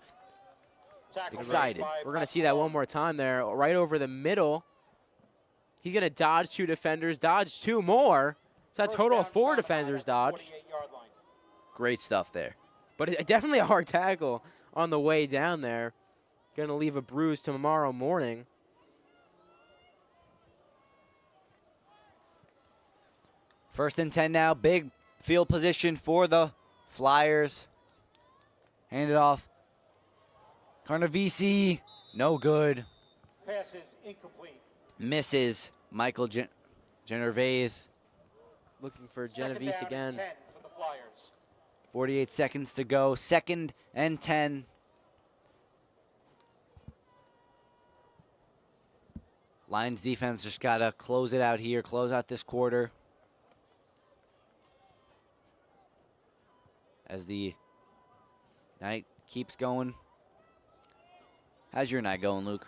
Speaker 3: excited.
Speaker 2: We're going to see that one more time there, right over the middle. He's going to dodge 2 defenders, dodge 2 more. So that's a total of 4 defenders dodged.
Speaker 3: Great stuff there.
Speaker 2: But definitely a hard tackle on the way down there. Going to leave a bruise tomorrow morning.
Speaker 3: First and 10 now. Big field position for the Flyers. Hand it off. Carnavisi, no good.
Speaker 12: Pass is incomplete.
Speaker 3: Misses. Michael Genovese.
Speaker 2: Looking for Genovese again.
Speaker 12: 10 for the Flyers.
Speaker 3: 48 seconds to go. 2nd and 10. Lions defense just got to close it out here, close out this quarter. As the night keeps going. How's your night going, Luke?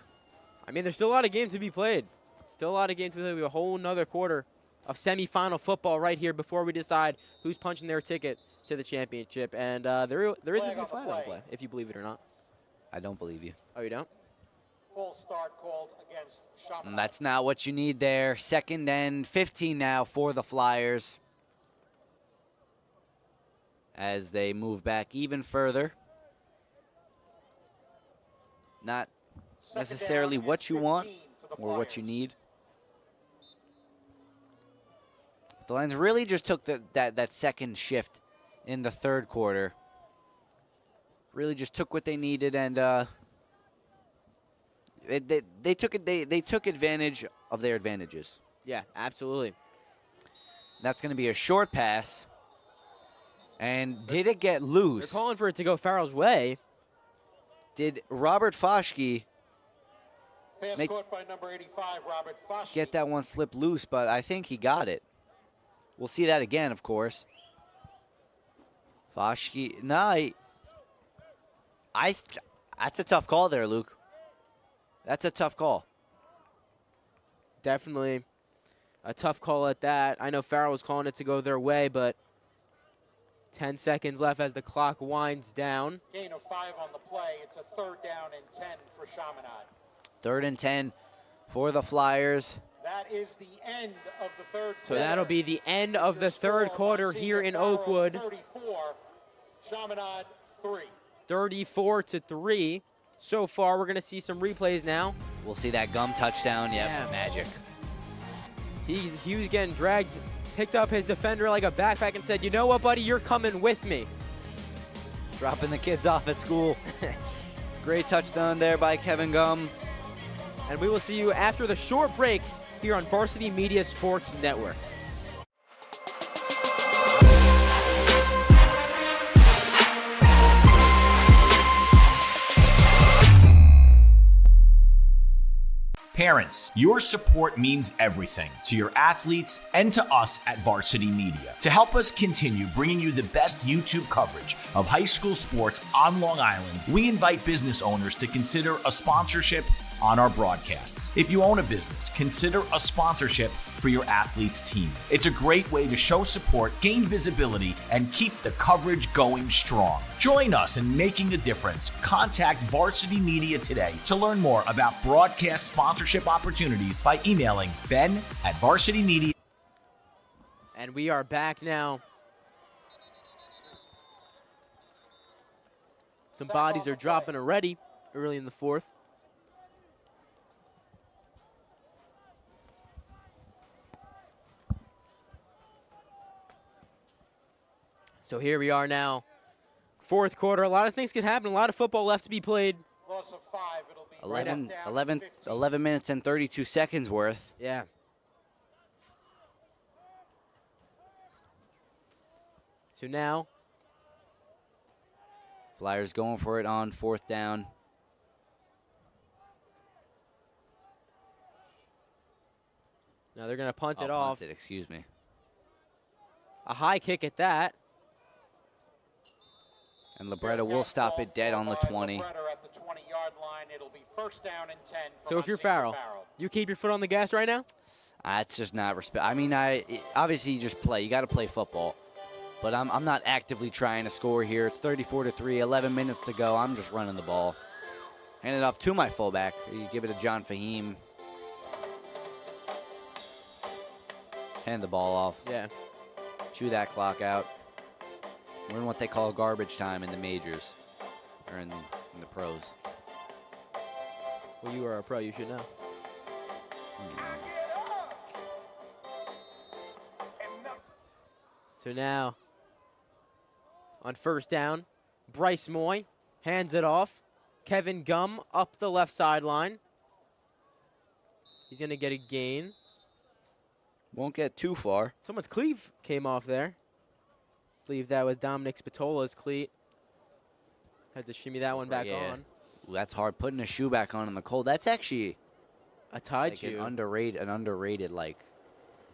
Speaker 2: I mean, there's still a lot of games to be played. Still a lot of games to play. We have a whole nother quarter of semifinal football right here before we decide who's punching their ticket to the championship. And there is a big flag on play, if you believe it or not.
Speaker 3: I don't believe you.
Speaker 2: Oh, you don't?
Speaker 12: Full start called against Chaminade.
Speaker 3: And that's not what you need there. 2nd and 15 now for the Flyers. As they move back even further. Not necessarily what you want or what you need. The Lions really just took that second shift in the 3rd quarter. Really just took what they needed, and they took advantage of their advantages.
Speaker 2: Yeah, absolutely.
Speaker 3: That's going to be a short pass. And did it get loose?
Speaker 2: They're calling for it to go Farrell's way.
Speaker 3: Did Robert Foschke
Speaker 12: caught by number 85, Robert Foschke.
Speaker 3: Get that one slip loose? But I think he got it. We'll see that again, of course. Foschke, that's a tough call there, Luke. That's a tough call.
Speaker 2: Definitely a tough call at that. I know Farrell was calling it to go their way, but 10 seconds left as the clock winds down.
Speaker 12: Gain of 5 on the play. It's a 3rd down and 10 for Chaminade.
Speaker 3: 3rd and 10 for the Flyers.
Speaker 12: That is the end of the 3rd quarter.
Speaker 2: So that'll be the end of the 3rd quarter here in Oakwood.
Speaker 12: 34, Chaminade 3.
Speaker 2: 34-3. So far, we're going to see some replays now.
Speaker 3: We'll see that gum touchdown. Yep,
Speaker 2: Yeah.
Speaker 3: Magic.
Speaker 2: He was getting dragged, picked up his defender like a backpack and said, you know what, buddy, you're coming with me.
Speaker 3: Dropping the kids off at school. Great touchdown there by Kevin Gum.
Speaker 2: And we will see you after the short break here on Varsity Media Sports Network.
Speaker 4: Parents, your support means everything to your athletes and to us at Varsity Media. To help us continue bringing you the best YouTube coverage of high school sports on Long Island, we invite business owners to consider a sponsorship on our broadcasts. If you own a business, consider a sponsorship for your athlete's team. It's a great way to show support, gain visibility, and keep the coverage going strong. Join us in making a difference. Contact Varsity Media today to learn more about broadcast sponsorship opportunities by emailing ben@varsitymedia.
Speaker 2: And we are back now. Some bodies are dropping already early in the 4th. So here we are now, 4th quarter. A lot of things could happen. A lot of football left to be played.
Speaker 12: Loss of 5. It'll be
Speaker 3: 11 minutes and 32 seconds worth.
Speaker 2: Yeah. So now,
Speaker 3: Flyers going for it on 4th down.
Speaker 2: Now they're going to punt it off.
Speaker 3: Punted, excuse me.
Speaker 2: A high kick at that.
Speaker 3: And Libretta will stop it dead on the 20.
Speaker 2: So if you're Farrell, you keep your foot on the gas right now?
Speaker 3: That's just not respect. I mean, obviously you just play. You got to play football. But I'm not actively trying to score here. It's 34-3, 11 minutes to go. I'm just running the ball. Hand it off to my fullback. You give it to John Fahim. Hand the ball off.
Speaker 2: Yeah.
Speaker 3: Chew that clock out. We're in what they call garbage time in the majors. Or in the pros.
Speaker 2: Well, you are a pro. You should know. So now, on 1st down, Bryce Moy hands it off. Kevin Gum up the left sideline. He's going to get a gain.
Speaker 3: Won't get too far.
Speaker 2: Someone's cleave came off there. I believe that was Dominic Spatola's cleat. Had to shimmy that one back on.
Speaker 3: Ooh, that's hard. Putting a shoe back on in the cold. That's actually
Speaker 2: a tied
Speaker 3: like
Speaker 2: shoe.
Speaker 3: An underrated like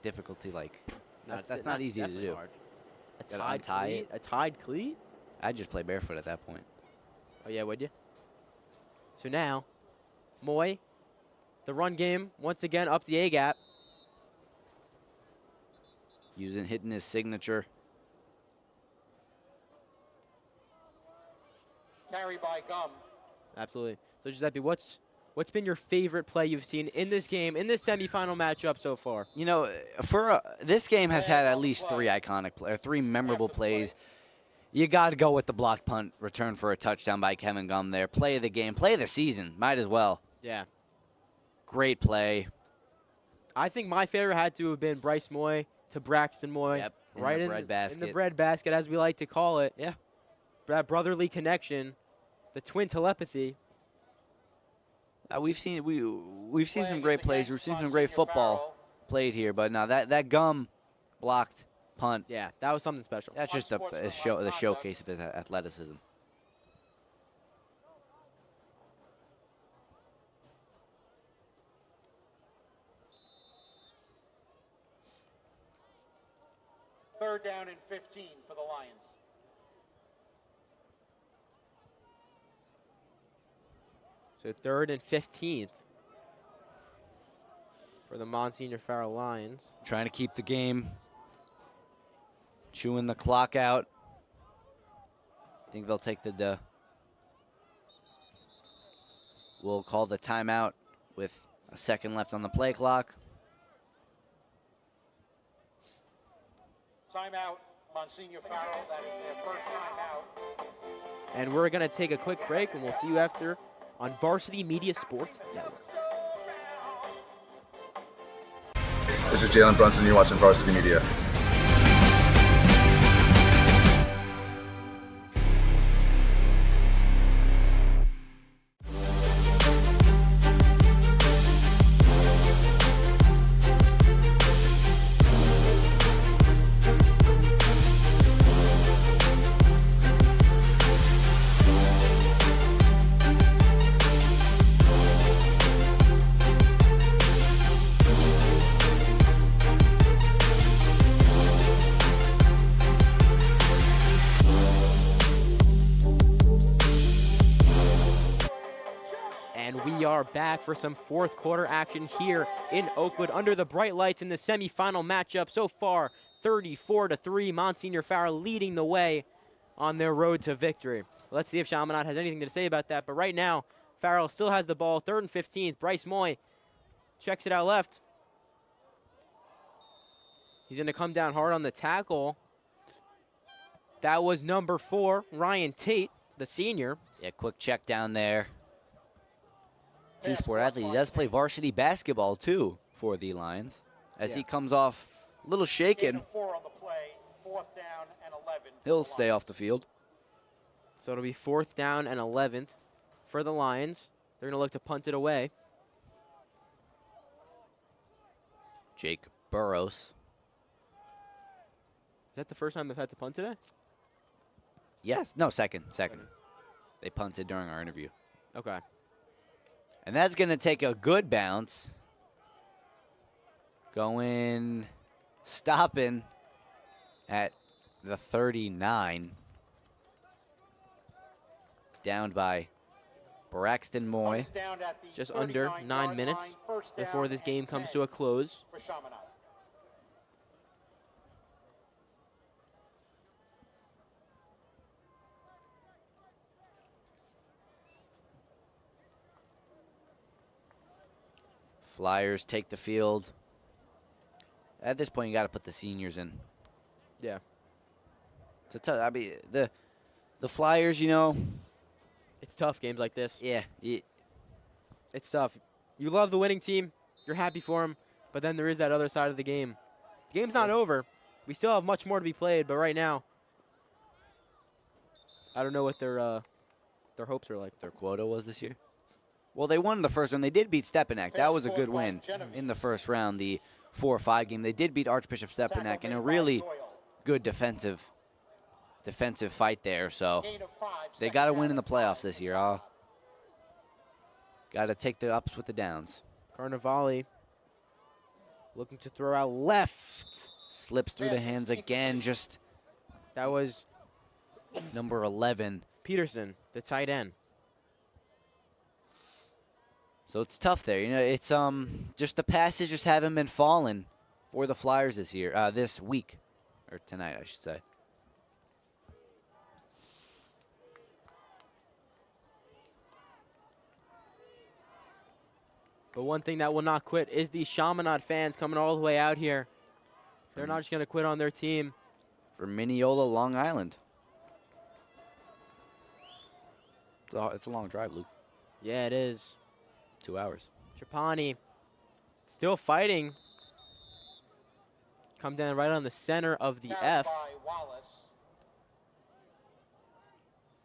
Speaker 3: difficulty. Like that's not easy to do.
Speaker 2: Hard. A tied cleat?
Speaker 3: I'd just play barefoot at that point.
Speaker 2: Oh yeah, would you? So now, Moy, the run game once again up the A gap.
Speaker 3: Hitting his signature.
Speaker 12: Carry by Gum.
Speaker 2: Absolutely. So Giuseppe, what's been your favorite play you've seen in this game, in this semifinal matchup so far?
Speaker 3: You know, this game has had at least 3 memorable plays. You got to go with the blocked punt return for a touchdown by Kevin Gum there. Play of the game, play of the season, might as well.
Speaker 2: Yeah.
Speaker 3: Great play.
Speaker 2: I think my favorite had to have been Bryce Moy to Braxton Moy.
Speaker 3: Yep,
Speaker 2: right
Speaker 3: in the bread basket.
Speaker 2: In the bread basket, as we like to call it.
Speaker 3: Yeah.
Speaker 2: That brotherly connection, the twin telepathy.
Speaker 3: We've seen some great plays. We've seen some great football played here, but now that Gum blocked punt.
Speaker 2: Yeah, that was something special.
Speaker 3: That's just the showcase of his athleticism.
Speaker 12: Third down and 15 for the Lions.
Speaker 2: So 3rd and 15th for the Monsignor Farrell Lions.
Speaker 3: Trying to keep the game, chewing the clock out. I think they'll take we'll call the timeout with a second left on the play clock.
Speaker 12: Timeout, Monsignor Farrell. That is their first timeout.
Speaker 2: And we're going to take a quick break, and we'll see you after on Varsity Media Sports Network.
Speaker 15: This is Jalen Brunson. You're watching Varsity Media.
Speaker 2: Back for some fourth quarter action here in Oakwood under the bright lights in the semifinal matchup. So far, 34-3, Monsignor Farrell leading the way on their road to victory. Let's see if Chaminade has anything to say about that. But right now, Farrell still has the ball, 3rd and 15. Bryce Moy checks it out left. He's going to come down hard on the tackle. That was number 4, Ryan Tate, the senior.
Speaker 3: Yeah, quick check down there. Two-sport athlete. He does play varsity basketball, too, for the Lions. As he comes off a little shaken, he'll stay off the field.
Speaker 2: So it'll be 4th down and 11th for the Lions. They're going to look to punt it away.
Speaker 3: Jake Burrows.
Speaker 2: Is that the first time they've had to punt today?
Speaker 3: Yes. No, second. They punted during our interview.
Speaker 2: Okay.
Speaker 3: And that's going to take a good bounce. Stopping at the 39. Down by Braxton Moy.
Speaker 2: Just under 9 minutes before this game comes to a close.
Speaker 3: Flyers take the field. At this point, you got to put the seniors in.
Speaker 2: Yeah.
Speaker 3: I mean, the Flyers, you know.
Speaker 2: It's tough, games like this.
Speaker 3: Yeah.
Speaker 2: It's tough. You love the winning team. You're happy for them. But then there is that other side of the game. The game's not over. We still have much more to be played. But right now, I don't know what their hopes are like.
Speaker 3: Their quota was this year? Well, they won the first round. They did beat Stepanak. That was a good win in the first round, the 4-5 game. They did beat Archbishop Stepanak in a really good defensive fight there. So they got to win in the playoffs this year. Got to take the ups with the downs.
Speaker 2: Carnevale looking to throw out left.
Speaker 3: Slips through the hands again.
Speaker 2: That was
Speaker 3: number 11.
Speaker 2: Peterson, the tight end.
Speaker 3: So it's tough there. You know, it's just the passes just haven't been falling for the Flyers this week, or tonight, I should say.
Speaker 2: But one thing that will not quit is the Chaminade fans coming all the way out here. They're not just going to quit on their team.
Speaker 3: From Mineola, Long Island. It's a long drive, Luke.
Speaker 2: Yeah, it is.
Speaker 3: 2 hours.
Speaker 2: Trapani still fighting. Come down right on the center of the F.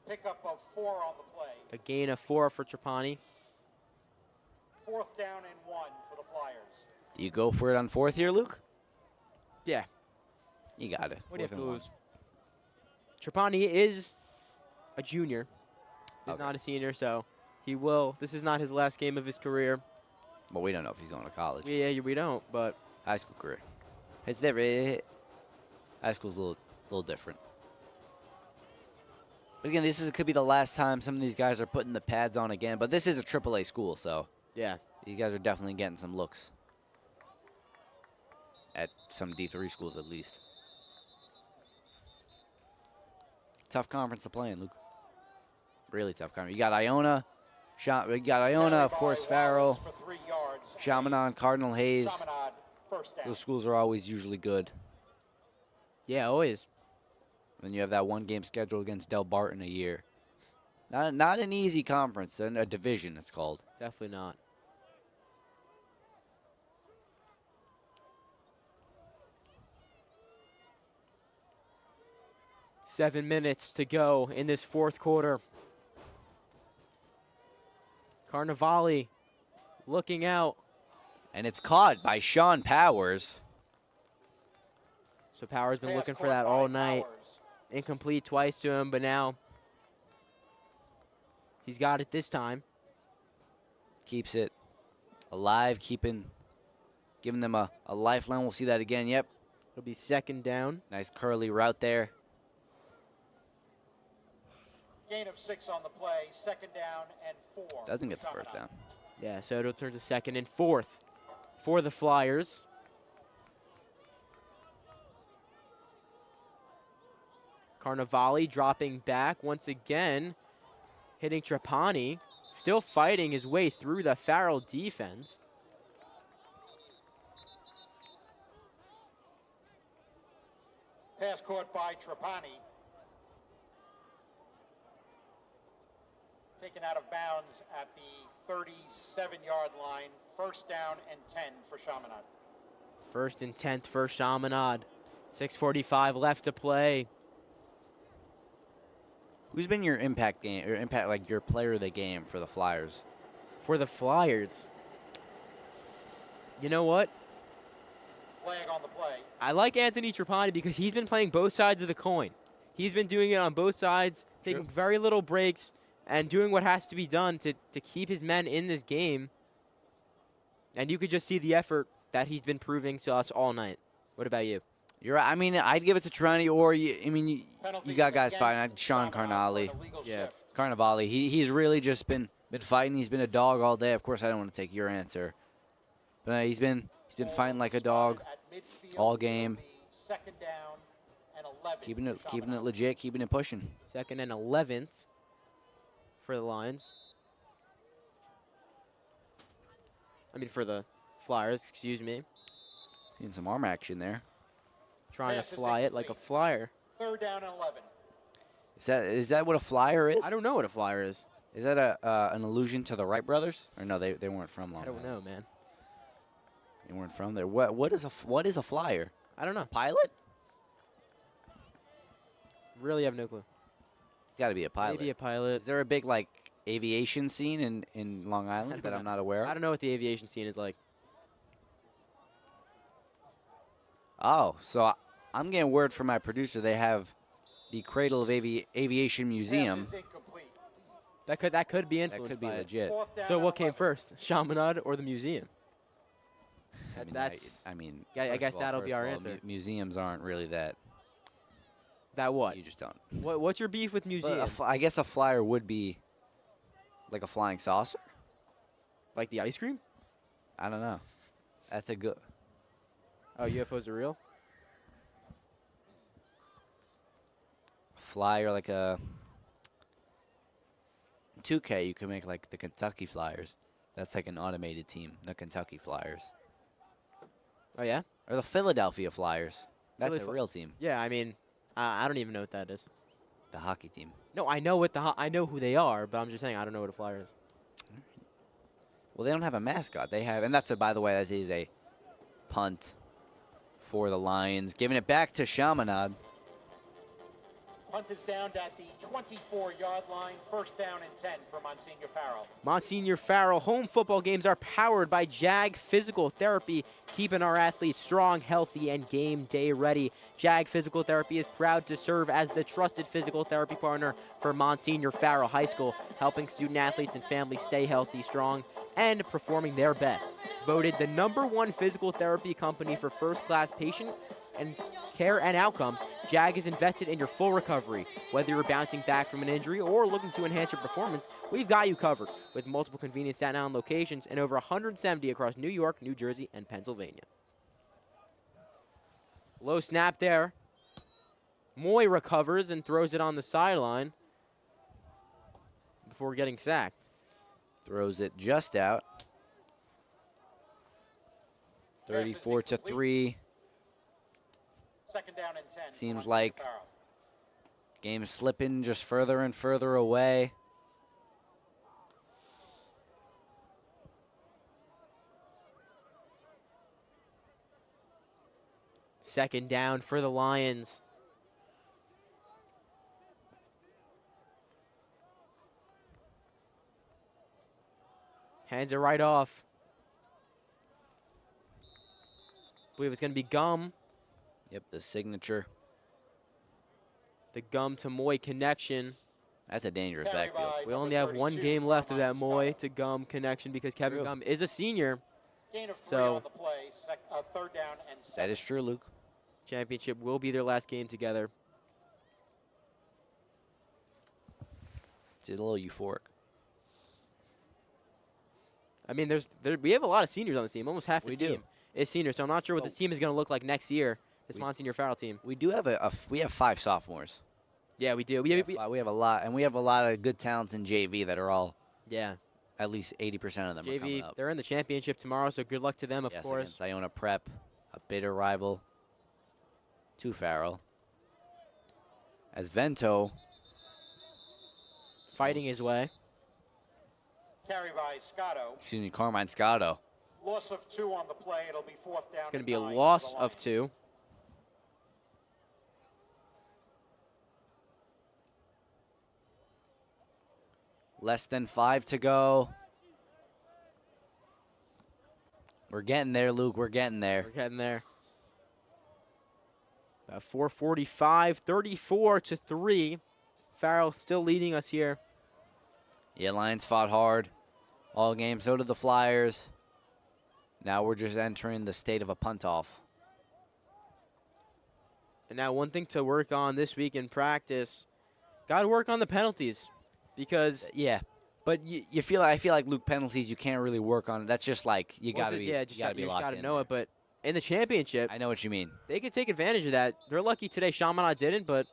Speaker 12: Pickup of 4 on the play.
Speaker 2: A gain of 4 for Trapani.
Speaker 12: 4th down and 1 for the Flyers.
Speaker 3: Do you go for it on 4th here, Luke?
Speaker 2: Yeah.
Speaker 3: You got it.
Speaker 2: What do you have to lose? Trapani is a junior. He's not a senior, so he will. This is not his last game of his career.
Speaker 3: But we don't know if he's going to college.
Speaker 2: Yeah, we don't, but
Speaker 3: high school career. It's different. High school's a little different. But again, could be the last time some of these guys are putting the pads on again. But this is a AAA school, so
Speaker 2: yeah,
Speaker 3: these guys are definitely getting some looks at some D3 schools at least. Tough conference to play in, Luke. Really tough conference. You got Iona. Of course, Farrell, Chaminade, Cardinal Hayes. Those schools are always usually good.
Speaker 2: Yeah, always.
Speaker 3: Then you have that one game scheduled against Del Barton a year. Not an easy conference, a division it's called.
Speaker 2: Definitely not. Seven minutes to go in this 4th quarter. Carnevale looking out.
Speaker 3: And it's caught by Sean Powers.
Speaker 2: So Powers been looking for that all night. Incomplete twice to him, but now he's got it this time.
Speaker 3: Keeps it alive, giving them a lifeline. We'll see that again. Yep.
Speaker 2: It'll be 2nd down.
Speaker 3: Nice curly route there.
Speaker 12: Gain of 6 on the play, 2nd down and 4.
Speaker 3: Doesn't get the 1st down.
Speaker 2: Yeah, so it'll turn to 2nd and 4th for the Flyers. Carnevale dropping back once again, hitting Trapani. Still fighting his way through the Farrell defense.
Speaker 12: Pass caught by Trapani. Taken out of bounds at the 37-yard line. 1st down and 10 for Chaminade.
Speaker 2: 1st and 10th for Chaminade. 6:45 left to play.
Speaker 3: Who's been your impact like your player of the game for the Flyers?
Speaker 2: For the Flyers, you know what?
Speaker 12: Flag on the play.
Speaker 2: I like Anthony Trapani because he's been playing both sides of the coin. He's been doing it on both sides, taking very little breaks, and doing what has to be done to keep his men in this game. And you could just see the effort that he's been proving to us all night. What about you?
Speaker 3: You're right. I mean, I'd give it to Trani, or you got guys fighting. Sean Carnivale.
Speaker 2: Yeah.
Speaker 3: Carnivale. He's really just been fighting. He's been a dog all day. Of course, I don't want to take your answer, but he's been fighting like a dog all game.
Speaker 12: Second down and 11.
Speaker 3: Keeping it legit, keeping it pushing.
Speaker 2: 2nd and 11th for the Lions. I mean, for the Flyers, excuse me.
Speaker 3: Seeing some arm action there.
Speaker 2: Trying to fly it like a flyer.
Speaker 12: 3rd down and 11.
Speaker 3: Is that what a flyer is?
Speaker 2: I don't know what a flyer is.
Speaker 3: Is that an allusion to the Wright brothers? Or no, they weren't from Long Island.
Speaker 2: I don't know, man.
Speaker 3: They weren't from there. What is a flyer?
Speaker 2: I don't know.
Speaker 3: Pilot?
Speaker 2: Really have no clue.
Speaker 3: It's got to be a pilot.
Speaker 2: Maybe a pilot.
Speaker 3: Is there a big aviation scene in Long Island that I'm not aware of?
Speaker 2: I don't know what the aviation scene is like.
Speaker 3: Oh, so I'm getting word from my producer they have the Cradle of Aviation Museum.
Speaker 2: That could be influenced.
Speaker 3: That could be
Speaker 2: by
Speaker 3: legit.
Speaker 2: So what came first, Chaminade or the museum? I guess that'll be our answer.
Speaker 3: Museums aren't really that.
Speaker 2: That what?
Speaker 3: You just don't.
Speaker 2: What's your beef with museums?
Speaker 3: I guess a flyer would be like a flying saucer.
Speaker 2: Like the ice cream?
Speaker 3: I don't know. That's a good.
Speaker 2: Oh, UFOs are real?
Speaker 3: Flyer like a 2K, you can make like the Kentucky Flyers. That's like an automated team, the Kentucky Flyers.
Speaker 2: Oh, yeah?
Speaker 3: Or the Philadelphia Flyers. That's a real team.
Speaker 2: Yeah, I mean, I don't even know what that is.
Speaker 3: The hockey team.
Speaker 2: No, I know I know who they are, but I'm just saying I don't know what a flyer is.
Speaker 3: Well, they don't have a mascot. They have, and by the way, that is a punt for the Lions. Giving it back to Chaminade.
Speaker 12: Punt is down at the 24-yard line. 1st down and 10 for Monsignor Farrell.
Speaker 2: Monsignor Farrell. Home football games are powered by JAG Physical Therapy, keeping our athletes strong, healthy, and game day ready. JAG Physical Therapy is proud to serve as the trusted physical therapy partner for Monsignor Farrell High School, helping student athletes and families stay healthy, strong, and performing their best. Voted the #1 physical therapy company for first-class patient and care and outcomes, JAG is invested in your full recovery. Whether you're bouncing back from an injury or looking to enhance your performance, we've got you covered with multiple convenient Staten Island locations and over 170 across New York, New Jersey, and Pennsylvania. Low snap there. Moy recovers and throws it on the sideline before getting sacked.
Speaker 3: Throws it just out. 34-3.
Speaker 12: 2nd down and 10.
Speaker 3: Seems like game is slipping just further and further away.
Speaker 2: Second down for the Lions. Hands it right off. Believe it's going to be Gum.
Speaker 3: Yep, the signature.
Speaker 2: The Gum to Moy connection.
Speaker 3: That's a dangerous backfield.
Speaker 2: We only have one game left of that Moy to Gum connection because Kevin Gum is a senior.
Speaker 12: Gain of 3 on the play. 3rd down and 7.
Speaker 3: That is true, Luke.
Speaker 2: Championship will be their last game together.
Speaker 3: It's a little euphoric.
Speaker 2: I mean, we have a lot of seniors on the team. Almost half the team is seniors, so I'm not sure what this team is going to look like next year. This Monsignor Farrell team.
Speaker 3: We do have we have 5 sophomores.
Speaker 2: Yeah, we do.
Speaker 3: We have a lot, and we have a lot of good talents in JV that are all.
Speaker 2: Yeah.
Speaker 3: At least 80% of them are coming
Speaker 2: JV,
Speaker 3: up.
Speaker 2: they're in the championship tomorrow, so good luck to them, of
Speaker 3: Yes,
Speaker 2: course.
Speaker 3: against Iona Prep, a bitter rival to Farrell. As Vento
Speaker 2: fighting his way.
Speaker 12: Carry by Scotto.
Speaker 3: Excuse me, Carmine Scotto.
Speaker 12: Loss of 2 on the play. It'll be 4th down.
Speaker 2: It's going to be a loss of 2.
Speaker 3: Less than 5 to go. We're getting there, Luke. We're getting there.
Speaker 2: We're getting there. About 4:45, 34-3. Farrell still leading us here
Speaker 3: Yeah, Lions fought hard all game. So did the Flyers. Now we're just entering the state of a punt-off.
Speaker 2: And now one thing to work on this week in practice, got to work on the penalties because
Speaker 3: yeah, but I feel like Luke, penalties you can't really work on. That's just like you got to be locked
Speaker 2: gotta
Speaker 3: in
Speaker 2: know
Speaker 3: there.
Speaker 2: it. But in the championship,
Speaker 3: I know what you mean.
Speaker 2: They could take advantage of that. They're lucky today. Chaminade didn't, but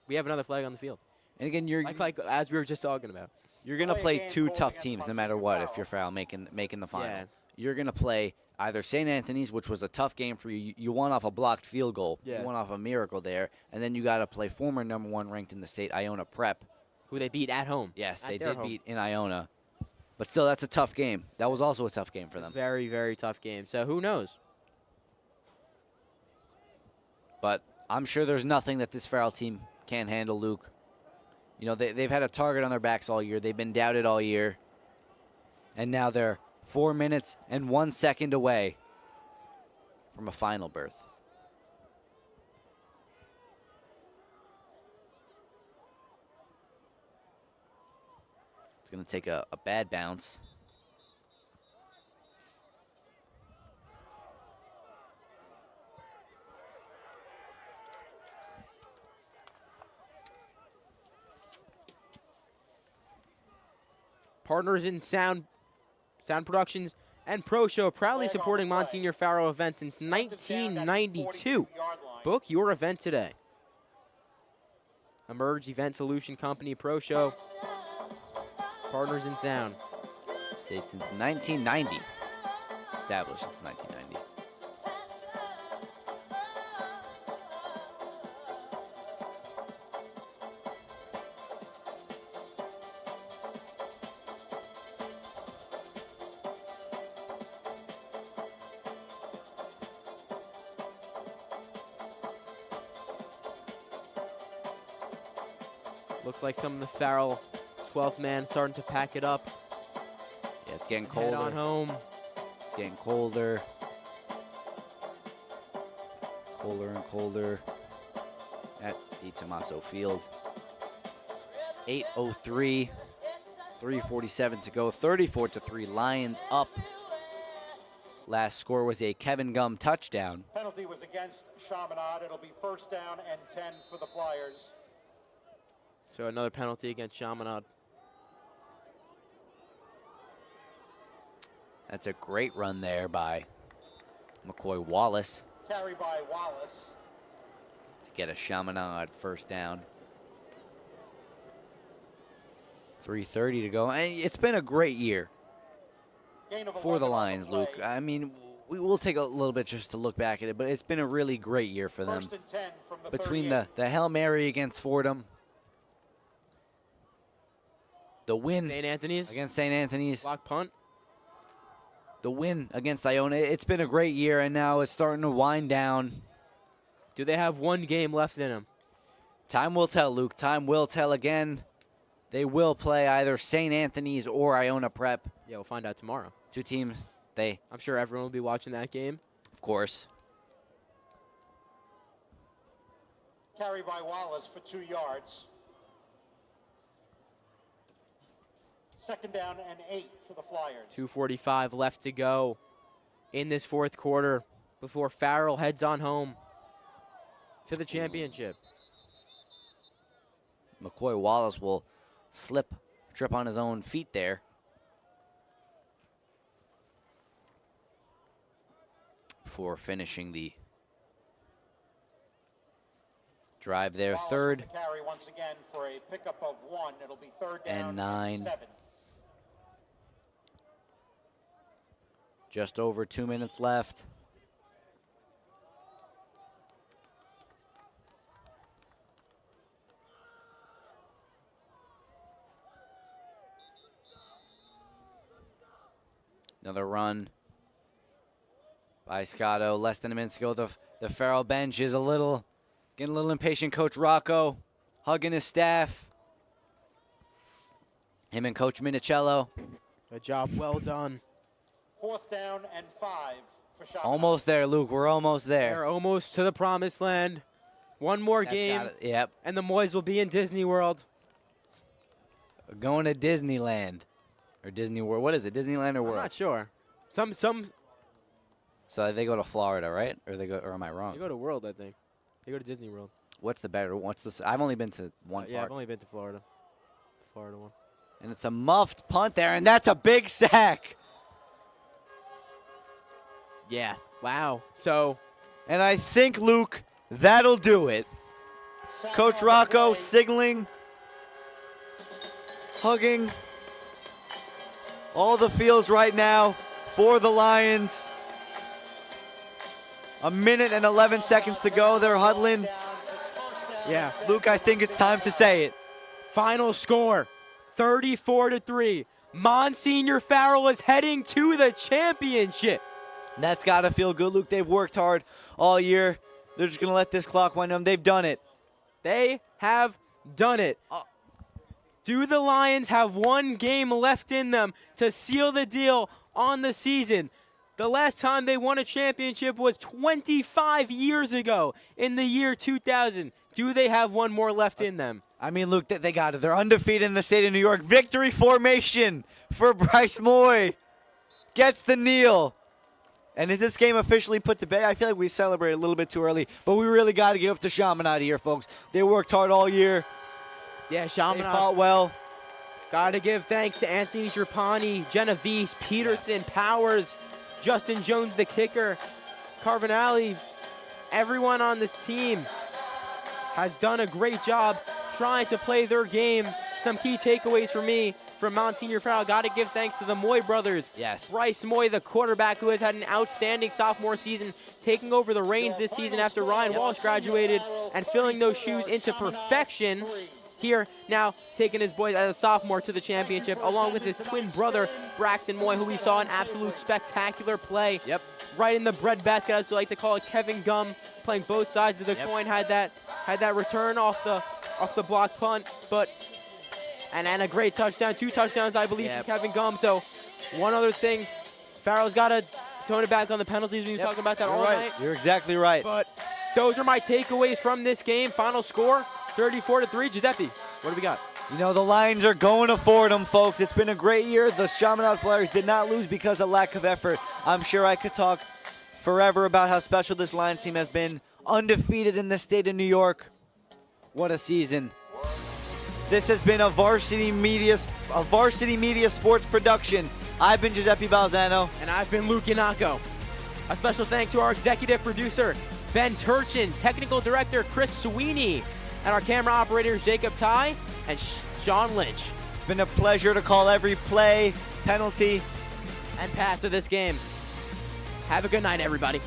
Speaker 2: we have another flag on the field.
Speaker 3: And again, you're
Speaker 2: like as we were just talking about.
Speaker 3: You're gonna play two tough teams no matter what. If you're Farrell making the final, you're gonna play either St. Anthony's, which was a tough game for you. You won off a blocked field goal.
Speaker 2: Yeah.
Speaker 3: You won off a miracle there, and then you got to play former number 1 ranked in the state Iona Prep,
Speaker 2: who they beat at home.
Speaker 3: Yes, they did beat in Iona, but still, that's a tough game. That was also a tough game for them.
Speaker 2: Very, very tough game. So who knows?
Speaker 3: But I'm sure there's nothing that this Farrell team can't handle, Luke. You know, they've had a target on their backs all year. They've been doubted all year. And now they're 4 minutes and 1 second away from a final berth. It's going to take a bad bounce.
Speaker 2: Partners in sound productions and Pro Show, proudly supporting Monsignor Farrell events since 1992. Book your event today. Emerge Event Solution Company, Pro Show, Partners in Sound.
Speaker 3: Stayed since 1990. Established since 1990.
Speaker 2: Looks like some of the Farrell 12th man starting to pack it up.
Speaker 3: Yeah, it's getting colder.
Speaker 2: Head on home.
Speaker 3: It's getting colder. Colder and colder at the Tommaso Field. 8:03, 3:47 to go. 34-3, Lions up. Last score was a Kevin Gum touchdown.
Speaker 12: Penalty was against Chaminade. It'll be first down and 10 for the Flyers.
Speaker 2: So another penalty against Chaminade.
Speaker 3: That's a great run there by McCoy Wallace
Speaker 12: Carry by Wallace.
Speaker 3: to get a Chaminade first down. 3:30 to go. And it's been a great year for the Lions, Luke. I mean, we will take a little bit just to look back at it, but it's been a really great year for them.
Speaker 12: First and 10 from the
Speaker 3: Between
Speaker 12: 38.
Speaker 3: the Hail Mary against Fordham, the win
Speaker 2: St. Anthony's
Speaker 3: against St. Anthony's,
Speaker 2: block punt,
Speaker 3: the win against Iona. It's been a great year, and now it's starting to wind down.
Speaker 2: Do they have one game left in them?
Speaker 3: Time will tell, Luke. Time will tell again. They will play either St. Anthony's or Iona Prep.
Speaker 2: Yeah, we'll find out tomorrow.
Speaker 3: Two teams.
Speaker 2: I'm sure everyone will be watching that game.
Speaker 3: Of course.
Speaker 12: Carry by Wallace for 2 yards. Second down and 8 for the Flyers.
Speaker 2: 2:45 left to go in this fourth quarter before Farrell heads on home to the championship.
Speaker 3: McCoy Wallace will trip on his own feet there. Before finishing the drive there.
Speaker 12: Wallace
Speaker 3: Third
Speaker 12: with the carry once again for a pickup of 1. It'll be third down
Speaker 3: and 9.
Speaker 12: 7.
Speaker 3: Just over 2 minutes left. Another run by Scotto. Less than a minute to go. The Farrell bench is getting a little impatient. Coach Rocco hugging his staff. Him and Coach Minicello.
Speaker 2: A job well done.
Speaker 12: Fourth down and 5 for Chaminade.
Speaker 3: Almost there, Luke. We're almost there.
Speaker 2: They're almost to the promised land. One more game,
Speaker 3: Yep.
Speaker 2: and the Moys will be in Disney World.
Speaker 3: We're going to Disneyland. Or Disney World. What is it? Disneyland or World?
Speaker 2: I'm not sure. Some.
Speaker 3: So they go to Florida, right? Or am I wrong?
Speaker 2: They go to World, I think. They go to Disney World.
Speaker 3: What's the better? I've only been to one
Speaker 2: Yeah,
Speaker 3: park.
Speaker 2: I've only been to Florida. The Florida one.
Speaker 3: And it's a muffed punt there, and that's a big sack.
Speaker 2: Yeah. Wow. So.
Speaker 3: And I think, Luke, that'll do it. Coach Rocco signaling, hugging all the fields right now for the Lions. 1 minute and 11 seconds to go. They're huddling.
Speaker 2: Yeah.
Speaker 3: Luke, I think it's time to say it.
Speaker 2: Final score, 34-3. Monsignor Farrell is heading to the championship.
Speaker 3: That's got to feel good, Luke. They've worked hard all year. They're just going to let this clock wind down. They've done it.
Speaker 2: They have done it. Do the Lions have one game left in them to seal the deal on the season? The last time they won a championship was 25 years ago in the year 2000. Do they have one more left in them?
Speaker 3: I mean, Luke, they got it. They're undefeated in the state of New York. Victory formation for Bryce Moy. Gets the kneel. And is this game officially put to bed? I feel like we celebrated a little bit too early, but we really got to give up to Chaminade here, folks. They worked hard all year.
Speaker 2: Yeah, Chaminade.
Speaker 3: They fought well.
Speaker 2: Got to give thanks to Anthony Trapani, Genovese, Peterson, Powers, Justin Jones, the kicker, Carvinale. Everyone on this team has done a great job trying to play their game. Some key takeaways for me from Monsignor Farrell. Got to give thanks to the Moy brothers.
Speaker 3: Yes.
Speaker 2: Bryce Moy, the quarterback, who has had an outstanding sophomore season, taking over the reins this season after Ryan Walsh graduated and filling those shoes into perfection. Here now taking his boys as a sophomore to the championship, along with his twin brother, Braxton Moy, who we saw an absolute spectacular play.
Speaker 3: Yep.
Speaker 2: Right in the breadbasket, as we like to call it. Kevin Gum playing both sides of the coin, had that return off the block punt, and a great touchdown, 2 touchdowns, I believe, from Kevin Gum. So one other thing, Farrell's got to tone it back on the penalties. We've been talking about that all night.
Speaker 3: You're exactly right.
Speaker 2: But those are my takeaways from this game. Final score, 34-3. Giuseppe, what do we got?
Speaker 3: You know, the Lions are going to Fordham, folks. It's been a great year. The Chaminade Flyers did not lose because of lack of effort. I'm sure I could talk forever about how special this Lions team has been. Undefeated in the state of New York. What a season. This has been a Varsity Media sports production. I've been Giuseppe Balzano.
Speaker 2: And I've been Luke Yanako. A special thanks to our executive producer, Ben Turchin, technical director, Chris Sweeney, and our camera operators, Jacob Ty and Sean Lynch.
Speaker 3: It's been a pleasure to call every play, penalty,
Speaker 2: and pass of this game. Have a good night, everybody.